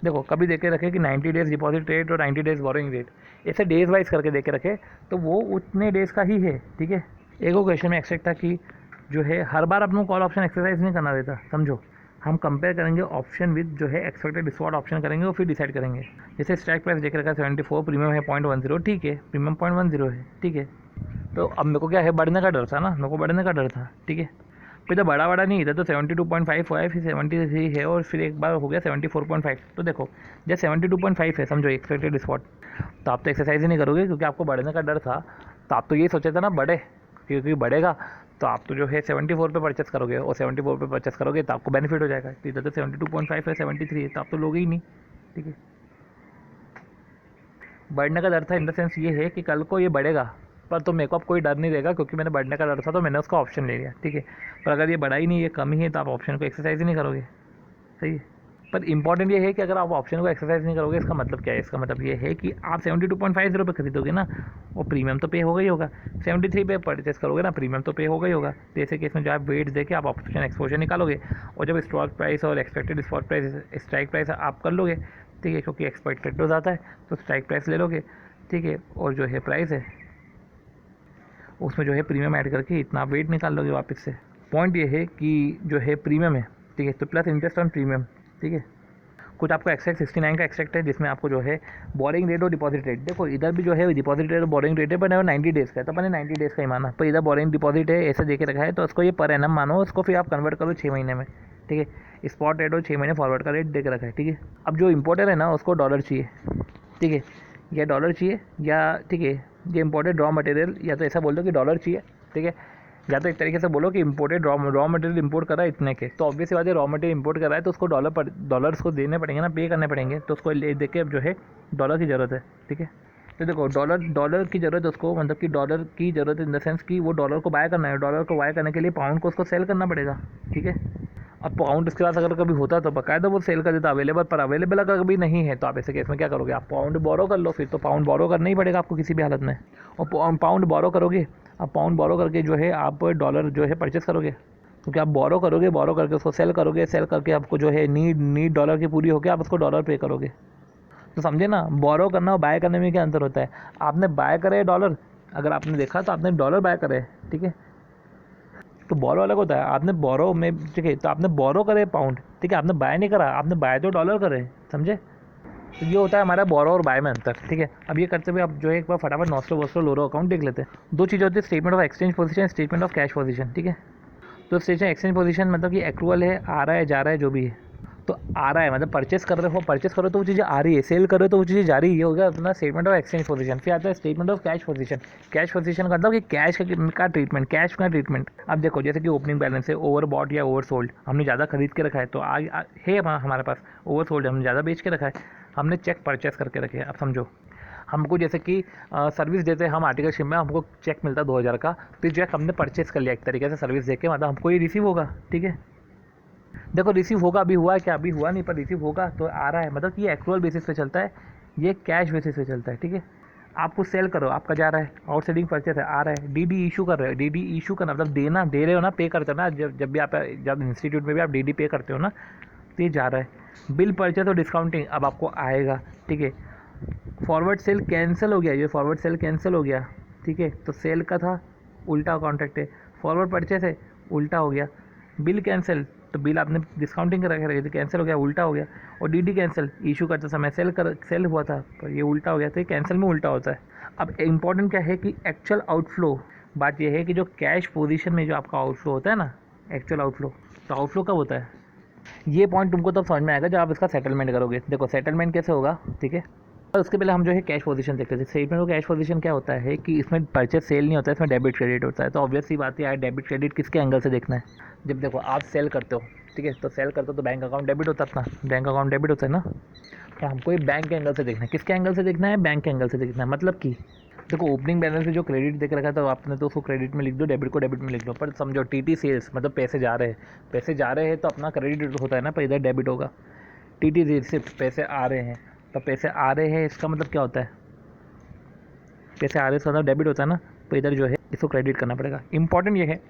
A: देखो कभी देखे रखे कि 90 डेज़ डिपॉजिट रेट और 90 डेज़ बोरोइंग रेट, ऐसे डेज़ वाइज करके देखे रखे, तो वो उतने डेज़ का ही है, ठीक है। एक और क्वेश्चन में एक्सपेक्ट था कि जो है हर बार अपनों कॉल ऑप्शन एक्सरसाइज नहीं करना देता, समझो हम कंपेयर करेंगे ऑप्शन विद जो है एक्सपेक्टेड स्पॉट ऑप्शन करेंगे और फिर डिसाइड करेंगे। जैसे स्ट्राइक प्राइस देख रखा है 74, प्रीमियम है 0.10, ठीक है, प्रीमियम 0.10 है, ठीक है। तो अब मेरे को क्या है, बढ़ने का डर था ना, मेरे को बढ़ने का डर था, ठीक है। फिर तो बड़ा नहीं, इधर तो 72.5 हुआ है, फिर 73 है, और फिर एक बार हो गया 74.5। तो देखो जब 72.5 है, समझो एक्सपेक्टेड स्पॉट, तो आप तो एक्सरसाइज ही नहीं करोगे क्योंकि आपको बढ़ने का डर था, तो आप तो ये सोचे थे ना बढ़े, क्योंकि बढ़ेगा तो आप तो जो है 74 पे परचेस करोगे, और 74 पे परचेस करोगे तो आपको बेनिफिट हो जाएगा। तो इधर तो 72.5 है, 73 है, तो आप तो लोगे ही नहीं, ठीक है। बढ़ने का डर था इन द सेंस ये है कि कल को ये बढ़ेगा, पर तो मेरे को अब कोई डर नहीं रहेगा क्योंकि मैंने बढ़ने का डर था तो मैंने उसका ऑप्शन ले लिया, ठीक है। पर अगर ये बढ़ा ही नहीं, ये कम ही है, तो आप ऑप्शन को एक्सरसाइज ही नहीं करोगे, सही है। पर इंपॉर्टेंट ये है कि अगर आप ऑप्शन को एक्सरसाइज नहीं करोगे, इसका मतलब क्या है, इसका मतलब ये है कि आप 72.50 पे खरीदोगे ना, और प्रीमियम तो पे होगा ही होगा, 73 पे परचेस करोगे ना, प्रीमियम तो पे होगा ही होगा। तो ऐसे केस में जो आप वेट्स देके आप ऑप्शन एक्सपोजर निकालोगे, और जब स्टॉक प्राइस और expected spot price, strike price आप कर लोगे, ठीक है, क्योंकि एक्सपेक्टेड हो जाता है तो स्ट्राइक प्राइस ले लोगे, ठीक है, और जो है प्राइस है उसमें जो है प्रीमियम ऐड करके इतना वेट निकाल लोगे वापस से। पॉइंट ये है कि जो है प्रीमियम है, ठीक है, तो प्लस इंटरेस्ट ऑन प्रीमियम, ठीक है। कुछ आपको एक्सट्रैक्ट 69 का एक्सट्रैक्ट है जिसमें आपको जो है बोरिंग रेट और डिपॉजिट रेट, देखो इधर भी जो है डिपॉजिट रेट और बोरिंग रेट है, पर 90 डेज़ का है, तो अपने 90 डेज़ का ही माना, पर इधर बोरिंग डिपॉजिट है ऐसे देके रखा है, तो उसको ये पर एनम मानो, उसको फिर आप कन्वर्ट करो 6 महीने में, ठीक है। स्पॉट रेट और 6 महीने फॉरवर्ड का रेट देके रखा है, ठीक है। अब जो इम्पोर्टर है ना उसको डॉलर चाहिए, ठीक है, या डॉलर चाहिए या, ठीक है, ये इम्पोर्टेड रॉ मटेरियल, या तो ऐसा बोल दो कि डॉलर चाहिए, ठीक है, या तो एक तरीके से बोलो कि इम्पोर्टेड रॉ मटेरियल इंपोर्ट करा है इतने के, तो ऑब्वियसली बात है रॉ मटेरियल इंपोर्ट करा है तो उसको डॉलर्स को देने पड़ेंगे ना, पे करने पड़ेंगे, तो उसको ले दे के अब जो है डॉलर की ज़रूरत है, ठीक है। तो देखो डॉलर की ज़रूरत है उसको, मतलब कि डॉलर की ज़रूरत इन द सेंस कि वो डॉलर को बाय करना है, डॉलर को बाय करने के लिए पाउंड को उसको सेल करना पड़ेगा, ठीक है। अब पाउंड उसके पास अगर कभी होता तो बाकायदा वो सेल कर देता अवेलेबल, पर अवेलेबल अगर कभी नहीं है तो आप ऐसे केस में क्या करोगे, आप पाउंड बोरो कर लो, फिर तो पाउंड बोरो करना ही पड़ेगा आपको किसी भी हालत में, और पाउंड बोरो करोगे, अब पाउंड बोरो करके जो है आप डॉलर जो है परचेस करोगे, क्योंकि आप बोरो करोगे, बोरो करके उसको सेल करोगे, सेल करके आपको जो है नीड डॉलर की पूरी होकर आप उसको डॉलर पे करोगे। तो समझे ना, बोरो करना और बाय करने में क्या अंतर होता है। आपने बाय करे डॉलर, अगर आपने देखा तो आपने डॉलर बाय करे, ठीक है, तो बोरो अलग होता है। आपने बोरो में, ठीक है, तो आपने बोरो करे पाउंड, ठीक है, आपने बाय नहीं करा, आपने बाय तो डॉलर करे, समझे। तो ये होता है हमारा बोरो और बाय में अंतर, ठीक है। अब ये करते हुए आप जो है एक बार फटाफट नॉस्ट्रो वोस्ट्रो लोरो अकाउंट देख लेते हैं। दो चीज़ें होती है, statement of exchange position, statement of cash position, ठीक है। तो स्टेटमेंट एक्सचेंज पोजीशन मतलब कि एक्रूअल है, आ रहा है जा रहा है जो भी है। तो आ रहा है मतलब परचेस कर रहे हो, परचेस करो तो वो चीज़ें आ रही है, सेल करो तो वो चीज़ें जा रही है, ये हो गया अपना स्टेटमेंट ऑफ एक्सचेंज पोजीशन। फिर आता है statement of cash position. Cash position का मतलब कि कैश का ट्रीटमेंट, कैश का ट्रीटमेंट। अब देखो जैसे कि ओपनिंग बैलेंस है, ओवर बॉट या ओवर सोल्ड, हमने ज़्यादा खरीद के रखा है तो है हमारे पास ओवर सोल्ड, हमने ज़्यादा बेच के रखा है, हमने चेक परचेस करके रखे हैं। अब समझो हमको जैसे कि सर्विस देते हैं हम आर्टिकलशिप में, हमको चेक मिलता है 2000 का, फिर चेक हमने परचेस कर लिया एक तरीके से सर्विस दे के, मतलब हमको ये रिसीव होगा, ठीक है। देखो रिसीव होगा, अभी हुआ है क्या, अभी हुआ नहीं, पर रिसीव होगा तो आ रहा है, मतलब कि ये एक्चुअल बेसिस पे चलता है, ये कैश बेसिस पे चलता है, ठीक है। आप कुछ सेल करो, आपका जा रहा है, आउटसाइडिंग परचेस है, आ रहा है। डीडी इशू कर रहे हो, डीडी इशू करना मतलब देना, दे रहे हो ना, पे करते हो ना, जब भी आप, जब इंस्टीट्यूट में भी आप डीडी पे करते हो ना, तो ये जा रहा है। बिल परचेस और डिस्काउंटिंग अब आपको आएगा, ठीक है। फॉरवर्ड सेल कैंसिल हो गया, ये फॉरवर्ड सेल कैंसिल हो गया, ठीक है, तो सेल का था, उल्टा कॉन्ट्रैक्ट है। फॉरवर्ड परचेस है, उल्टा हो गया। बिल कैंसिल, तो बिल आपने डिस्काउंटिंग करा के रखी थी, कैंसिल हो गया, उल्टा हो गया। और डीडी कैंसिल, इशू करते समय सेल हुआ था पर ये उल्टा हो गया, तो ये कैंसिल में उल्टा होता है। अब इंपॉर्टेंट क्या है कि एक्चुअल आउटफ्लो, बात यह है कि जो कैश पोजीशन में जो आपका आउटफ्लो होता है ना, एक्चुअल आउटफ्लो, तो आउटफ्लो कब होता है, ये पॉइंट तुमको तब समझ में आएगा जब आप इसका सेटलमेंट करोगे। देखो सेटलमेंट कैसे होगा, ठीक है। और उसके पहले हम जो है कैश पोजीशन देखते थे। स्टेटमेंट ऑफ कैश पोजीशन क्या होता है कि इसमें परचेस सेल नहीं होता है, इसमें डेबिट क्रेडिट होता है। तो ऑब्वियस सी बात है यार, डेबिट क्रेडिट किसके एंगल से देखना है। जब देखो आप सेल करते हो, ठीक है, तो सेल करते हो तो बैंक अकाउंट डेबिट होता है, अपना बैंक अकाउंट डेबिट होता है ना। तो हमको ये बैंक के एंगल से देखना है, किसके एंगल से देखना है, बैंक के एंगल से देखना है। मतलब कि देखो ओपनिंग बैलेंस में जो क्रेडिट देख रखा है तो आपने तो उसको क्रेडिट में लिख दो, डेबिट को डेबिट में लिख दो। पर समझो टीटी सेल्स मतलब पैसे जा रहे हैं, पैसे जा रहे हैं तो अपना क्रेडिट होता है ना, पर इधर डेबिट होगा। टीटी सेल्स से पैसे आ रहे हैं, तो पैसे आ रहे हैं इसका मतलब क्या होता है, पैसे आ रहे हैं इसका मतलब डेबिट होता है ना, तो इधर जो है इसको क्रेडिट करना पड़ेगा। इंपॉर्टेंट ये है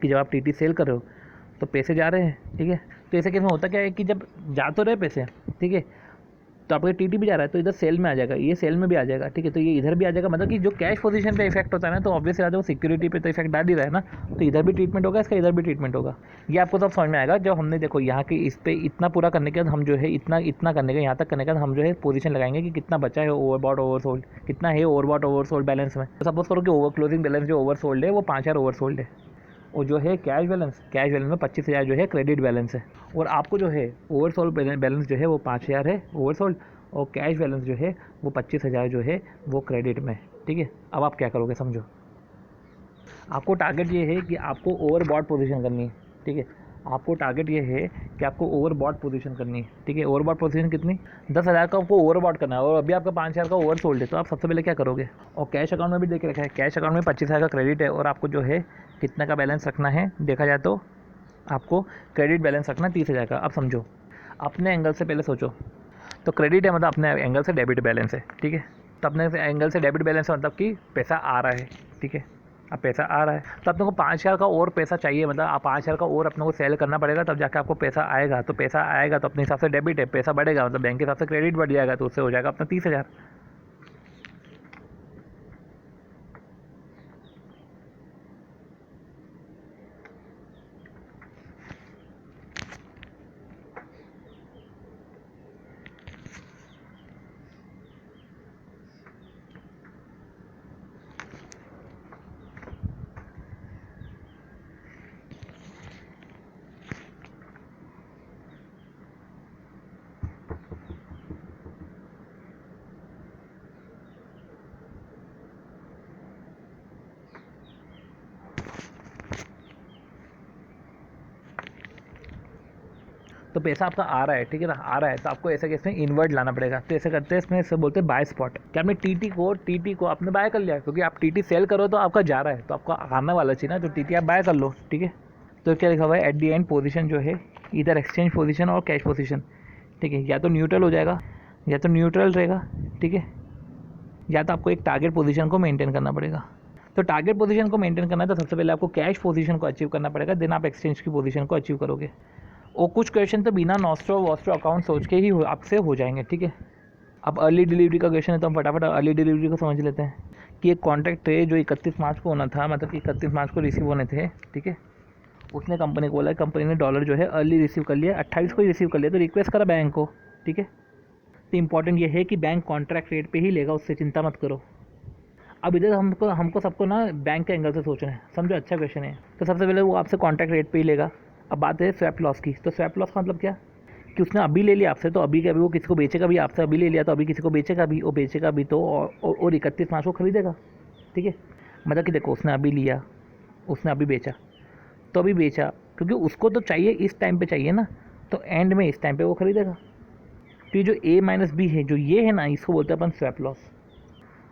A: कि जब आप टीटी सेल कर रहे हो तो पैसे जा रहे हैं, ठीक है। तो ऐसे केस में होता क्या है कि जब जा तो रहे पैसे, ठीक है, तो आपका टीटी भी जा रहा है तो इधर सेल में आ जाएगा, ये सेल में भी आ जाएगा, ठीक है, तो ये इधर भी आ जाएगा। मतलब कि जो कैश पोजीशन पे इफेक्ट होता है ना, तो ऑब्वियस बात है वो सिक्योरिटी पे तो इफेक्ट डाल ही रहा है ना, तो इधर भी ट्रीटमेंट होगा, इसका इधर भी ट्रीटमेंट होगा। ये आपको तब समझ में आएगा जब हमने देखो यहाँ के इस पे इतना पूरा करने के बाद हम जो है इतना करने का, यहाँ तक करने के बाद हम जो है पोजीशन लगाएंगे कि कितना बचा है ओवरबॉट ओवरसोल्ड, कितना है ओवरबॉट ओवरसोल्ड बैलेंस में। तो सपोज करो कि ओवर क्लोजिंग बैलेंस जो ओवरसोल्ड है वो 5000 ओवरसोल्ड है, और जो है कैश बैलेंस में 25,000 जो है क्रेडिट बैलेंस है। और आपको जो है ओवरसोल्ड बैलेंस जो है वो 5,000 है ओवरसोल्ड, और कैश बैलेंस जो है वो 25,000 जो है वो क्रेडिट में, ठीक है। अब आप क्या करोगे समझो, आपको टारगेट ये है कि आपको ओवरबॉट पोजीशन करनी है, ठीक है। आपको टारगेट ये है कि आपको ओवरबॉट पोजीशन करनी है, ठीक है। ओवरबॉट पोजीशन कितनी, 10,000 का आपको ओवरबॉट करना है, और अभी आपका 5,000 का ओवर सोल्ड है, तो आप सबसे पहले क्या करोगे। और कैश अकाउंट में भी देख रखा है, कैश अकाउंट में 25,000 का क्रेडिट है, और आपको जो है कितना का बैलेंस रखना है, देखा जाए तो आपको क्रेडिट बैलेंस रखना है 30,000 का। अब समझो अपने एंगल से पहले सोचो, तो क्रेडिट है मतलब अपने एंगल से डेबिट बैलेंस है, ठीक है। तो अपने एंगल से डेबिट बैलेंस मतलब कि पैसा आ रहा है, ठीक है। अब पैसा आ रहा है तो अपने को 5,000 का और पैसा चाहिए, मतलब आप 5,000 का और अपने को सेल करना पड़ेगा, तब जाके आपको पैसा आएगा। तो पैसा आएगा तो अपने हिसाब से डेबिट है, पैसा बढ़ेगा मतलब बैंक के हिसाब से क्रेडिट बढ़ जाएगा, तो उससे हो जाएगा अपना 30,000। तो पैसा आपका आ रहा है, ठीक है ना, आ रहा है, तो आपको ऐसे केस में इनवर्ट लाना पड़ेगा। तो ऐसे करते हैं, इसमें से बोलते हैं बाय स्पॉट। कि आपने टीटी को आपने बाय कर लिया, क्योंकि आप टीटी सेल करो तो आपका जा रहा है, तो आपका आने वाला चाहिए ना, तो टीटी आप बाय कर लो, ठीक है। तो क्या लिखा हुआ है, एट दी एंड पोजीशन जो है इधर एक्सचेंज पोजीशन और कैश पोजीशन, ठीक है, या तो न्यूट्रल हो जाएगा या तो न्यूट्रल रहेगा, ठीक है, या तो आपको एक टारगेट पोजीशन को मेंटेन करना पड़ेगा। तो टारगेट पोजीशन को मेंटेन करना है तो सबसे पहले आपको कैश पोजीशन को अचीव करना पड़ेगा, देन आप एक्सचेंज की पोजीशन को अचीव करोगे। और कुछ क्वेश्चन तो बिना नॉस्ट्रो वॉस्ट्रो अकाउंट सोच के ही आपसे हो जाएंगे, ठीक है। अब अर्ली डिलीवरी का क्वेश्चन है तो हम फटाफट अर्ली डिलीवरी को समझ लेते हैं कि एक कॉन्ट्रैक्ट है जो 31 मार्च को होना था, मतलब कि 31 मार्च को रिसीव होने थे, ठीक है। उसने कंपनी को बोला, कंपनी ने डॉलर जो है अर्ली रिसीव कर लिया, 28 को ही रिसीव कर लिया, तो रिक्वेस्ट करा बैंक को, ठीक है। तो इंपॉर्टेंट ये है कि बैंक कॉन्ट्रैक्ट रेट पे ही लेगा, उससे चिंता मत करो। अब इधर हमको सबको ना बैंक के एंगल से सोचना है, समझो, अच्छा क्वेश्चन है। तो सबसे पहले वो आपसे कॉन्ट्रैक्ट रेट पे ही लेगा। अब बात है स्वैप लॉस की, तो स्वैप लॉस का मतलब क्या कि उसने अभी ले लिया आपसे, तो अभी के अभी वो किसी को बेचेगा भी, आपसे अभी ले लिया तो अभी किसी को बेचेगा भी, वो बेचेगा भी तो और 31 मार्च को खरीदेगा, ठीक है। मतलब कि देखो, उसने अभी लिया, उसने अभी बेचा, तो अभी बेचा क्योंकि उसको तो चाहिए, इस टाइम पे चाहिए ना, तो एंड में इस टाइम पे वो खरीदेगा। तो ये जो A-B है, जो ये है ना, इसको बोलते हैं अपन स्वैप लॉस।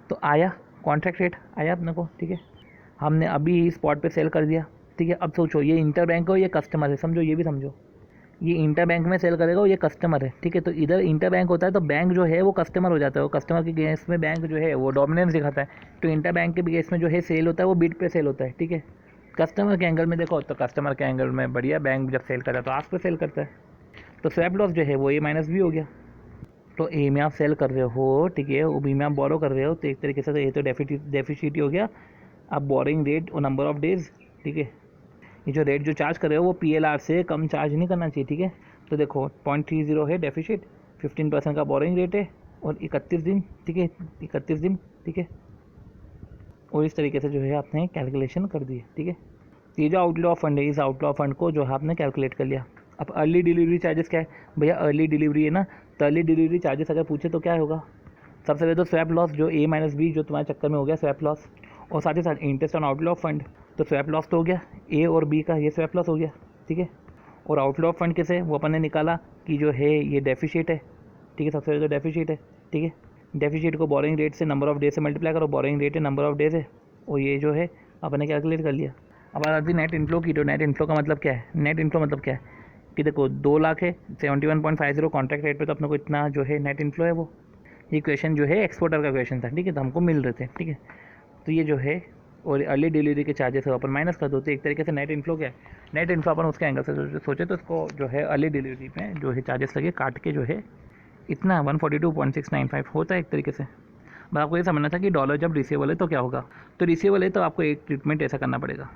A: तो आया कॉन्ट्रैक्ट रेट आया अपने को, ठीक है। हमने अभी स्पॉट पे सेल कर दिया, ठीक है। अब सोचो, ये इंटर बैंक हो, ये कस्टमर है, समझो, ये भी समझो, ये इंटर बैंक में सेल करेगा और ये कस्टमर है, ठीक है। तो इधर इंटर बैंक होता है तो बैंक जो है वो कस्टमर हो जाता है, वो कस्टमर के केस में बैंक जो है वो डोमिनेंस दिखाता है। तो इंटर बैंक के केस में जो है सेल होता है वो बिड पे सेल होता है, ठीक है। कस्टमर के एंगल में देखो तो कस्टमर के एंगल में बढ़िया, बैंक जब सेल करता है तो आस्क पे सेल करता है। तो स्वैप लॉस जो है वो A-B हो गया। तो ए में आप सेल कर रहे हो, ठीक है, और बी में आप बोरो कर रहे हो, तो एक तरीके से तो ये तो डेफिसिट हो गया। आप बोरिंग रेट और नंबर ऑफ डेज, ठीक है, ये जो रेट जो चार्ज कर रहे हो वो PLR से कम चार्ज नहीं करना चाहिए, ठीक है। तो देखो 0.30 है डेफिसिट, 15% का बोरिंग रेट है और 31 दिन, ठीक है, 31 दिन, ठीक है। और इस तरीके से जो है आपने कैलकुलेशन कर दी है, ठीक है। ये जो आउटफ्लो ऑफ फंड है, इस आउटफ्लो ऑफ फंड को जो है आपने कैलकुलेट कर लिया। अब अर्ली डिलीवरी चार्जेस क्या है भैया, अर्ली डिलीवरी है ना, तो अर्ली डिलीवरी चार्जेस अगर पूछे तो क्या होगा, सबसे पहले तो स्वैप लॉस जो A-B जो तुम्हारे चक्कर में हो गया स्वैप लॉस, और साथ ही साथ interest on outflow of fund. तो स्वैप लॉस तो हो गया A और B का, ये स्वैप लॉस हो गया, ठीक है। और आउटफ्लो ऑफ फंड कैसे, वो अपन ने निकाला कि जो है ये डेफिसिट है, ठीक है, सबसे पहले तो डेफिसिट है, ठीक है। डेफिसिट को बोरिंग रेट से नंबर ऑफ डेज से मल्टीप्लाई करो, बोरिंग रेट है नंबर ऑफ डेज है, और ये जो है अपन ने कैलकुलेट कर लिया। अब बात आती है नेट इनफ्लो की। तो नेट इनफ्लो का मतलब क्या है, नेट इनफ्लो मतलब क्या है कि देखो 2 लाख है, 71.50 कॉन्ट्रैक्ट रेट पे, तो अपने को इतना जो है नेट इनफ्लो है वो। ये क्वेश्चन जो है एक्सपोर्टर का क्वेश्चन था, ठीक है, तो हमको मिल रहे थे, ठीक है। तो ये जो है और अर्ली डिलीवरी के चार्जेस है अपन माइनस कर दो, तो एक तरीके से नेट इनफ्लो क्या है, नेट इनफ्लो अपन उसके एंगल से सोचे तो इसको जो है अर्ली डिलीवरी में जो है चार्जेस लगे काट के जो है इतना 142.695 होता है एक तरीके से। बस आपको ये समझना था कि डॉलर जब रिसीवेबल है तो क्या होगा। तो रिसीवेबल है तो आपको एक ट्रीटमेंट ऐसा करना पड़ेगा,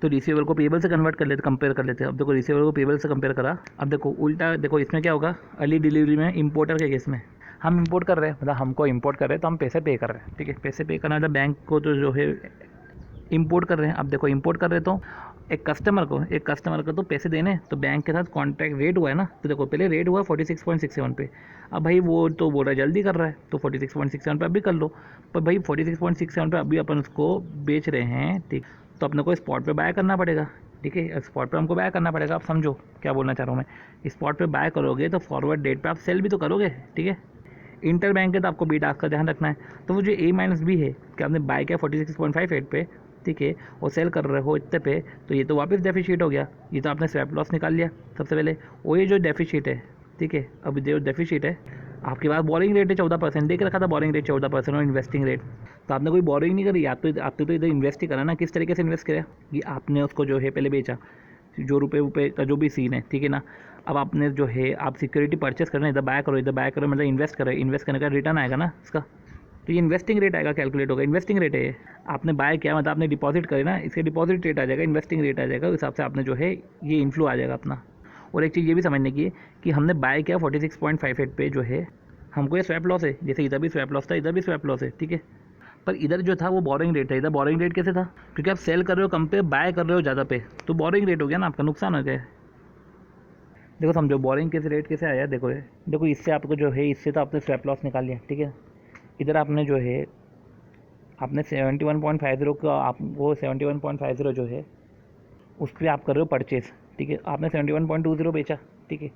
A: तो रिसीवेबल को पेबल से कन्वर्ट कर लेते, कंपेयर कर लेते हैं। अब देखो रिसीवेबल को पेबल से कंपेयर करा, अब देखो उल्टा देखो इसमें क्या होगा, अर्ली डिलीवरी में इंपोर्टर के केस में हम इंपोर्ट कर रहे हैं, मतलब हमको इंपोर्ट कर रहे हैं तो हम पैसे पे कर रहे हैं, ठीक है। पैसे पे करना मतलब बैंक को तो जो है इंपोर्ट कर रहे हैं। अब देखो इंपोर्ट कर रहे तो एक कस्टमर को तो पैसे देने, तो बैंक के साथ कॉन्ट्रैक्ट रेट हुआ है ना, तो देखो पहले रेट हुआ 46.67 पे। अब भाई वो तो बोल रहा है जल्दी कर रहा है, तो 46.67 पे अभी कर लो, पर भाई 46.67 पे अभी अपन उसको बेच रहे हैं, ठीक, तो अपने को स्पॉट पे बाय करना पड़ेगा, ठीक है। स्पॉट पे हमको बाय करना पड़ेगा। आप समझो क्या बोलना चाह रहा हूँ मैं, स्पॉट पे बाय करोगे तो फॉरवर्ड डेट पे आप सेल भी तो करोगे, ठीक है। इंटर बैंक है तो आपको बीट आस्क का ध्यान रखना है। तो वो जो A-B है कि आपने बाय किया 46.58 पे, ठीक है, और सेल कर रहे हो इतने पे, तो ये तो वापस डेफिसिट हो गया, ये तो आपने स्वैप लॉस निकाल लिया सबसे पहले। और ये जो डेफिसिट है, ठीक है, अब जो डेफिसिट है आपके पास बोरिंग रेट है 14%, देख रखा था बोरिंग रेट 14% और इन्वेस्टिंग रेट, तो आपने कोई बोरिंग नहीं करी, आपने तो इधर इन्वेस्ट ही करा ना। किस तरीके से इन्वेस्ट किया कि आपने उसको जो है पहले बेचा, जो रुपये का जो भी सीन है, ठीक है ना। अब आपने जो है आप सिक्योरिटी परचेस करना, इधर बाय करो मतलब इन्वेस्ट करो, इन्वेस्ट करने का रिटर्न आएगा ना इसका, तो ये इन्वेस्टिंग रेट आएगा, कैलकुलेट होगा, इन्वेस्टिंग रेट है ये। आपने बाय किया मतलब आपने डिपॉजिट करे ना, इसके डिपॉजिट रेट आ जाएगा, इन्वेस्टिंग रेट आ जाएगा, उस हिसाब से आपने जो है ये इन्फ्लो आ जाएगा अपना। और एक चीज़ ये भी समझने की है कि हमने बाय किया 46.58 पे, जो है हमको ये स्वैप लॉस है, जैसे इधर भी स्वैप लॉस था, इधर भी स्वैप लॉस है, ठीक है। पर इधर जो था वो बोरिंग रेट है, इधर बोरिंग रेट कैसे था, क्योंकि आप सेल कर रहे हो कम पे, बाय कर रहे हो ज़्यादा पे, तो बोरिंग रेट हो गया ना, आपका नुकसान हो गया। देखो समझो बोरिंग कैसे रेट कैसे आया, देखो इससे आपको जो है, इससे तो आपने स्वैप लॉस निकाल लिया, ठीक है। इधर आपने जो है आपने 71.50 का आप वो 71.50 जो है उस पर आप कर रहे हो परचेस, ठीक है। आपने 71.20 बेचा, ठीक है,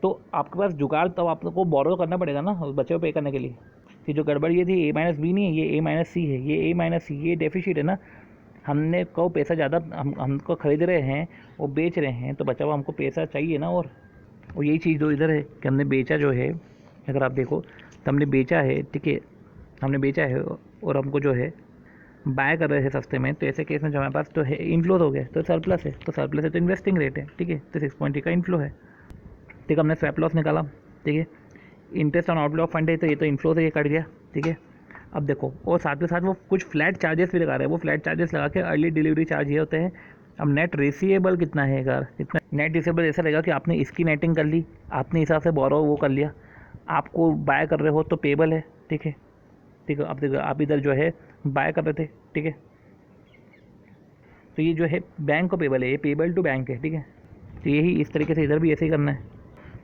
A: तो आपके पास जुगाड़ तब आपको बोरो करना पड़ेगा ना उस बचे को पे करने के लिए। कि जो गड़बड़ ये थी A-B नहीं है, ये A-C है, ये A-C ये डेफिसिट है ना, हमने को पैसा ज़्यादा हमको खरीद रहे हैं वो बेच रहे हैं, तो बचा हुआ हमको पैसा चाहिए ना। और यही चीज़ जो इधर है कि हमने बेचा जो है, अगर आप देखो तो हमने बेचा है, ठीक है, हमने बेचा है और हमको जो है बाय कर रहे थे सस्ते में, तो ऐसे केस में जो हमारे पास तो है इनफ्लोज हो गए, तो सरप्लस है, तो सरप्लस है तो इन्वेस्टिंग रेट है, ठीक है, तो 6.3 का इनफ्लो है, ठीक है। हमने स्वैप लॉस निकाला, ठीक है। Interest on outflow of fund है, तो ये तो इनफ्लो से ये कट गया, ठीक है। अब देखो, और साथ के साथ वो कुछ फ्लैट चार्जेस भी लगा रहे हैं, वो फ्लैट चार्जेस लगा के अर्ली डिलीवरी चार्ज ये होते हैं। अब नेट रिसीवेबल कितना है यार, कितना नेट रिसीवेबल ऐसा रहेगा कि आपने इसकी नेटिंग कर ली, आपने हिसाब से बोरो वो कर लिया, आपको बाय कर रहे हो तो पेबल है, ठीक है, ठीक है। अब देखो, आप इधर जो है बाय कर रहे थे, ठीक है, तो ये जो है बैंक को पेबल है, ये पेबल टू बैंक है, ठीक है। तो यही इस तरीके से इधर भी ऐसे ही करना है।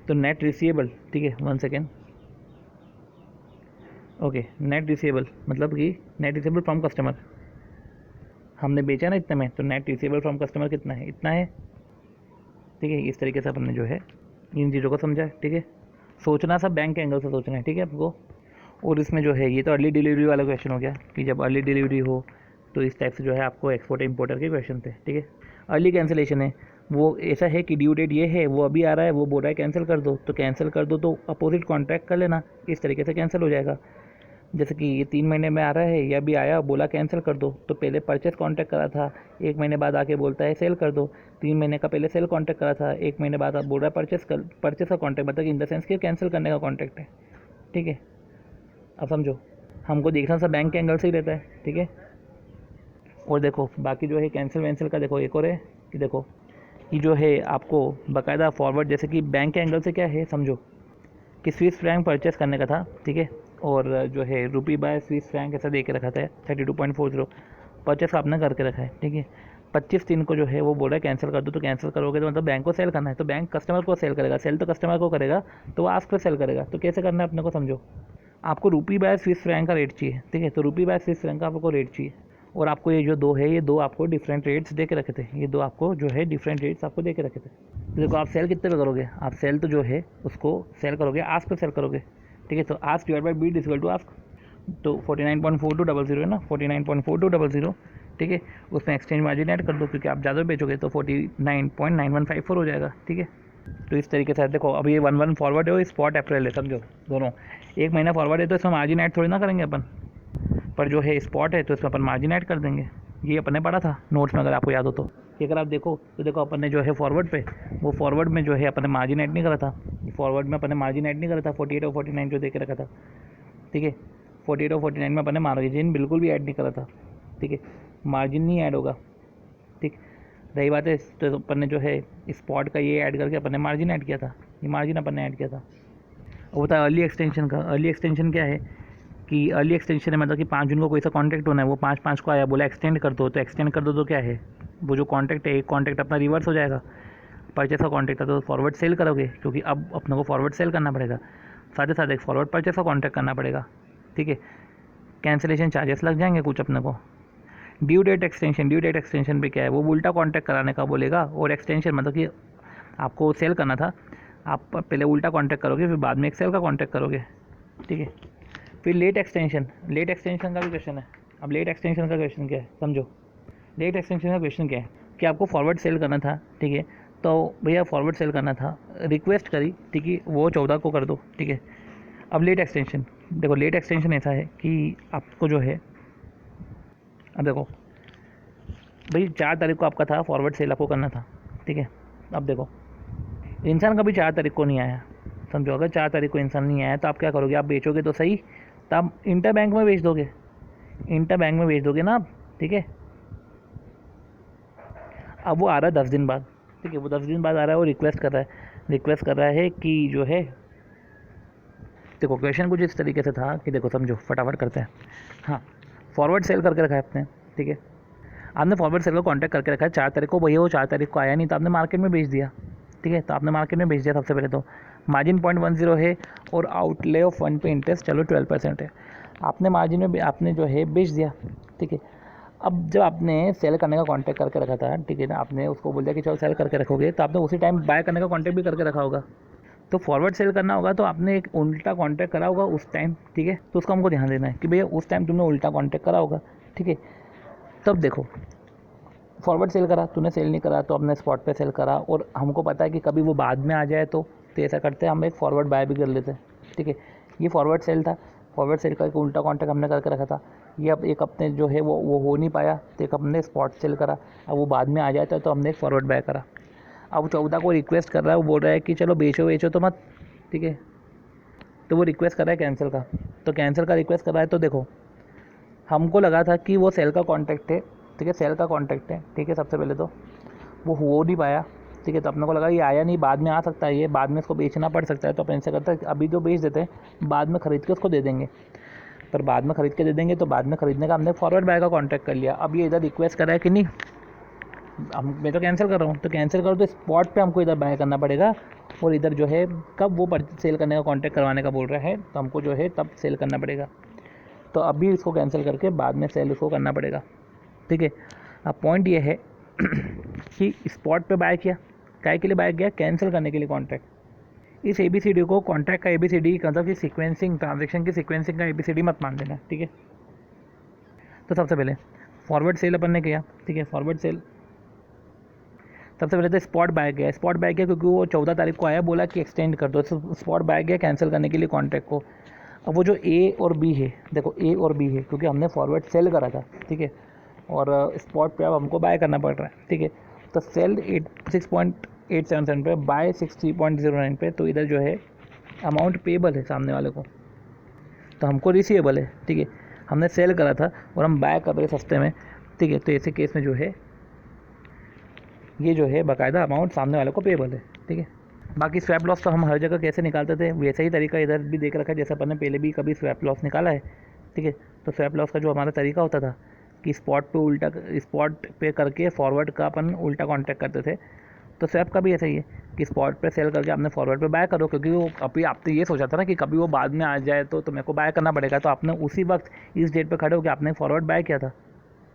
A: तो नेट रिसीवेबल, ठीक है, 1 सेकेंड, ओके, नेट रिसीवेबल मतलब कि नेट रिसीवेबल फ्रॉम कस्टमर, हमने बेचा ना इतने में, तो नेट रिसीवेबल फ्रॉम कस्टमर कितना है, इतना है, ठीक है। इस तरीके से अपने जो है इन चीज़ों को समझा है, ठीक है। सोचना सब बैंक के एंगल से सोचना है, ठीक है आपको। और इसमें जो है ये तो अर्ली डिलीवरी वाला क्वेश्चन हो गया कि जब अर्ली डिलीवरी हो तो इस टाइप से जो है आपको एक्सपोर्टर इंपोर्टर के क्वेश्चन थे, ठीक है। अर्ली कैंसिलेशन है, वो ऐसा है कि ड्यू डेट ये है, वो अभी आ रहा है, वो बोल रहा है कैंसिल कर दो, तो कैंसिल कर दो तो अपोजिट कॉन्ट्रैक्ट कर लेना, इस तरीके से कैंसिल हो जाएगा। जैसे कि ये 3 महीने में आ रहा है, या भी आया बोला कैंसिल कर दो, तो पहले परचेस कॉन्ट्रैक्ट करा था, 1 महीने बाद आके बोलता है सेल कर दो, 3 महीने का पहले सेल कॉन्ट्रैक्ट करा था, 1 महीने बाद आप बोल रहा है परचेस का कॉन्ट्रैक्ट, मतलब इन द सेंस कि कैंसिल करने का कॉन्ट्रैक्ट है, ठीक है। अब समझो, हमको देखना सब बैंक के एंगल से ही रहता है, ठीक है। और देखो बाकी जो है कैंसिल वैंसिल का देखो एक और है कि देखो ये जो है आपको बाकायदा फॉरवर्ड, जैसे कि बैंक के एंगल से क्या है समझो कि स्विस फ्रैंक परचेस करने का था, ठीक है, और जो है रुपी बाय स्विस फ्रैंक ऐसा दे के रखा था 32.40 परचेस आपने करके रखा है, ठीक है। 25/3 को जो है वो बोल रहा है कैंसिल कर दो, तो कैंसिल करोगे तो मतलब बैंक को सेल करना है, तो बैंक कस्टमर को सेल करेगा, सेल तो कस्टमर को करेगा, तो वो आस्क पे सेल करेगा, तो कैसे करना है अपने को समझो। आपको रुपी बाय स्विस फ्रैंक का रेट चाहिए, ठीक है, तो रुपी बाय स्विस फ्रैंक का आपको रेट चाहिए, और आपको ये जो दो है, ये दो आपको डिफरेंट रेट्स दे के रखे थे, ये दो आपको जो है डिफरेंट रेट्स आपको दे के रखे थे। तो देखो आप सेल कितने पे करोगे, आप सेल तो जो है उसको सेल करोगे, आस्क पे सेल करोगे, ठीक है। तो ask divide by bid equal to ask, तो 49.4200 है ना, 49.4200, ठीक है। उसमें एक्सचेंज मार्जिन ऐड कर दो, क्योंकि आप ज़्यादा बेचोगे तो 49.9154 हो जाएगा, ठीक है। तो इस तरीके से देखो, अब ये 1 फॉरवर्ड है और स्पॉट अप्रैल है, समझो दोनों 1 महीना फॉरवर्ड है, तो इसमें मार्जिन ऐड थोड़ी ना करेंगे अपन, पर जो है स्पॉट है तो इसमें अपन मार्जिन ऐड कर देंगे। ये अपन ने पढ़ा था नोट्स में, अगर आपको याद हो तो। कि अगर आप देखो तो देखो अपन ने जो है फॉरवर्ड पे, वो फॉरवर्ड में जो है अपन ने मार्जिन ऐड नहीं करा था, फॉरवर्ड में अपन ने मार्जिन ऐड नहीं करा था, 48 और 49 जो दे के रखा था, ठीक है। 48 और 49 में अपन ने मार्जिन बिल्कुल भी ऐड नहीं करा था, ठीक है, मार्जिन नहीं ऐड होगा, ठीक। रही बात है तो अपन ने जो है स्पॉट का ये ऐड करके अपन ने मार्जिन ऐड किया था, ये मार्जिन अपन ने ऐड किया था। वो था अर्ली एक्सटेंशन का। अर्ली एक्सटेंशन क्या है कि अर्ली एक्सटेंशन है मतलब कि 5 जून को कोई सा कॉन्ट्रैक्ट होना है, वो 5/5 को आया, बोला एक्सटेंड कर दो, तो एक्सटेंड कर दो तो क्या है, वो जो कॉन्ट्रैक्ट है एक कॉन्ट्रैक्ट अपना रिवर्स हो जाएगा, परचेस का कॉन्ट्रैक्ट है तो फॉरवर्ड सेल करोगे, क्योंकि अब अपने को फॉरवर्ड सेल करना पड़ेगा, साथ ही साथ एक फॉरवर्ड परचेस का कॉन्ट्रैक्ट करना पड़ेगा, ठीक है। कैंसिलेशन चार्जेस लग जाएंगे कुछ अपने को। Due date extension, due date extension पे क्या है, वो उल्टा कॉन्ट्रैक्ट कराने का बोलेगा, और एक्सटेंशन मतलब कि आपको सेल करना था, आप पहले उल्टा कॉन्ट्रैक्ट करोगे, फिर बाद में एक सेल का कॉन्ट्रैक्ट करोगे, ठीक है। फिर लेट एक्सटेंशन, लेट एक्सटेंशन का भी क्वेश्चन है। अब लेट एक्सटेंशन का क्वेश्चन क्या है समझो, लेट एक्सटेंशन का क्वेश्चन क्या है कि आपको फॉरवर्ड सेल करना था, ठीक है, तो भैया फॉरवर्ड सेल करना था, रिक्वेस्ट करी, ठीक है, वो 14 को कर दो, ठीक है। अब लेट एक्सटेंशन, देखो लेट एक्सटेंशन ऐसा है कि आपको जो है, अब देखो भाई 4 तारीख को आपका था फॉरवर्ड सेल आपको करना था, ठीक है। अब देखो इंसान कभी 4 तारीख को नहीं आया, समझो, अगर 4 तारीख को इंसान नहीं आया तो आप क्या करोगे, आप बेचोगे तो सही, तो आप इंटर बैंक में बेच दोगे, इंटर बैंक में बेच दोगे ना आप, ठीक है। अब वो आ रहा है 10 दिन बाद, ठीक है, वो 10 दिन बाद आ रहा है, वो रिक्वेस्ट कर रहा है कि जो है, देखो क्वेश्चन कुछ इस तरीके से था कि देखो समझो, फटाफट करते हैं। हाँ, फॉरवर्ड सेल करके रखा है आपने, ठीक है, आपने फॉरवर्ड सेल का कॉन्टैक्ट करके रखा है 4 तारीख को, भैया वो 4 तारीख को आया नहीं, तो आपने मार्केट में बेच दिया, ठीक है। तो आपने मार्केट में बेच दिया, सबसे पहले तो मार्जिन 0.10 है, और आउटले ऑफ फंड पे इंटरेस्ट चलो 12% है, आपने मार्जिन में आपने जो है बेच दिया, ठीक है। अब जब आपने सेल करने का कॉन्टैक्ट करके रखा था, ठीक है ना, आपने उसको बोल दिया कि चलो सेल करके रखोगे, तो आपने उसी टाइम बाय करने का कॉन्टैक्ट भी करके रखा होगा, तो फॉरवर्ड सेल करना होगा तो आपने एक उल्टा कॉन्टैक्ट करा होगा उस टाइम, ठीक है। तो उसका हमको ध्यान देना है कि भैया उस टाइम तुमने उल्टा कॉन्टैक्ट करा होगा, ठीक है। तब देखो फॉरवर्ड सेल करा, तूने सेल नहीं करा तो हमने स्पॉट पे सेल करा, और हमको पता है कि कभी वो बाद में आ जाए तो ऐसा करते हैं हम एक फॉरवर्ड बाय भी कर लेते हैं, ठीक है। ये फॉरवर्ड सेल था, फॉरवर्ड सेल का एक उल्टा कॉन्ट्रैक्ट हमने करके रखा था, ये अब एक अपने जो है वो हो नहीं पाया, तो एक हमने स्पॉट सेल करा, अब वो बाद में आ जाता है तो हमने एक फॉरवर्ड बाय करा। अब 14 को रिक्वेस्ट कर रहा है, वो बोल रहा है कि चलो बेचो तो मत, ठीक है, तो वो रिक्वेस्ट कर रहा है कैंसिल का, तो कैंसिल का रिक्वेस्ट कर रहा है। तो देखो हमको लगा था कि वो सेल का कॉन्ट्रैक्ट है, ठीक है, सेल का कॉन्ट्रैक्ट है, ठीक है, सबसे पहले तो वो हो नहीं पाया, ठीक है, तो अपने को लगा ये आया नहीं, बाद में आ सकता है, ये बाद में इसको बेचना पड़ सकता है, तो अपन ऐसे करता है अभी तो बेच देते हैं, बाद में ख़रीद के उसको दे देंगे, पर बाद में ख़रीद के दे देंगे, तो बाद में ख़रीदने का हमने फॉरवर्ड बाय का कॉन्ट्रैक्ट कर लिया। अब ये इधर रिक्वेस्ट कर रहा है कि नहीं, मैं तो कैंसिल कर रहा हूँ, तो कैंसिल करो तो स्पॉट पे हमको इधर बाय करना पड़ेगा, और इधर जो है कब वो सेल करने का कॉन्ट्रैक्ट करवाने का बोल रहा है, तो हमको जो है तब सेल करना पड़ेगा, तो अभी इसको कैंसिल करके बाद में सेल उसको करना पड़ेगा, ठीक है। अब पॉइंट ये है कि स्पॉट पे बाय किया, काय के लिए बाय किया, कैंसिल करने के लिए कॉन्ट्रैक्ट। इस ABCD को कॉन्ट्रैक्ट का ABCD मतलब कि सीक्वेंसिंग, ट्रांजेक्शन की सीक्वेंसिंग का ABCD मत मान लेना, ठीक है। तो सबसे पहले फॉरवर्ड सेल अपन ने किया, ठीक है, फॉरवर्ड सेल सबसे पहले तो स्पॉट बाय किया, स्पॉट बाय किया क्योंकि वो 14 तारीख को आया, बोला कि एक्सटेंड कर दो, स्पॉट बाय किया कैंसिल करने के लिए कॉन्ट्रैक्ट को। अब वो जो A और B है, देखो A और B है क्योंकि हमने फॉरवर्ड सेल करा था, ठीक है, और स्पॉट पे अब हमको बाय करना पड़ रहा है, ठीक है, तो सेल 6.877 पे, बाय 60.09 पे, तो इधर जो है अमाउंट पेबल है सामने वाले को, तो हमको रिसीवेबल है, ठीक है, हमने सेल करा था और हम बाय कर रहे सस्ते में, ठीक है, तो ऐसे केस में जो है ये जो है बाकायदा अमाउंट सामने वाले को पेबल है, ठीक है। बाकी स्वैप लॉस तो हम हर जगह कैसे निकालते थे वैसा ही तरीका इधर भी देख रखा है, जैसे अपन ने पहले भी कभी स्वैप लॉस निकाला है, ठीक है। तो स्वैप लॉस का जो हमारा तरीका होता था कि स्पॉट पे करके फॉरवर्ड का अपन उल्टा कॉन्ट्रैक्ट करते थे, तो स्वैप का भी ऐसा ही है कि स्पॉट पे सेल करके आपने फॉरवर्ड पे बाय करो, क्योंकि वो अभी आपने ये सोचा था ना कि कभी वो बाद में आ जाए तो मेरे को बाय करना पड़ेगा, तो आपने उसी वक्त इस डेट पे खड़े होकर आपने फॉरवर्ड बाय किया था,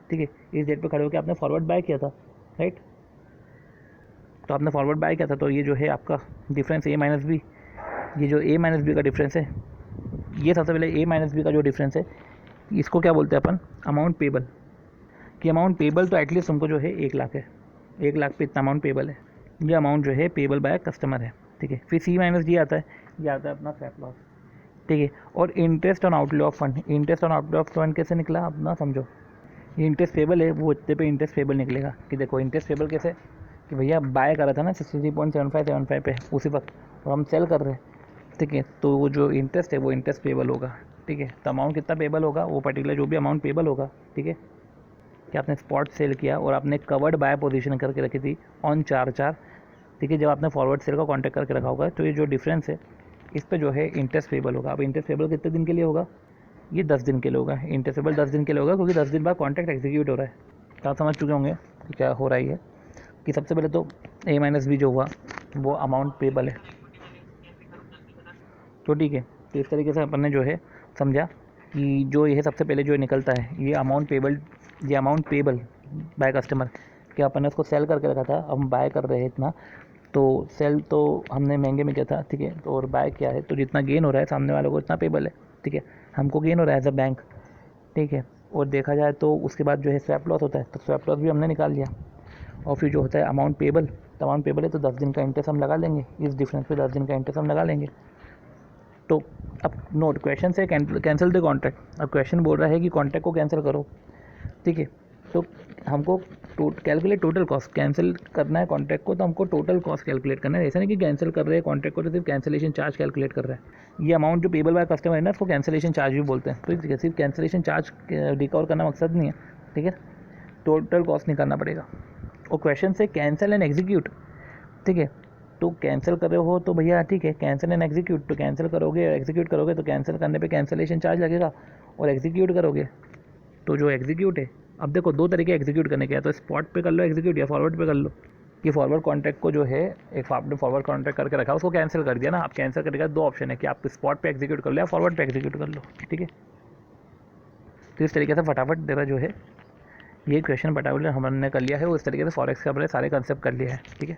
A: ठीक है, इस डेट पे खड़े होकर आपने फॉरवर्ड बाय किया था, राइट, तो आपने फॉरवर्ड बाय किया था, तो ये जो है आपका डिफरेंस A-B, ये जो A-B का डिफरेंस है, ये सबसे पहले A-B का जो डिफरेंस है इसको क्या बोलते हैं अपन, अमाउंट पेबल, कि अमाउंट पेबल तो एटलीस्ट तुमको जो है 1 लाख है, 1 लाख पे इतना अमाउंट पेबल है, ये अमाउंट जो है पेबल बाय कस्टमर है, ठीक है। फिर C-D आता है, ये आता है अपना स्वैप लॉस, ठीक है, और interest on outflow of fund, interest on outflow of fund कैसे निकला अपना समझो, ये इंटरेस्ट पेबल है, वो इतने पे इंटरेस्ट पेबल निकलेगा, कि देखो इंटरेस्ट पेबल कैसे, कि भैया बाय करा था ना 63.7575 पे उसी वक्त, और हम सेल कर रहे हैं, ठीक है, तो वो जो इंटरेस्ट है वो इंटरेस्ट पेबल होगा, ठीक है। तो अमाउंट कितना पेबल होगा, वो पर्टिकुलर जो भी अमाउंट पेबल होगा, ठीक है, कि आपने स्पॉट सेल किया और आपने कवर्ड बाय पोजीशन करके रखी थी ऑन 4/4, ठीक है, जब आपने फॉरवर्ड सेल का कॉन्टैक्ट करके रखा होगा, तो ये जो डिफरेंस है इस पर जो है इंटरेस्ट पेबल होगा। अब इंटरेस्ट पेबल कितने दिन के लिए होगा, ये 10 दिन के लिए होगा, इंटरेस्ट पेबल 10 दिन के लिए होगा, क्योंकि 10 दिन बाद कॉन्ट्रैक्ट एग्जीक्यूट हो रहा है। तो आप समझ चुके होंगे कि क्या हो रहा है, कि सबसे पहले तो A-B जो हुआ वो अमाउंट पेबल है, तो ठीक है। तो इस तरीके से अपन ने जो है समझा कि जो ये सबसे पहले जो निकलता है ये अमाउंट पेबल बाय कस्टमर, कि अपन ने उसको सेल करके रखा था, हम बाय कर रहे हैं इतना, तो सेल तो हमने महंगे में किया था, ठीक है, तो और बाय किया है, तो जितना गेन हो रहा है सामने वालों को इतना पेबल है, ठीक है, हमको गेन हो रहा है एज अ बैंक, ठीक है। और देखा जाए तो उसके बाद जो है स्वैप लॉस होता है, तो स्वैप लॉस भी हमने निकाल लिया, और फिर जो होता है अमाउंट पेबल, तो अमाउंट पेबल है तो 10 दिन का इंटरेस्ट हम लगा लेंगे, इस डिफरेंस पे 10 दिन का इंटरेस्ट हम लगा लेंगे। तो अब नोट, क्वेश्चन से कैंसिल द कॉन्ट्रैक्ट, अब क्वेश्चन बोल रहा है कि कॉन्ट्रैक्ट को कैंसिल करो, ठीक है, तो हमको कैलकुलेट टोटल कॉस्ट, कैंसिल करना है कॉन्ट्रैक्ट को तो हमको टोटल कॉस्ट कैलकुलेट करना है, ऐसा नहीं कि कैंसिल कर रहे हैं कॉन्ट्रैक्ट को तो सिर्फ कैंसिलेशन चार्ज कैलकुलेट कर रहे हैं। ये अमाउंट जो पेबल बाय कस्टमर है ना, उसको कैंसिलेशन चार्ज भी बोलते हैं, तो ठीक है, सिर्फ कैंसिलेशन चार्ज रिकवर करना मकसद नहीं है, ठीक है, टोटल कॉस्ट नहीं करना पड़ेगा। और क्वेश्चन से कैंसिल एंड एग्जीक्यूट, ठीक है, तो कैंसिल कर रहे हो तो भैया ठीक है, कैंसिल एंड एग्जीक्यूट, तो कैंसिल करोगे एग्जीक्यूट करोगे तो कैंसिल करने पे कैंसिलेशन चार्ज लगेगा, और एग्जीक्यूट करोगे तो जो एग्जीक्यूट है, अब देखो 2 तरीके एग्जीक्यूट करने के, तो स्पॉट पे कर लो एग्जीक्यूट या फॉरवर्ड पे कर लो, कि फॉरवर्ड कॉन्ट्रैक्ट को जो है एक आपने फॉरवर्ड कॉन्ट्रैक्ट करके रखा उसको कैंसिल कर दिया ना, आप कैंसिल करने का 2 ऑप्शन है कि आप स्पॉट पे एग्जीक्यूट कर लो या फॉरवर्ड पे एग्जीक्यूट कर लो, ठीक है। तो इस तरीके से फटाफट देना जो है ये क्वेश्चन फटाफट हमने कर लिया है, वो इस तरीके से फॉरेक्स के अपने सारे कंसेप्ट कर लिया है, ठीक है।